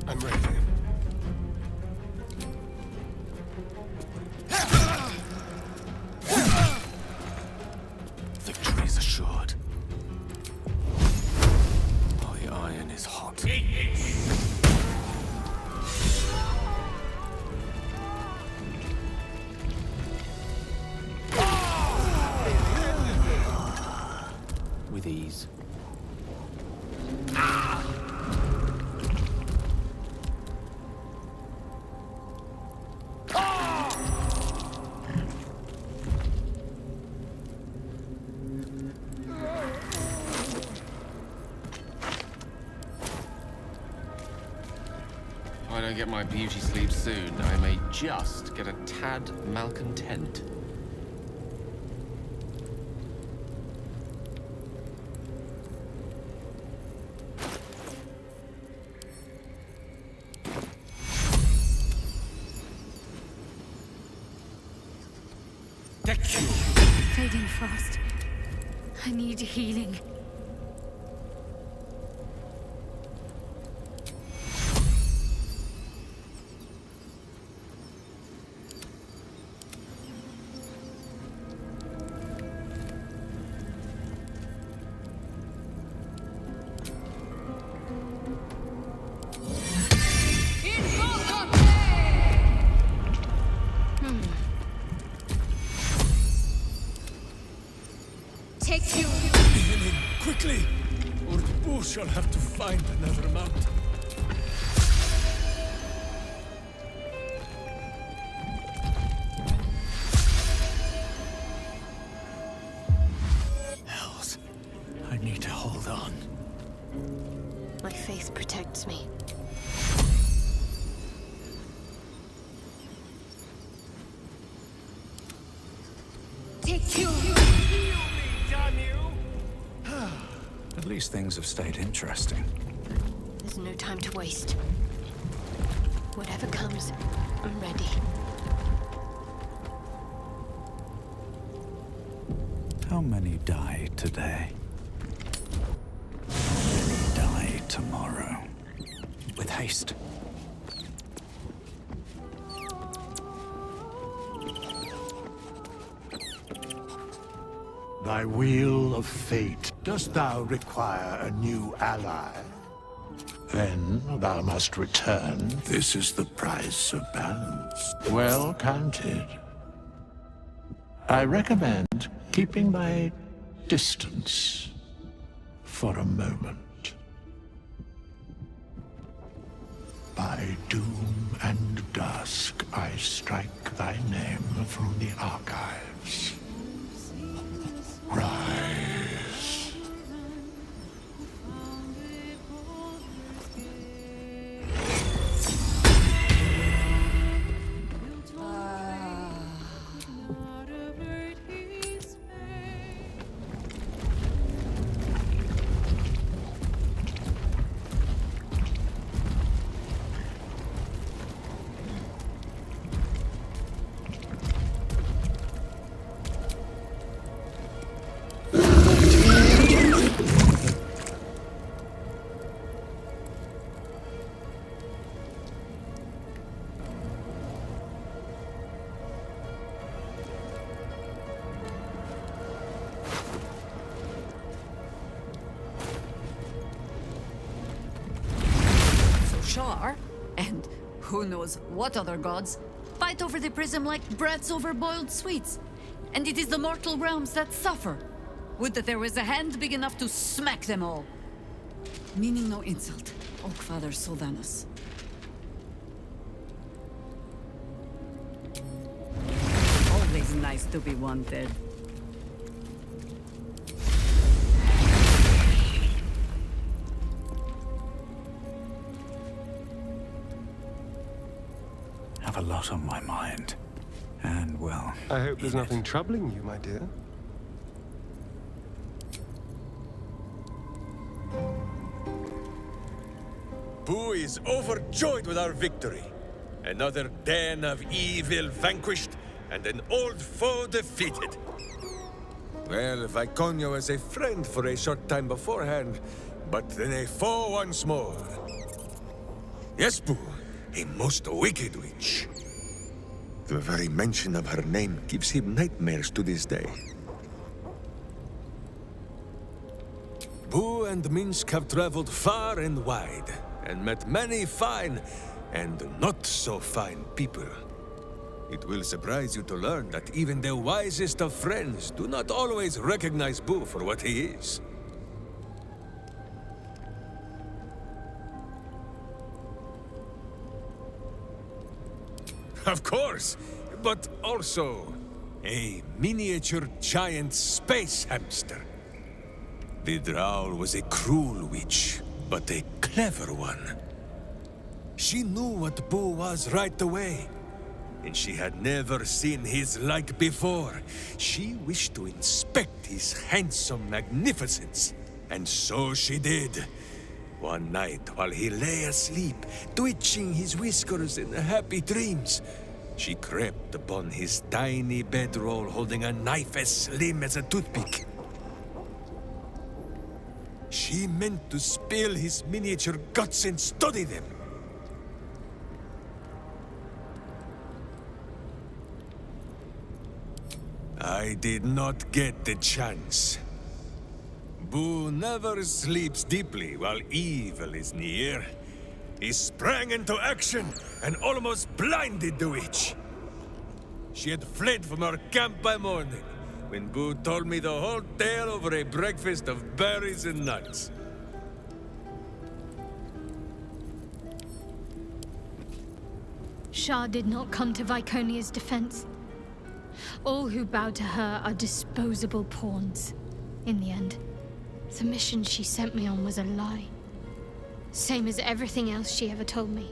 I'm ready. Victory is assured. Oh, the iron is hot. With ease. If I don't get my beauty sleep soon, I may just get a tad malcontent. Fading fast. I need healing. Take you. Healing, quickly! Or Boo shall have to find another mountain. Hells. I need to hold on. My faith protects me. Take you. At least things have stayed interesting. There's no time to waste. Whatever comes, I'm ready. How many die today? How many die tomorrow? With haste. Thy wheel of fate, dost thou require a new ally? Then thou must return. This is the price of balance. Well counted. I recommend keeping thy distance for a moment. By doom and dusk, I strike thy name from the archives. Rise. who knows what other gods, fight over the prism like brats over boiled sweets. And it is the mortal realms that suffer. Would that there was a hand big enough to smack them all. Meaning no insult, Oak Father Sylvanus. Always nice to be wanted. Have a lot on my mind. And, well... I hope there's nothing troubling you, my dear. Boo is overjoyed with our victory. Another den of evil vanquished, and an old foe defeated. Well, Viconio was a friend for a short time beforehand, but then a foe once more. Yes, Boo, a most wicked witch. The very mention of her name gives him nightmares to this day. Boo and Minsk have traveled far and wide, and met many fine and not so fine people. It will surprise you to learn that even the wisest of friends do not always recognize Boo for what he is. Of course, but also a miniature giant space hamster. The Drow was a cruel witch, but a clever one. She knew what Boo was right away, and she had never seen his like before. She wished to inspect his handsome magnificence, and so she did. One night, while he lay asleep, twitching his whiskers in happy dreams, she crept upon his tiny bedroll holding a knife as slim as a toothpick. She meant to spill his miniature guts and study them. I did not get the chance. Boo never sleeps deeply while evil is near. He sprang into action and almost blinded the witch. She had fled from our camp by morning, when Boo told me the whole tale over a breakfast of berries and nuts. Shah did not come to Viconia's defense. All who bow to her are disposable pawns. In the end, the mission she sent me on was a lie. Same as everything else she ever told me.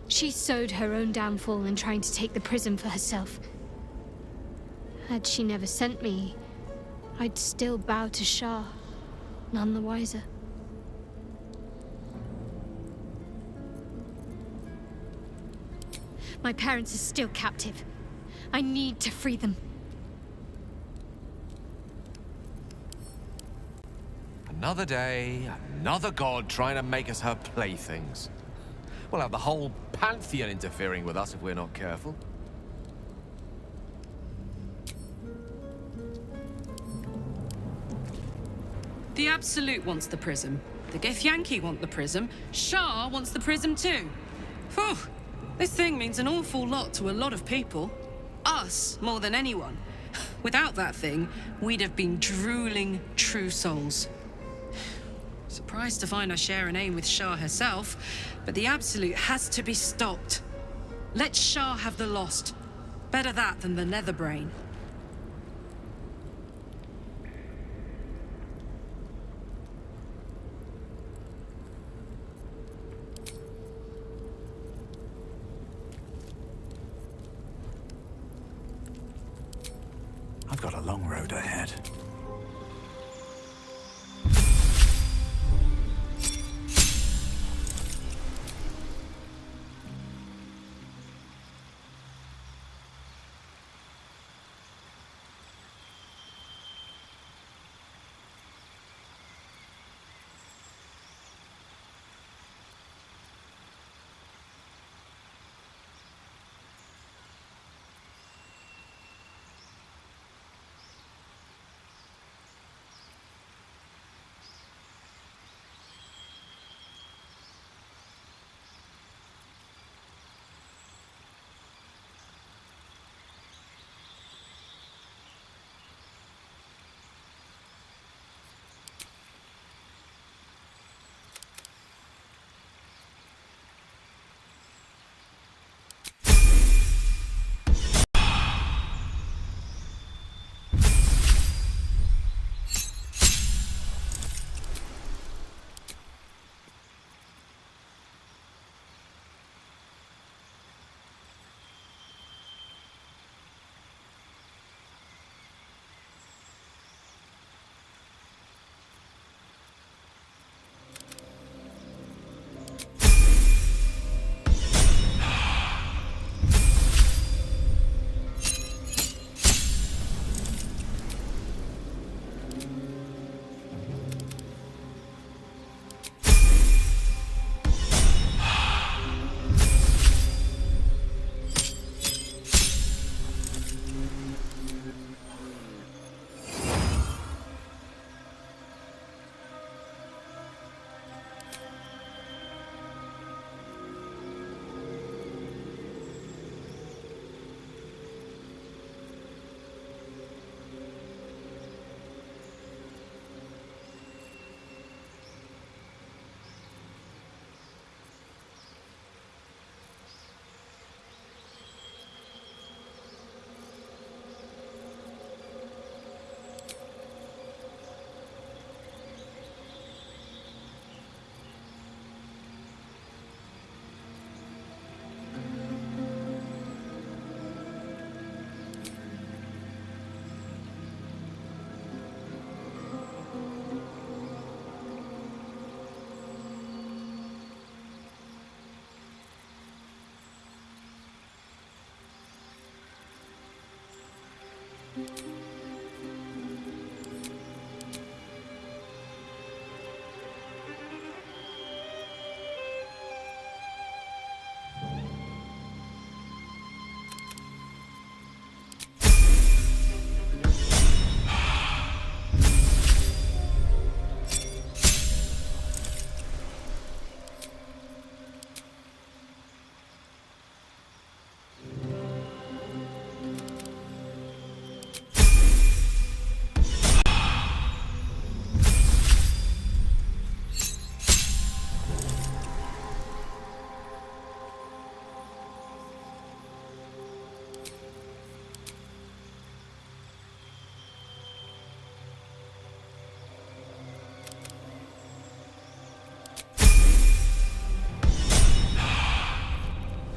She sowed her own downfall in trying to take the prism for herself. Had she never sent me, I'd still bow to Shah, none the wiser. My parents are still captive. I need to free them. Another day, another god trying to make us her playthings. We'll have the whole pantheon interfering with us if we're not careful. The Absolute wants the prism. The Githyanki want the prism. Shah wants the prism too. Phew! This thing means an awful lot to a lot of people. Us more than anyone. Without that thing, we'd have been drooling true souls. Surprised to find I share an aim with Shah herself, but the Absolute has to be stopped. Let Shah have the Lost. Better that than the Netherbrain. I've got a long road ahead.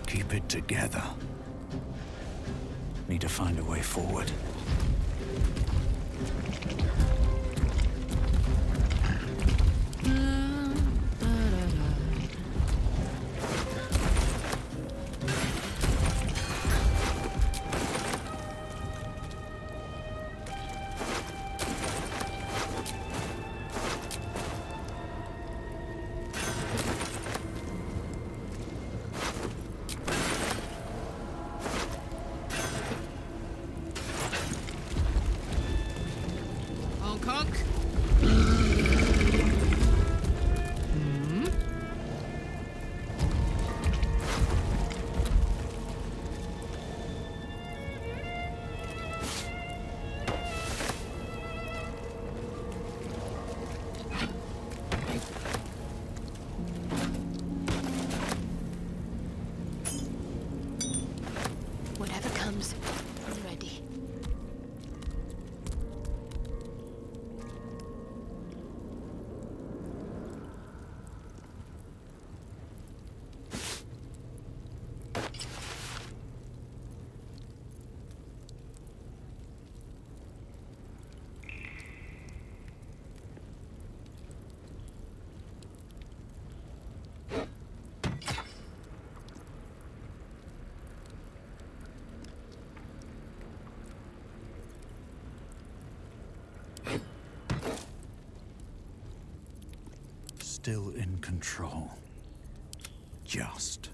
Keep it together. Need to find a way forward. Whatever comes, I'm ready. Still in control. Just.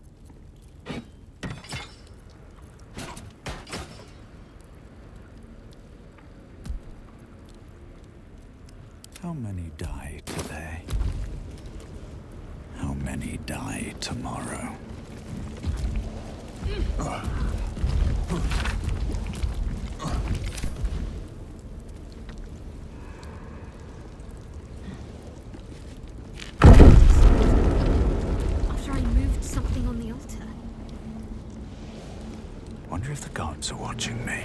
How many die today? How many die tomorrow? After I moved something on the altar. Wonder if the gods are watching me.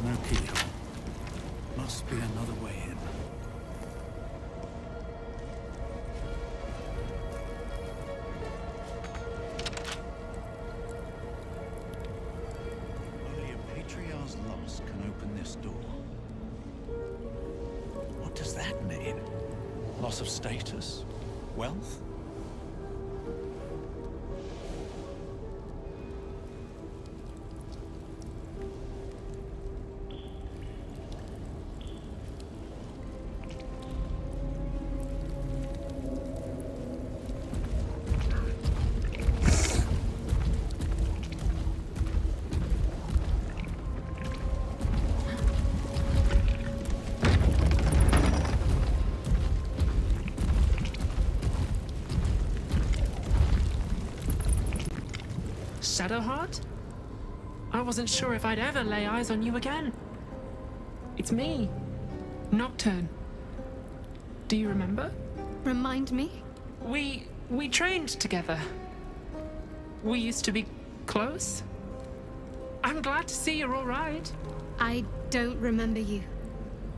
No keyhole. Must be another way in. Only a patriarch's loss can open this door. What does that mean? Loss of status? Wealth? Shadowheart? I wasn't sure if I'd ever lay eyes on you again. It's me, Nocturne. Do you remember? Remind me? We trained together. We used to be close. I'm glad to see you're all right. I don't remember you.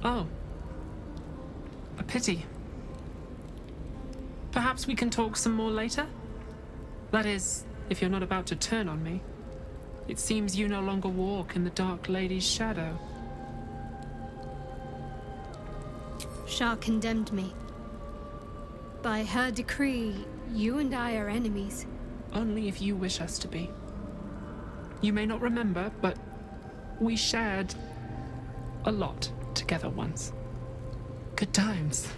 Oh. A pity. Perhaps we can talk some more later? That is, if you're not about to turn on me. It seems you no longer walk in the Dark Lady's shadow. Shah condemned me. By her decree, you and I are enemies. Only if you wish us to be. You may not remember, but we shared a lot together once. Good times.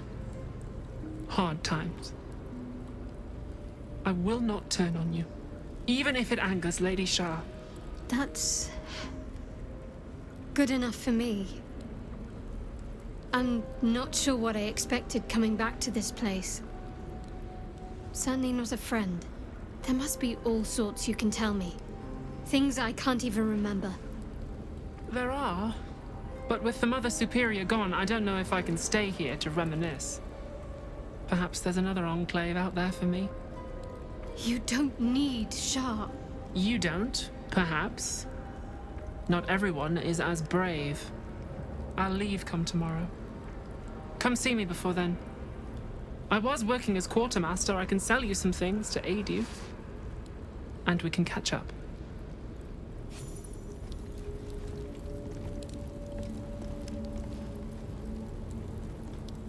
Hard times. I will not turn on you, even if it angers Lady Shah. That's good enough for me. I'm not sure what I expected coming back to this place. Certainly not a friend. There must be all sorts you can tell me. Things I can't even remember. There are, but with the Mother Superior gone, I don't know if I can stay here to reminisce. Perhaps there's another enclave out there for me. You don't need Shah. You don't, perhaps. Not everyone is as brave. I'll leave come tomorrow. Come see me before then. I was working as quartermaster. I can sell you some things to aid you. And we can catch up.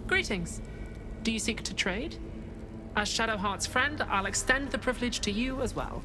Greetings. Do you seek to trade? As Shadowheart's friend, I'll extend the privilege to you as well.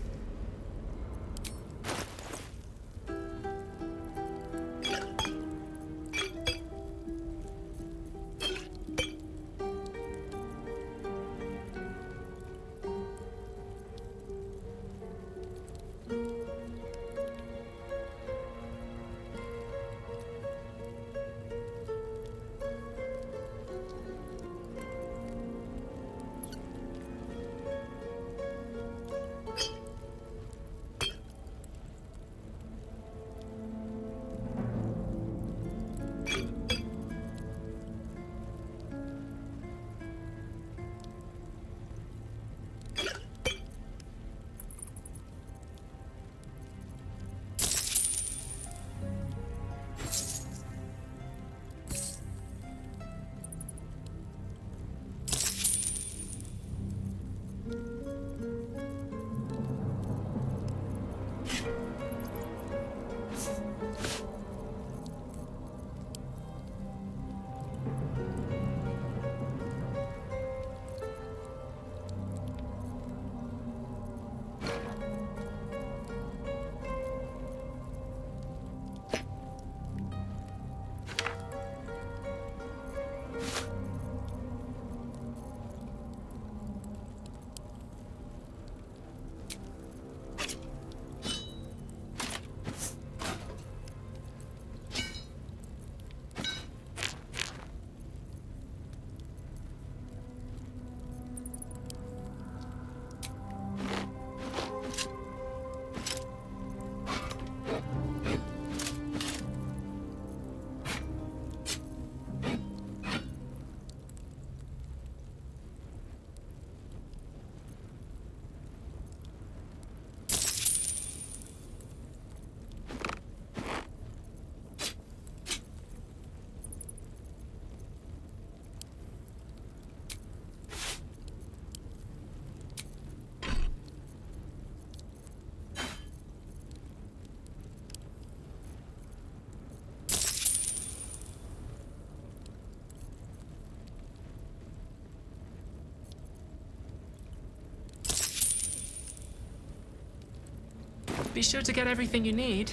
Be sure to get everything you need.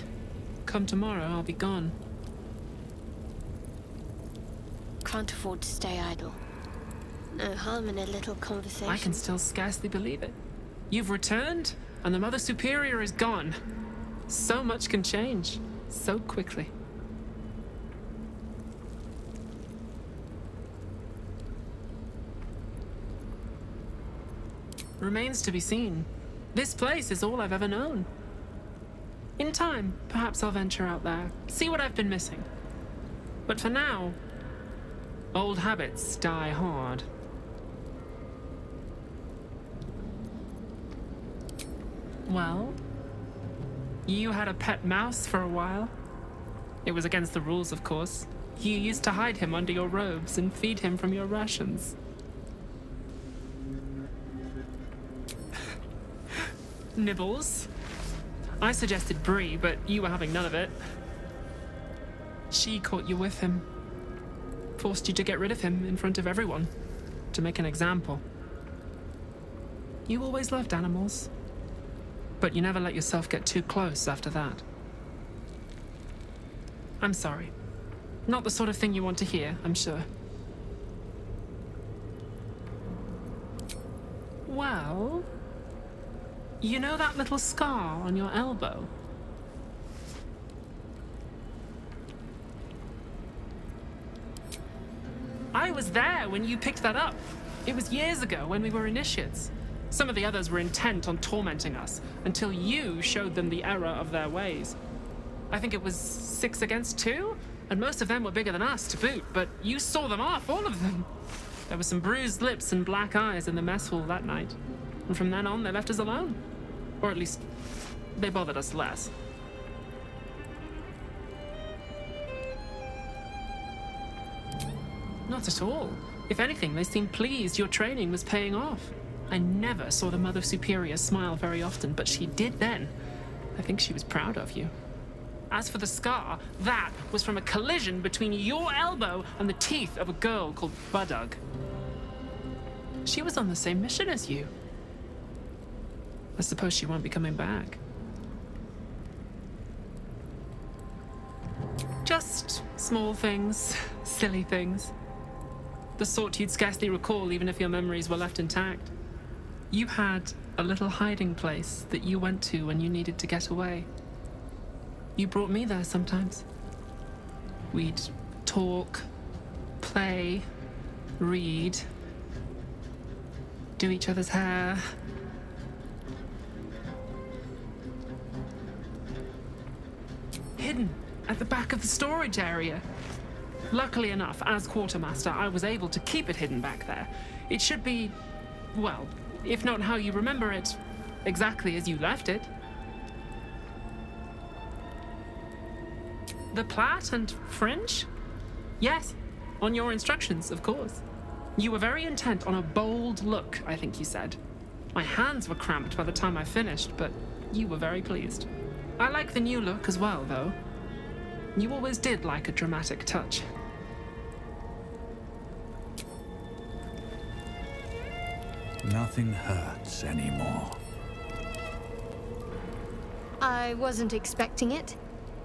Come tomorrow, I'll be gone. Can't afford to stay idle. No harm in a little conversation. I can still scarcely believe it. You've returned, and the Mother Superior is gone. So much can change, so quickly. Remains to be seen. This place is all I've ever known. In time, perhaps I'll venture out there, see what I've been missing. But for now, old habits die hard. Well, you had a pet mouse for a while. It was against the rules, of course. You used to hide him under your robes and feed him from your rations. Nibbles. I suggested Bree, but you were having none of it. She caught you with him. Forced you to get rid of him in front of everyone. To make an example. You always loved animals. But you never let yourself get too close after that. I'm sorry. Not the sort of thing you want to hear, I'm sure. Well, you know that little scar on your elbow? I was there when you picked that up. It was years ago when we were initiates. Some of the others were intent on tormenting us until you showed them the error of their ways. I think it was 6 against 2, and most of them were bigger than us to boot, but you saw them off, all of them. There were some bruised lips and black eyes in the mess hall that night, and from then on they left us alone. Or at least, they bothered us less. Not at all. If anything, they seemed pleased your training was paying off. I never saw the Mother Superior smile very often, but she did then. I think she was proud of you. As for the scar, that was from a collision between your elbow and the teeth of a girl called Budug. She was on the same mission as you. I suppose she won't be coming back. Just small things, silly things. The sort you'd scarcely recall even if your memories were left intact. You had a little hiding place that you went to when you needed to get away. You brought me there sometimes. We'd talk, play, read, do each other's hair. Hidden at the back of the storage area. Luckily enough, as quartermaster, I was able to keep it hidden back there. It should be, well, if not how you remember it, exactly as you left it. The plait and fringe? Yes, on your instructions, of course. You were very intent on a bold look, I think you said. My hands were cramped by the time I finished, but you were very pleased. I like the new look as well, though. You always did like a dramatic touch. Nothing hurts anymore. I wasn't expecting it,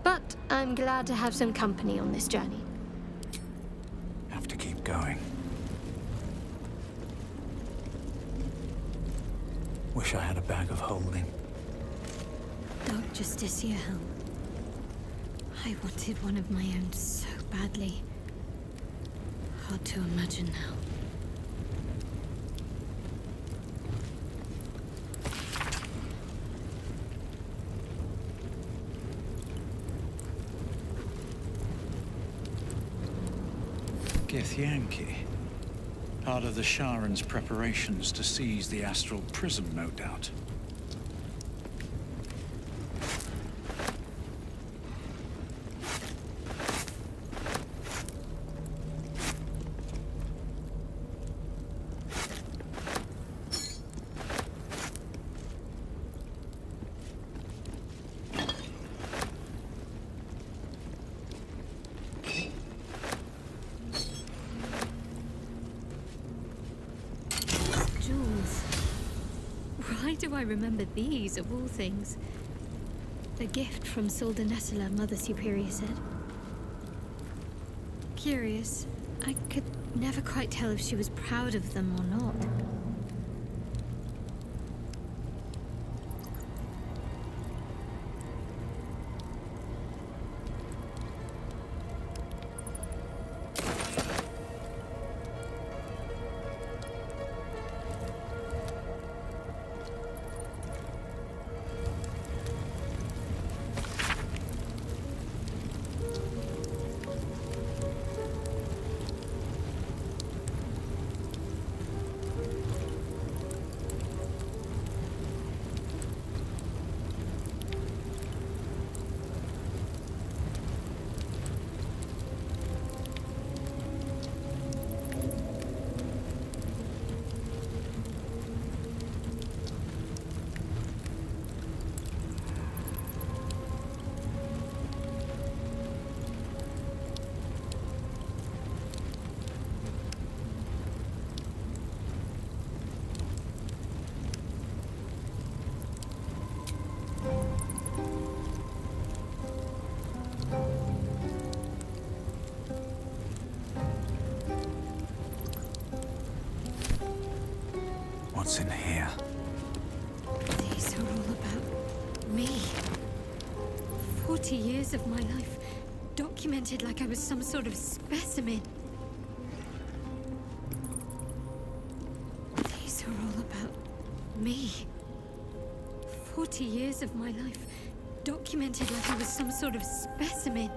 but I'm glad to have some company on this journey. Have to keep going. Wish I had a bag of holding. Dark Justicia helm. I wanted one of my own so badly. Hard to imagine now. Githyanki. Part of the Sharan's preparations to seize the astral prism, no doubt. Why do I remember these, of all things? A gift from Soldanessala, Mother Superior said. Curious. I could never quite tell if she was proud of them or not. 40 years of my life, documented like I was some sort of specimen. These are all about me. 40 years of my life, documented like I was some sort of specimen.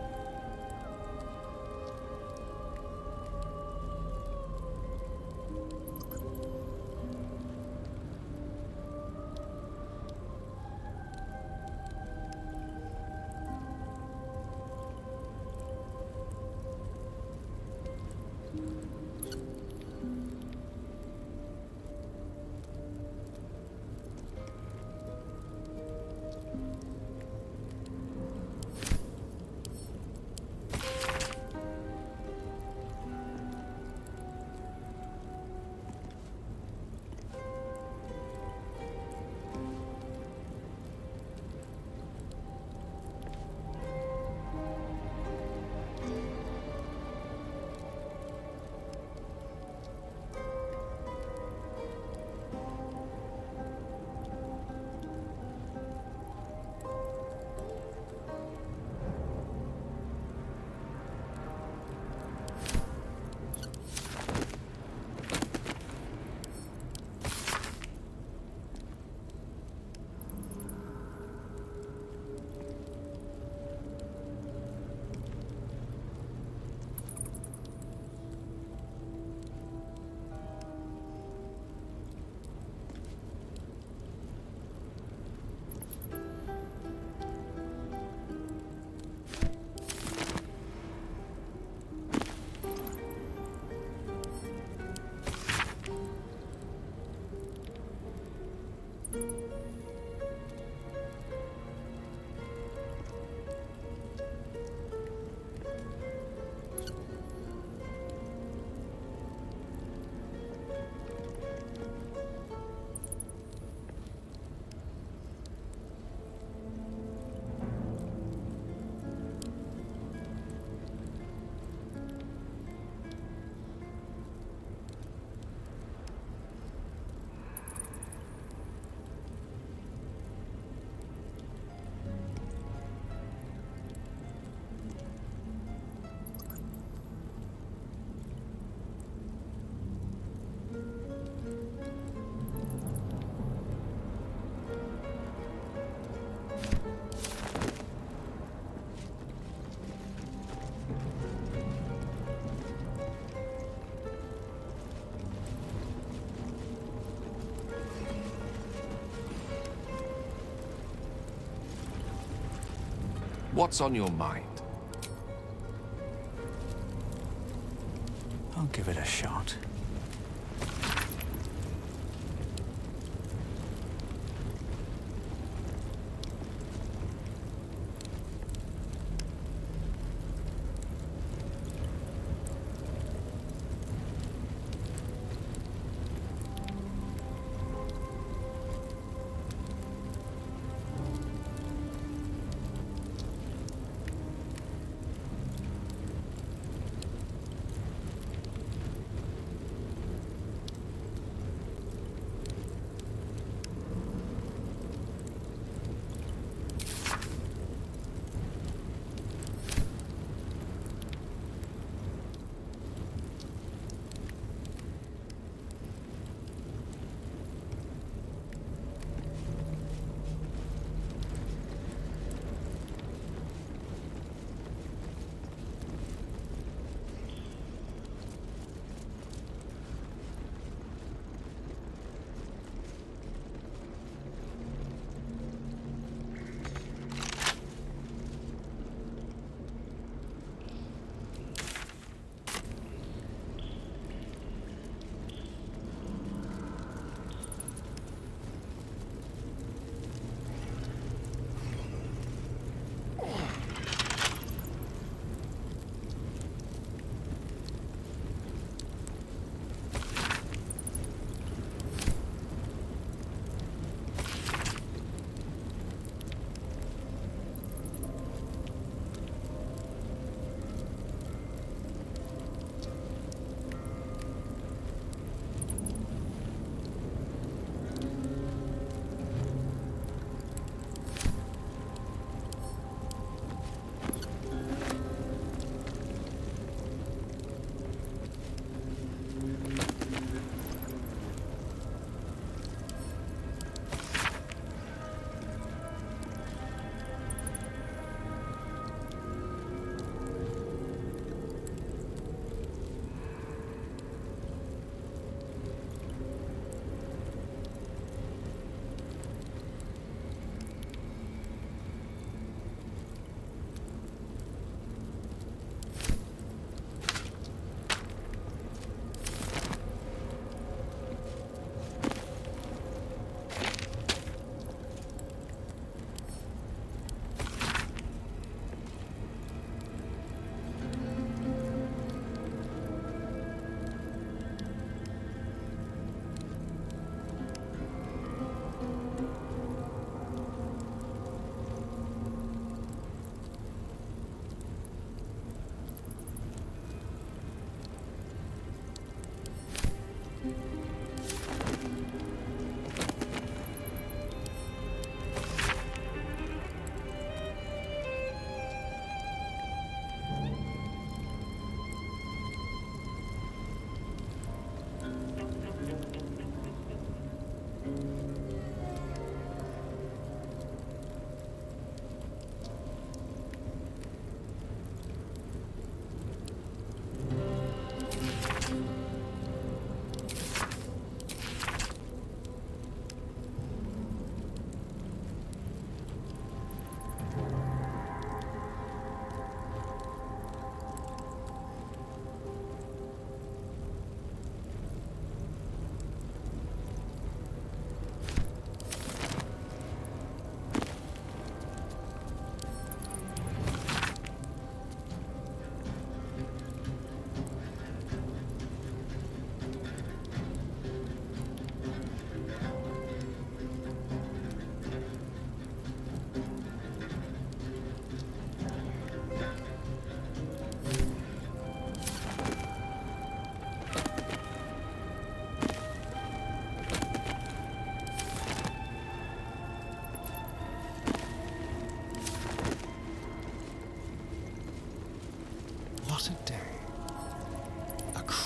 What's on your mind? I'll give it a shot.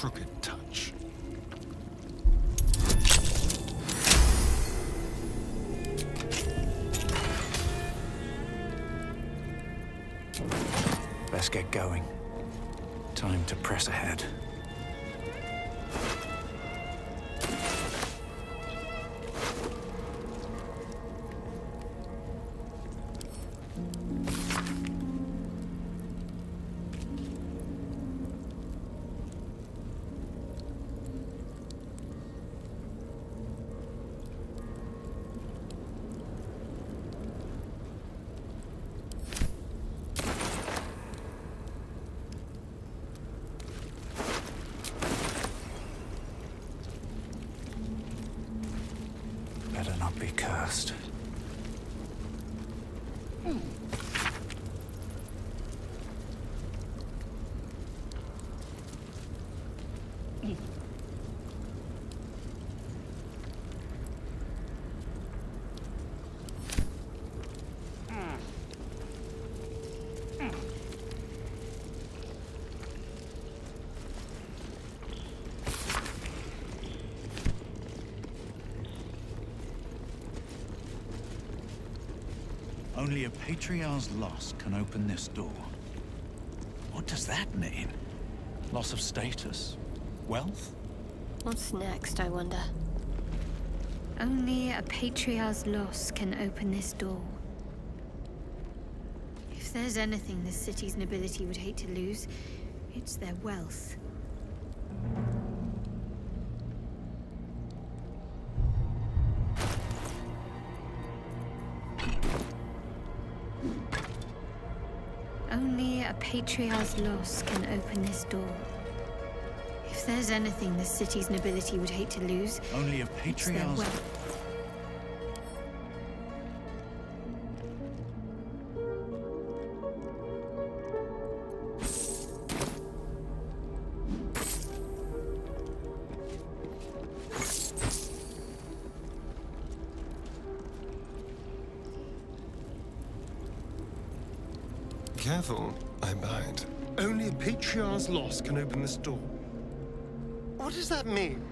crooked touch. Let's get going. Time to press ahead. Better not be cursed. Only a patriarch's loss can open this door. What does that mean? Loss of status? Wealth? What's next, I wonder? Only a patriarch's loss can open this door. If there's anything this city's nobility would hate to lose, it's their wealth. Only a patriarch's loss can open this door. If there's anything this city's nobility would hate to lose, Only a it's their patriarch's... wealth. Careful, I bite. Only a patriarch's loss can open this door. What does that mean?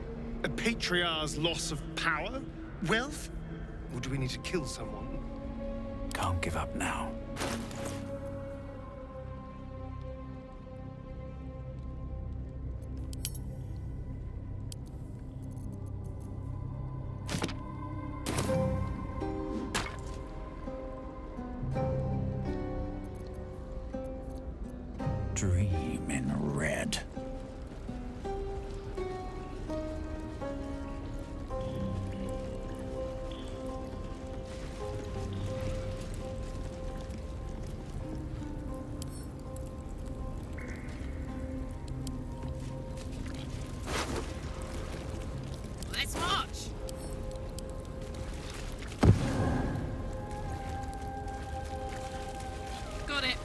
A patriarch's loss of power? Wealth? Or do we need to kill someone? Can't give up now. Dream in red. Let's march! Got it.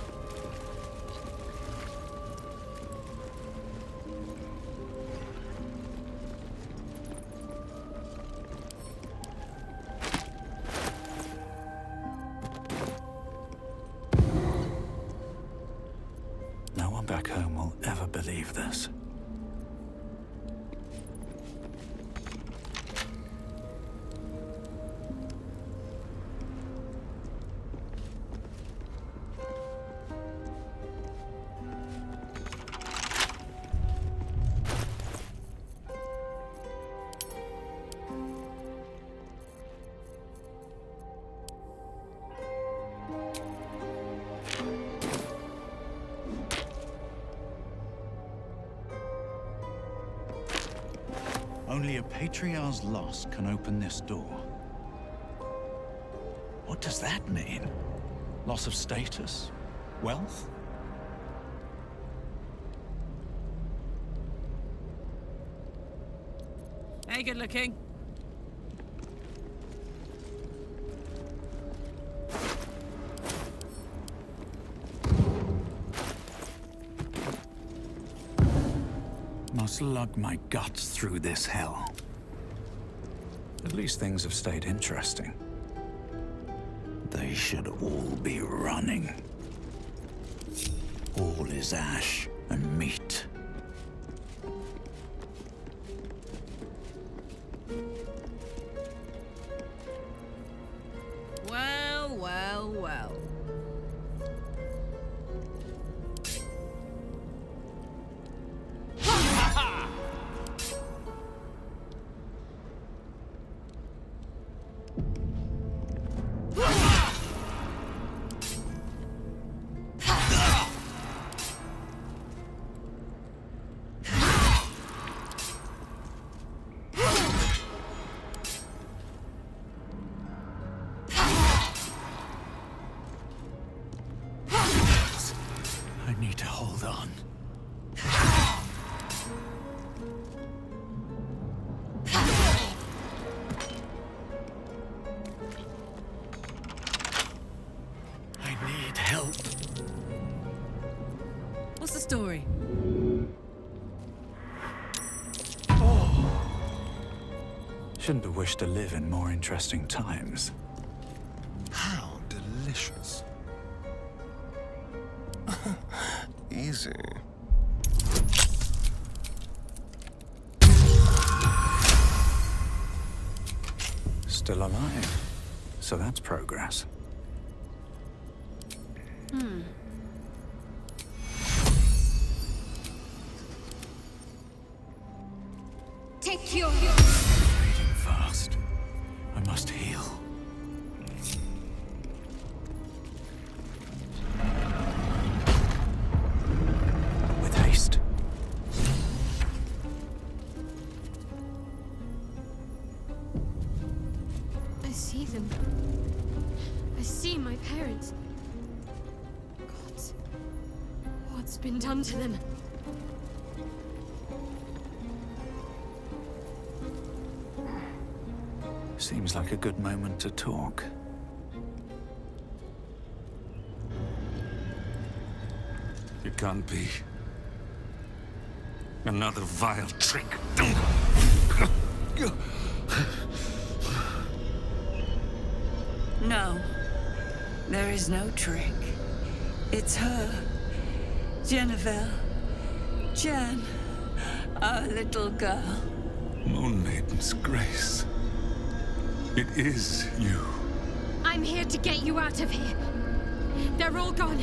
No one back home will ever believe this. Only a patriarch's loss can open this door. What does that mean? Loss of status? Wealth? Hey, good looking. Must lug my guts through this hell. At least things have stayed interesting. They should all be running. All is ash and meat. Hold on. I need help. What's the story? Shouldn't have wished to live in more interesting times. How delicious. Easy. Still alive. So that's progress. Take your... Bleeding fast. I must heal. With haste. I see them. I see my parents. God, what's been done to them? Seems like a good moment to talk. It can't be. Another vile trick. No. There is no trick. It's her. Jennifer. Jen. Our little girl. Moon Maiden's grace. It is you. I'm here to get you out of here. They're all gone.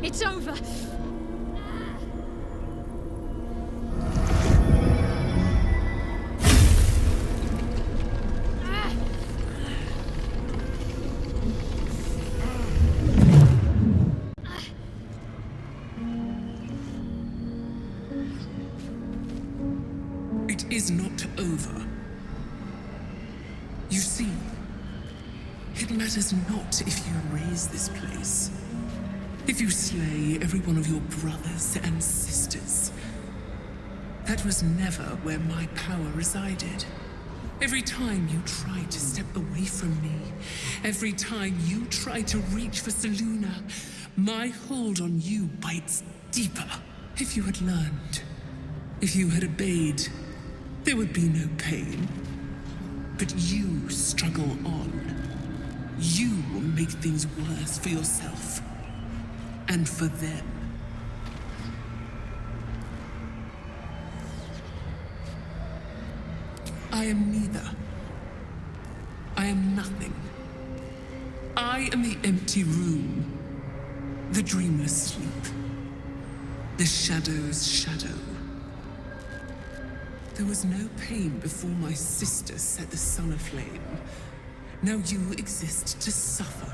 It's over. It is not over. You see, it matters not if you raise this place. If you slay every one of your brothers and sisters. That was never where my power resided. Every time you try to step away from me, every time you try to reach for Seluna, my hold on you bites deeper. If you had learned, if you had obeyed, there would be no pain. But you struggle on. You make things worse for yourself. And for them. I am neither. I am nothing. I am the empty room. The dreamless sleep. The shadow's shadow. There was no pain before my sister set the sun aflame. Now you exist to suffer,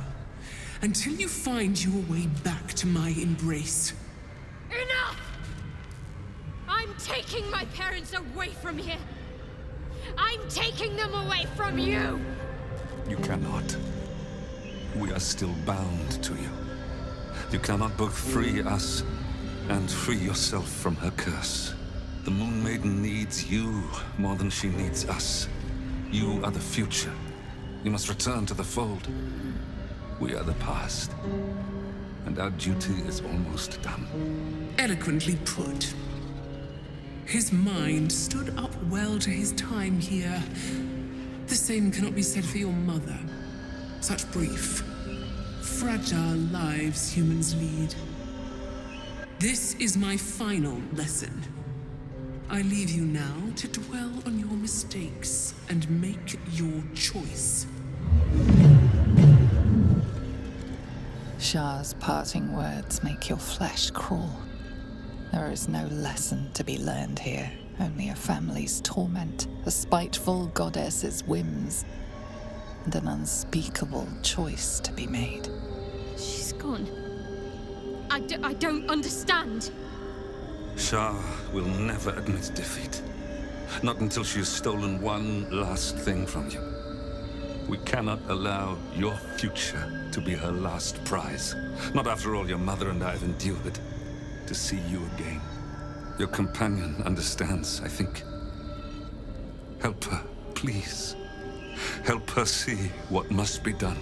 until you find your way back to my embrace. Enough! I'm taking my parents away from here. I'm taking them away from you! You cannot. We are still bound to you. You cannot both free us and free yourself from her curse. The Moon Maiden needs you more than she needs us. You are the future. You must return to the fold. We are the past. And our duty is almost done. Eloquently put. His mind stood up well to his time here. The same cannot be said for your mother. Such brief, fragile lives humans lead. This is my final lesson. I leave you now to dwell on your mistakes and make your choice. Shah's parting words make your flesh crawl. There is no lesson to be learned here, only a family's torment, a spiteful goddess's whims, and an unspeakable choice to be made. She's gone. I don't understand. Shah will never admit defeat. Not until she has stolen one last thing from you. We cannot allow your future to be her last prize. Not after all your mother and I have endured. to see you again. Your companion understands, I think. Help her, please. Help her see what must be done.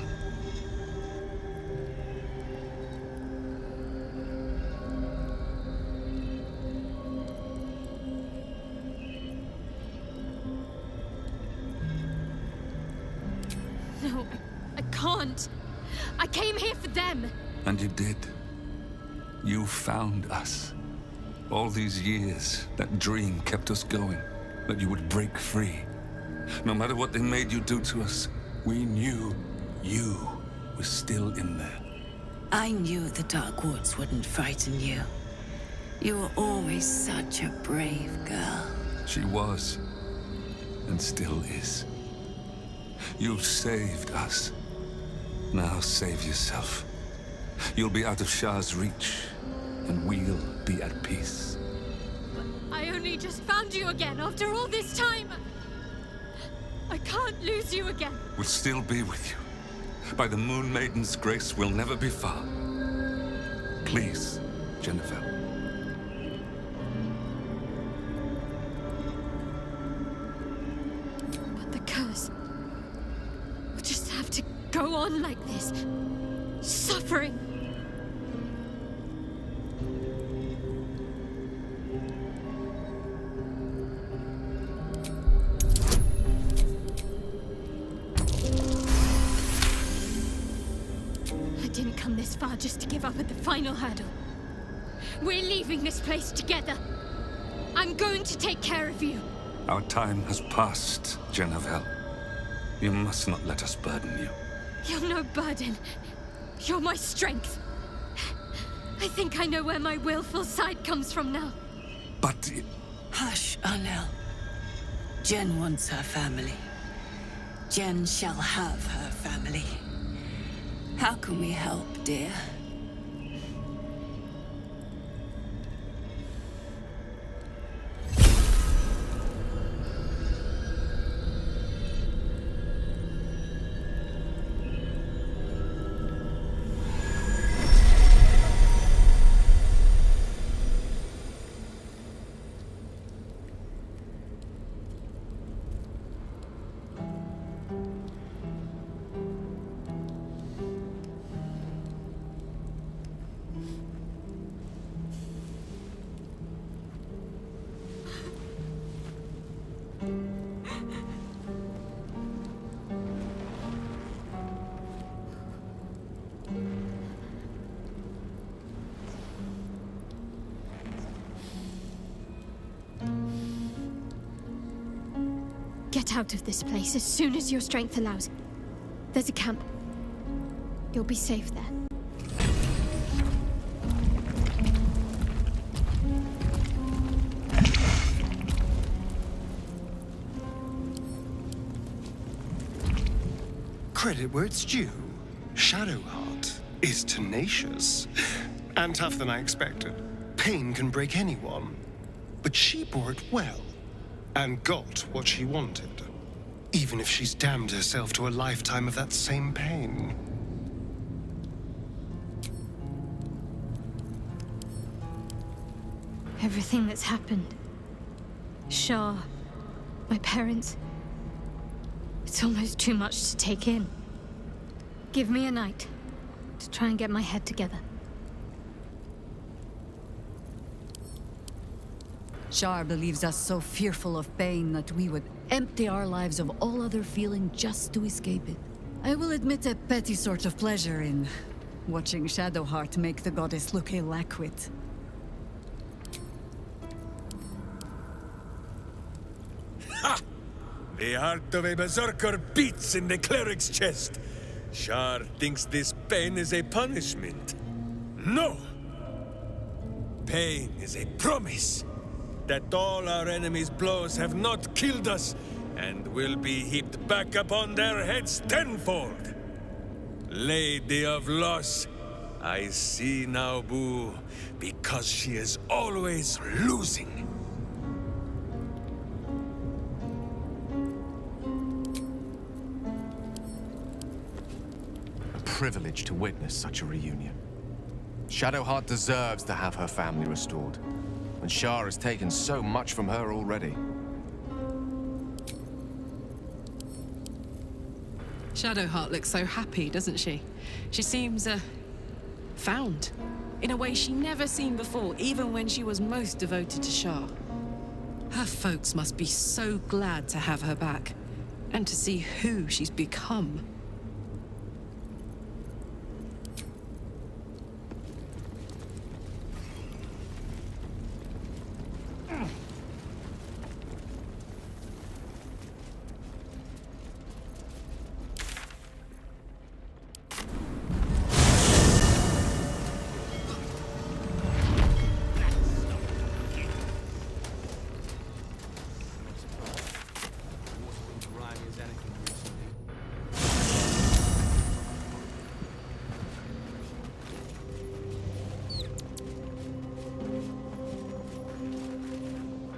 No, I can't. I came here for them. And you did. You found us. All these years, that dream kept us going, that you would break free. No matter what they made you do to us, we knew you were still in there. I knew the Dark Woods wouldn't frighten you. You were always such a brave girl. She was, and still is. You've saved us. Now save yourself. You'll be out of Shah's reach, and we'll be at peace. I only just found you again after all this time. I can't lose you again. We'll still be with you. By the Moon Maiden's grace, we'll never be far. Please, Jennifer. But the curse will just have to go on like this. Suffering. I didn't come this far just to give up at the final hurdle. We're leaving this place together. I'm going to take care of you. Our time has passed, Jennifer. You must not let us burden you. You're no burden. You're my strength. I think I know where my willful side comes from now. But... Hush, Arnel. Jen wants her family. Jen shall have her family. How can we help, dear? Get out of this place as soon as your strength allows. There's a camp. You'll be safe there. Credit where it's due. Shadowheart is tenacious and tougher than I expected. Pain can break anyone, but she bore it well and got what she wanted, even if she's damned herself to a lifetime of that same pain. Everything that's happened. Shah, my parents. It's almost too much to take in. Give me a night to try and get my head together. Shar believes us so fearful of pain that we would empty our lives of all other feeling just to escape it. I will admit a petty sort of pleasure in watching Shadowheart make the goddess look ill-acquit. Ha! The heart of a berserker beats in the cleric's chest. Shar thinks this pain is a punishment. No! Pain is a promise that all our enemies' blows have not killed us and will be heaped back upon their heads tenfold. Lady of Loss, I see now, Boo, because she is always losing. A privilege to witness such a reunion. Shadowheart deserves to have her family restored. And Shah has taken so much from her already. Shadowheart looks so happy, doesn't she? She seems, found. In a way she never seen before, even when she was most devoted to Shah. Her folks must be so glad to have her back, and to see who she's become.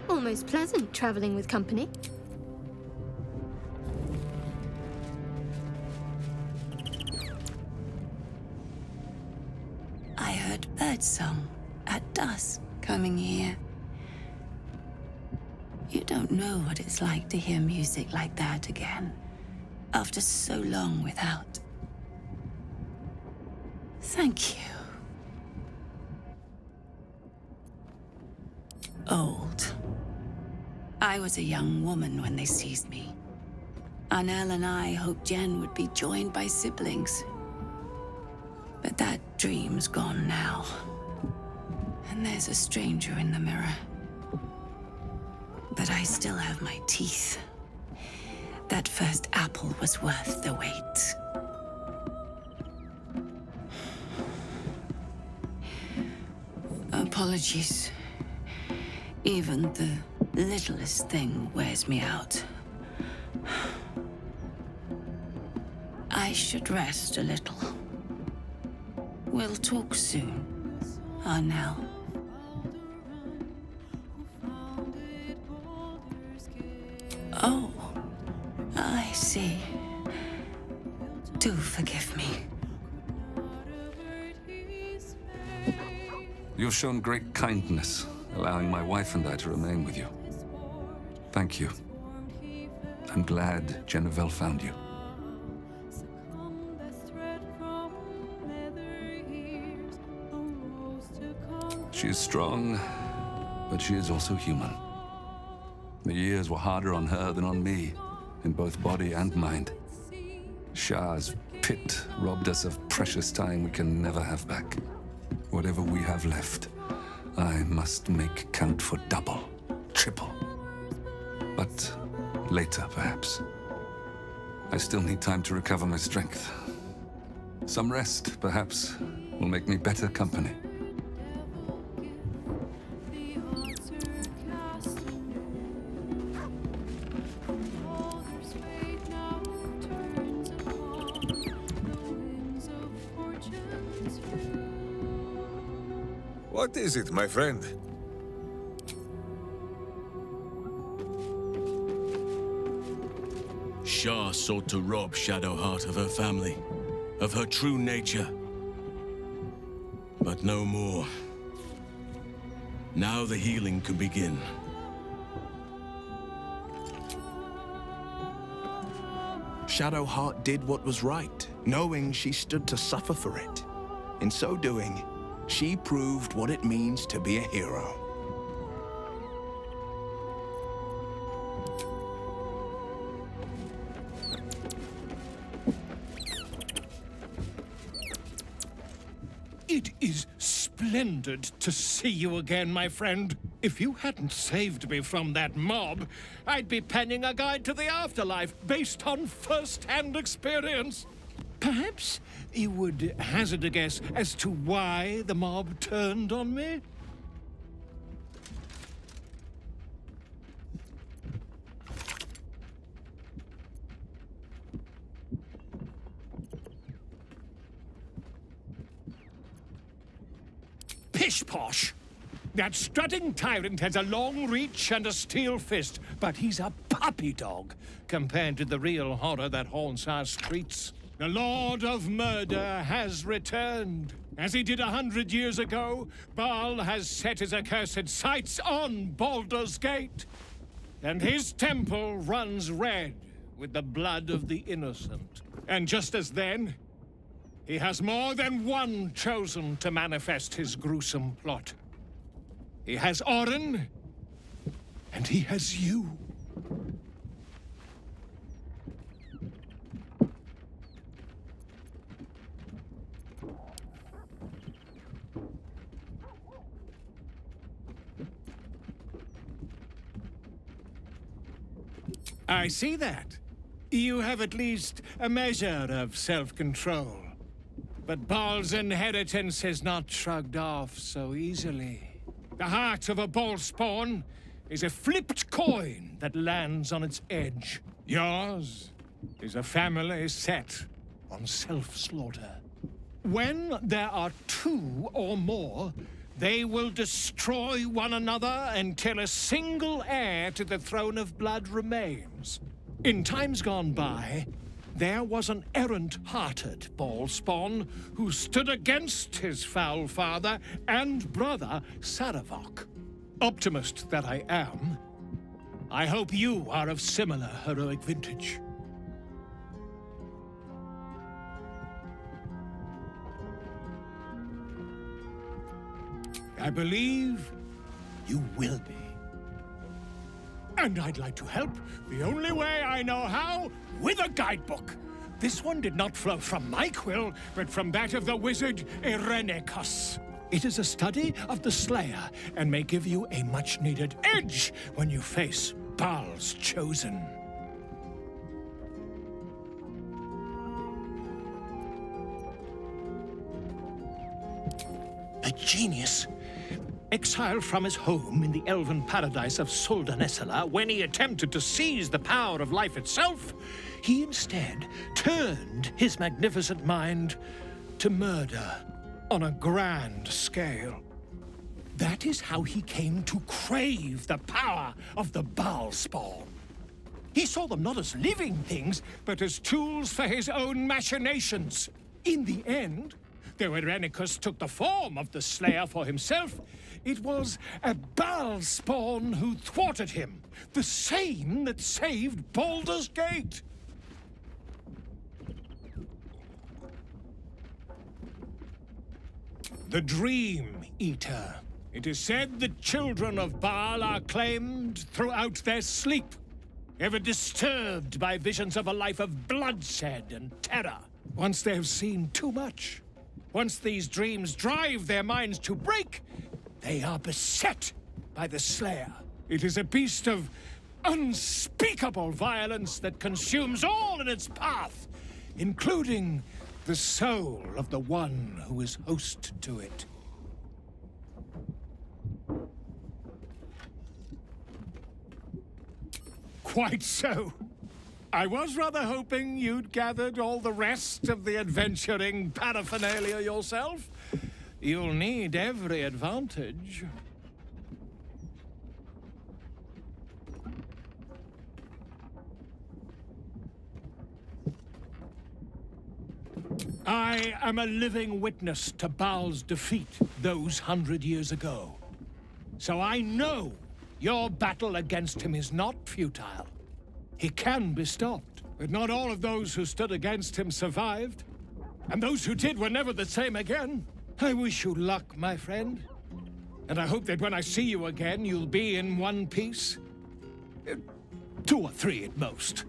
Almost pleasant traveling with company. I heard birdsong at dusk coming here. You don't know what it's like to hear music like that again, after so long without. Thank you. Old. I was a young woman when they seized me. Arnel and I hoped Jen would be joined by siblings. But that dream's gone now. And there's a stranger in the mirror. But I still have my teeth. That first apple was worth the wait. Apologies. Even the littlest thing wears me out. I should rest a little. We'll talk soon, Arnel. Oh, I see. Do forgive me. You've shown great kindness, allowing my wife and I to remain with you. Thank you. I'm glad Jennifer found you. She is strong, but she is also human. The years were harder on her than on me, in both body and mind. Shah's pit robbed us of precious time we can never have back. Whatever we have left, I must make count for double, triple. But later, perhaps. I still need time to recover my strength. Some rest, perhaps, will make me better company. What is it, my friend? Shah sought to rob Shadowheart of her family, of her true nature. But no more. Now the healing can begin. Shadowheart did what was right, knowing she stood to suffer for it. In so doing, she proved what it means to be a hero. It is splendid to see you again, my friend. If you hadn't saved me from that mob, I'd be penning a guide to the afterlife based on first-hand experience. Perhaps you would hazard a guess as to why the mob turned on me? Pish-posh! That strutting tyrant has a long reach and a steel fist, but he's a puppy dog compared to the real horror that haunts our streets. The Lord of Murder has returned. As he did 100 years ago, Baal has set his accursed sights on Baldur's Gate. And his temple runs red with the blood of the innocent. And just as then, he has more than one chosen to manifest his gruesome plot. He has Orin, and he has you. I see that. You have at least a measure of self-control. But Baal's inheritance is not shrugged off so easily. The heart of a Baal spawn is a flipped coin that lands on its edge. Yours is a family set on self-slaughter. When there are two or more, they will destroy one another until a single heir to the throne of blood remains. In times gone by, there was an errant-hearted Baal spawn who stood against his foul father and brother, Saravok. Optimist that I am, I hope you are of similar heroic vintage. I believe you will be. And I'd like to help the only way I know how, with a guidebook. This one did not flow from my quill, but from that of the wizard Irenicus. It is a study of the Slayer, and may give you a much-needed edge when you face Baal's Chosen. A genius. Exiled from his home in the elven paradise of Soldanessala, when he attempted to seize the power of life itself, he instead turned his magnificent mind to murder on a grand scale. That is how he came to crave the power of the Baal spawn. He saw them not as living things, but as tools for his own machinations. In the end, though Irenicus took the form of the Slayer for himself, it was a Baal spawn who thwarted him, the same that saved Baldur's Gate. The Dream Eater. It is said that children of Baal are claimed throughout their sleep, ever disturbed by visions of a life of bloodshed and terror. Once they have seen too much, once these dreams drive their minds to break, they are beset by the Slayer. It is a beast of unspeakable violence that consumes all in its path, including the soul of the one who is host to it. Quite so. I was rather hoping you'd gathered all the rest of the adventuring paraphernalia yourself. You'll need every advantage. I am a living witness to Baal's defeat those 100 years ago. So I know your battle against him is not futile. He can be stopped, but not all of those who stood against him survived. And those who did were never the same again. I wish you luck, my friend. And I hope that when I see you again, you'll be in one piece. 2 or 3 at most.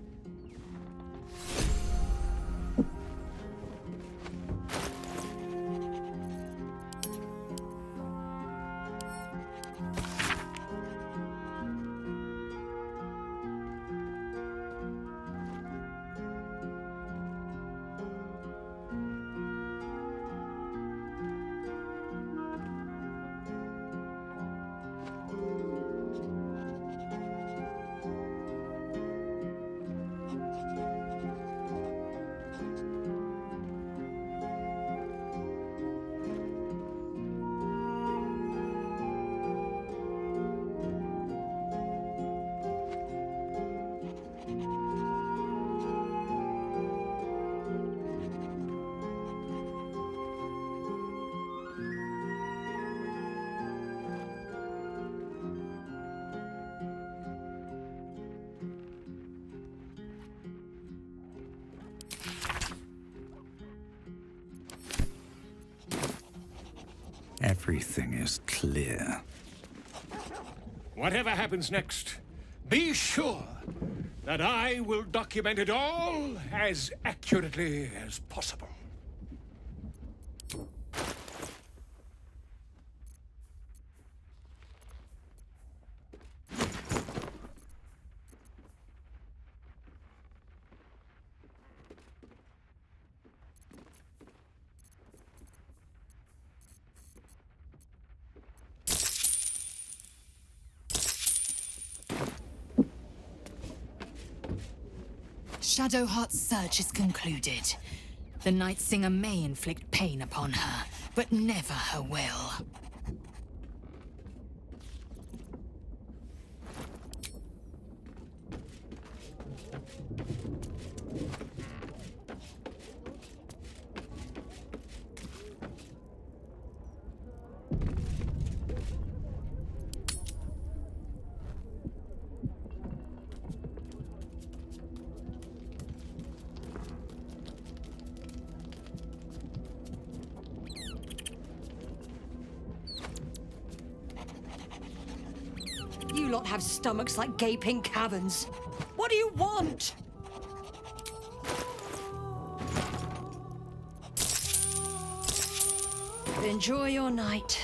Everything is clear. Whatever happens next, be sure that I will document it all as accurately as possible. Shadowheart's search is concluded. The Night Singer may inflict pain upon her, but never her will. You lot have stomachs like gaping caverns. What do you want? Enjoy your night.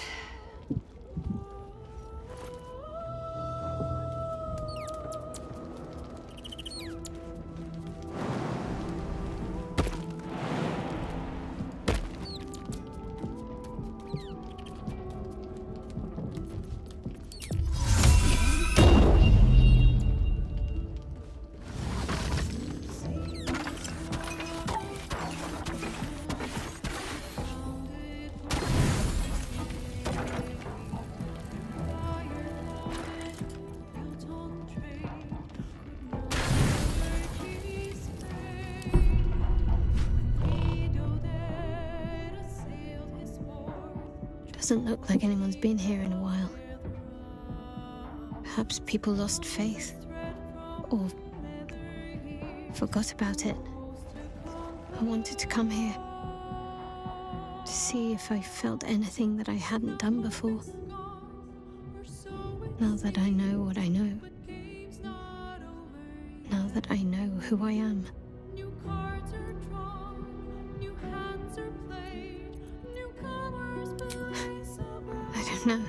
Doesn't look like anyone's been here in a while. Perhaps people lost faith. Or forgot about it. I wanted to come here to see if I felt anything that I hadn't done before. Now that I know what I know. Now that I know who I am. No.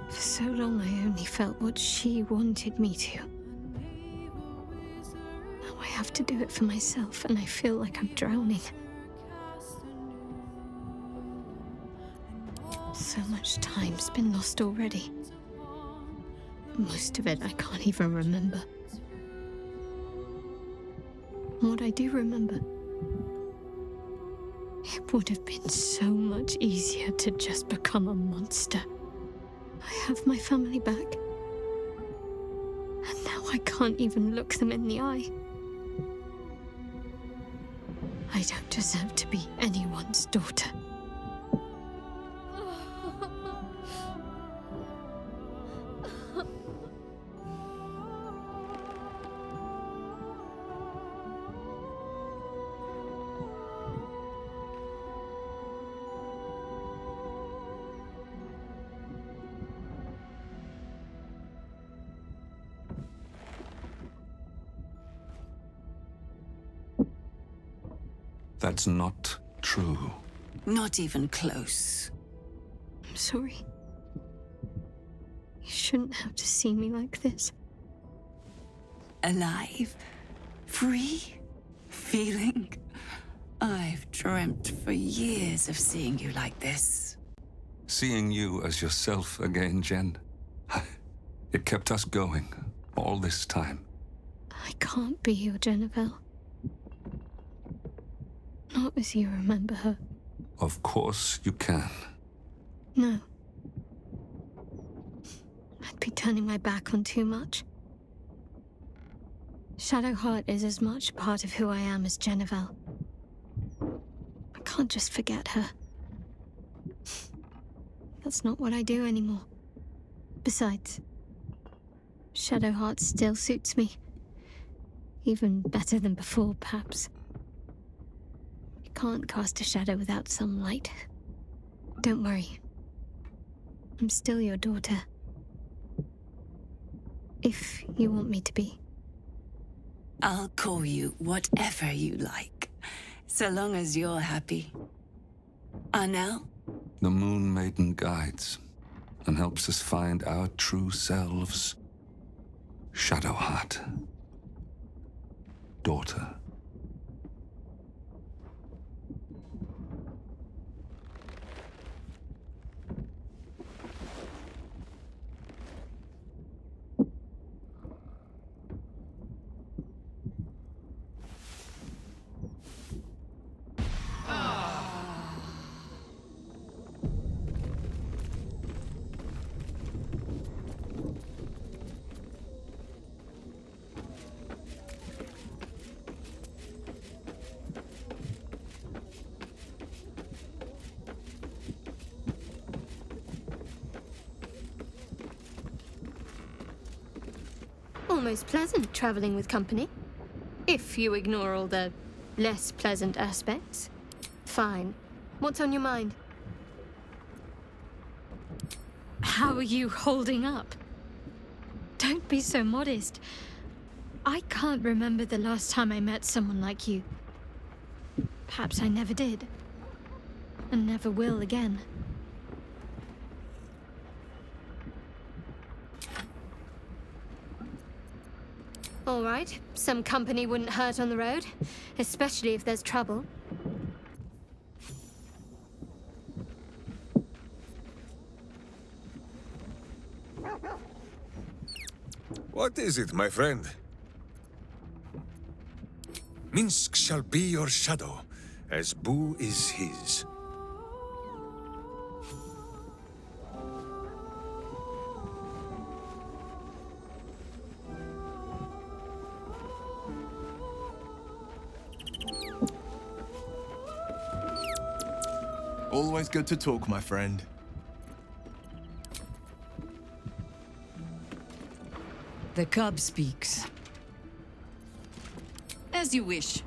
For so long I only felt what she wanted me to. Now I have to do it for myself, and I feel like I'm drowning. So much time's been lost already. Most of it I can't even remember. And what I do remember, it would have been so much easier to just become a monster. I have my family back. And now I can't even look them in the eye. I don't deserve to be anyone's daughter. That's not true. Not even close. I'm sorry. You shouldn't have to see me like this. Alive? Free? Feeling? I've dreamt for years of seeing you like this. Seeing you as yourself again, Jen. It kept us going all this time. I can't be your Jennifer. Not as you remember her. Of course you can. No. I'd be turning my back on too much. Shadowheart is as much part of who I am as Jennifer. I can't just forget her. That's not what I do anymore. Besides, Shadowheart still suits me. Even better than before, perhaps. You can't cast a shadow without some light. Don't worry. I'm still your daughter. If you want me to be. I'll call you whatever you like, so long as you're happy. Arnell? The Moon Maiden guides and helps us find our true selves. Shadowheart. Daughter. Almost pleasant traveling with company. If you ignore all the less pleasant aspects. Fine. What's on your mind? How are you holding up? Don't be so modest. I can't remember the last time I met someone like you. Perhaps I never did. And never will again. All right. Some company wouldn't hurt on the road, especially if there's trouble. What is it, my friend? Minsk shall be your shadow, as Boo is his. Always good to talk, my friend. The cub speaks. As you wish.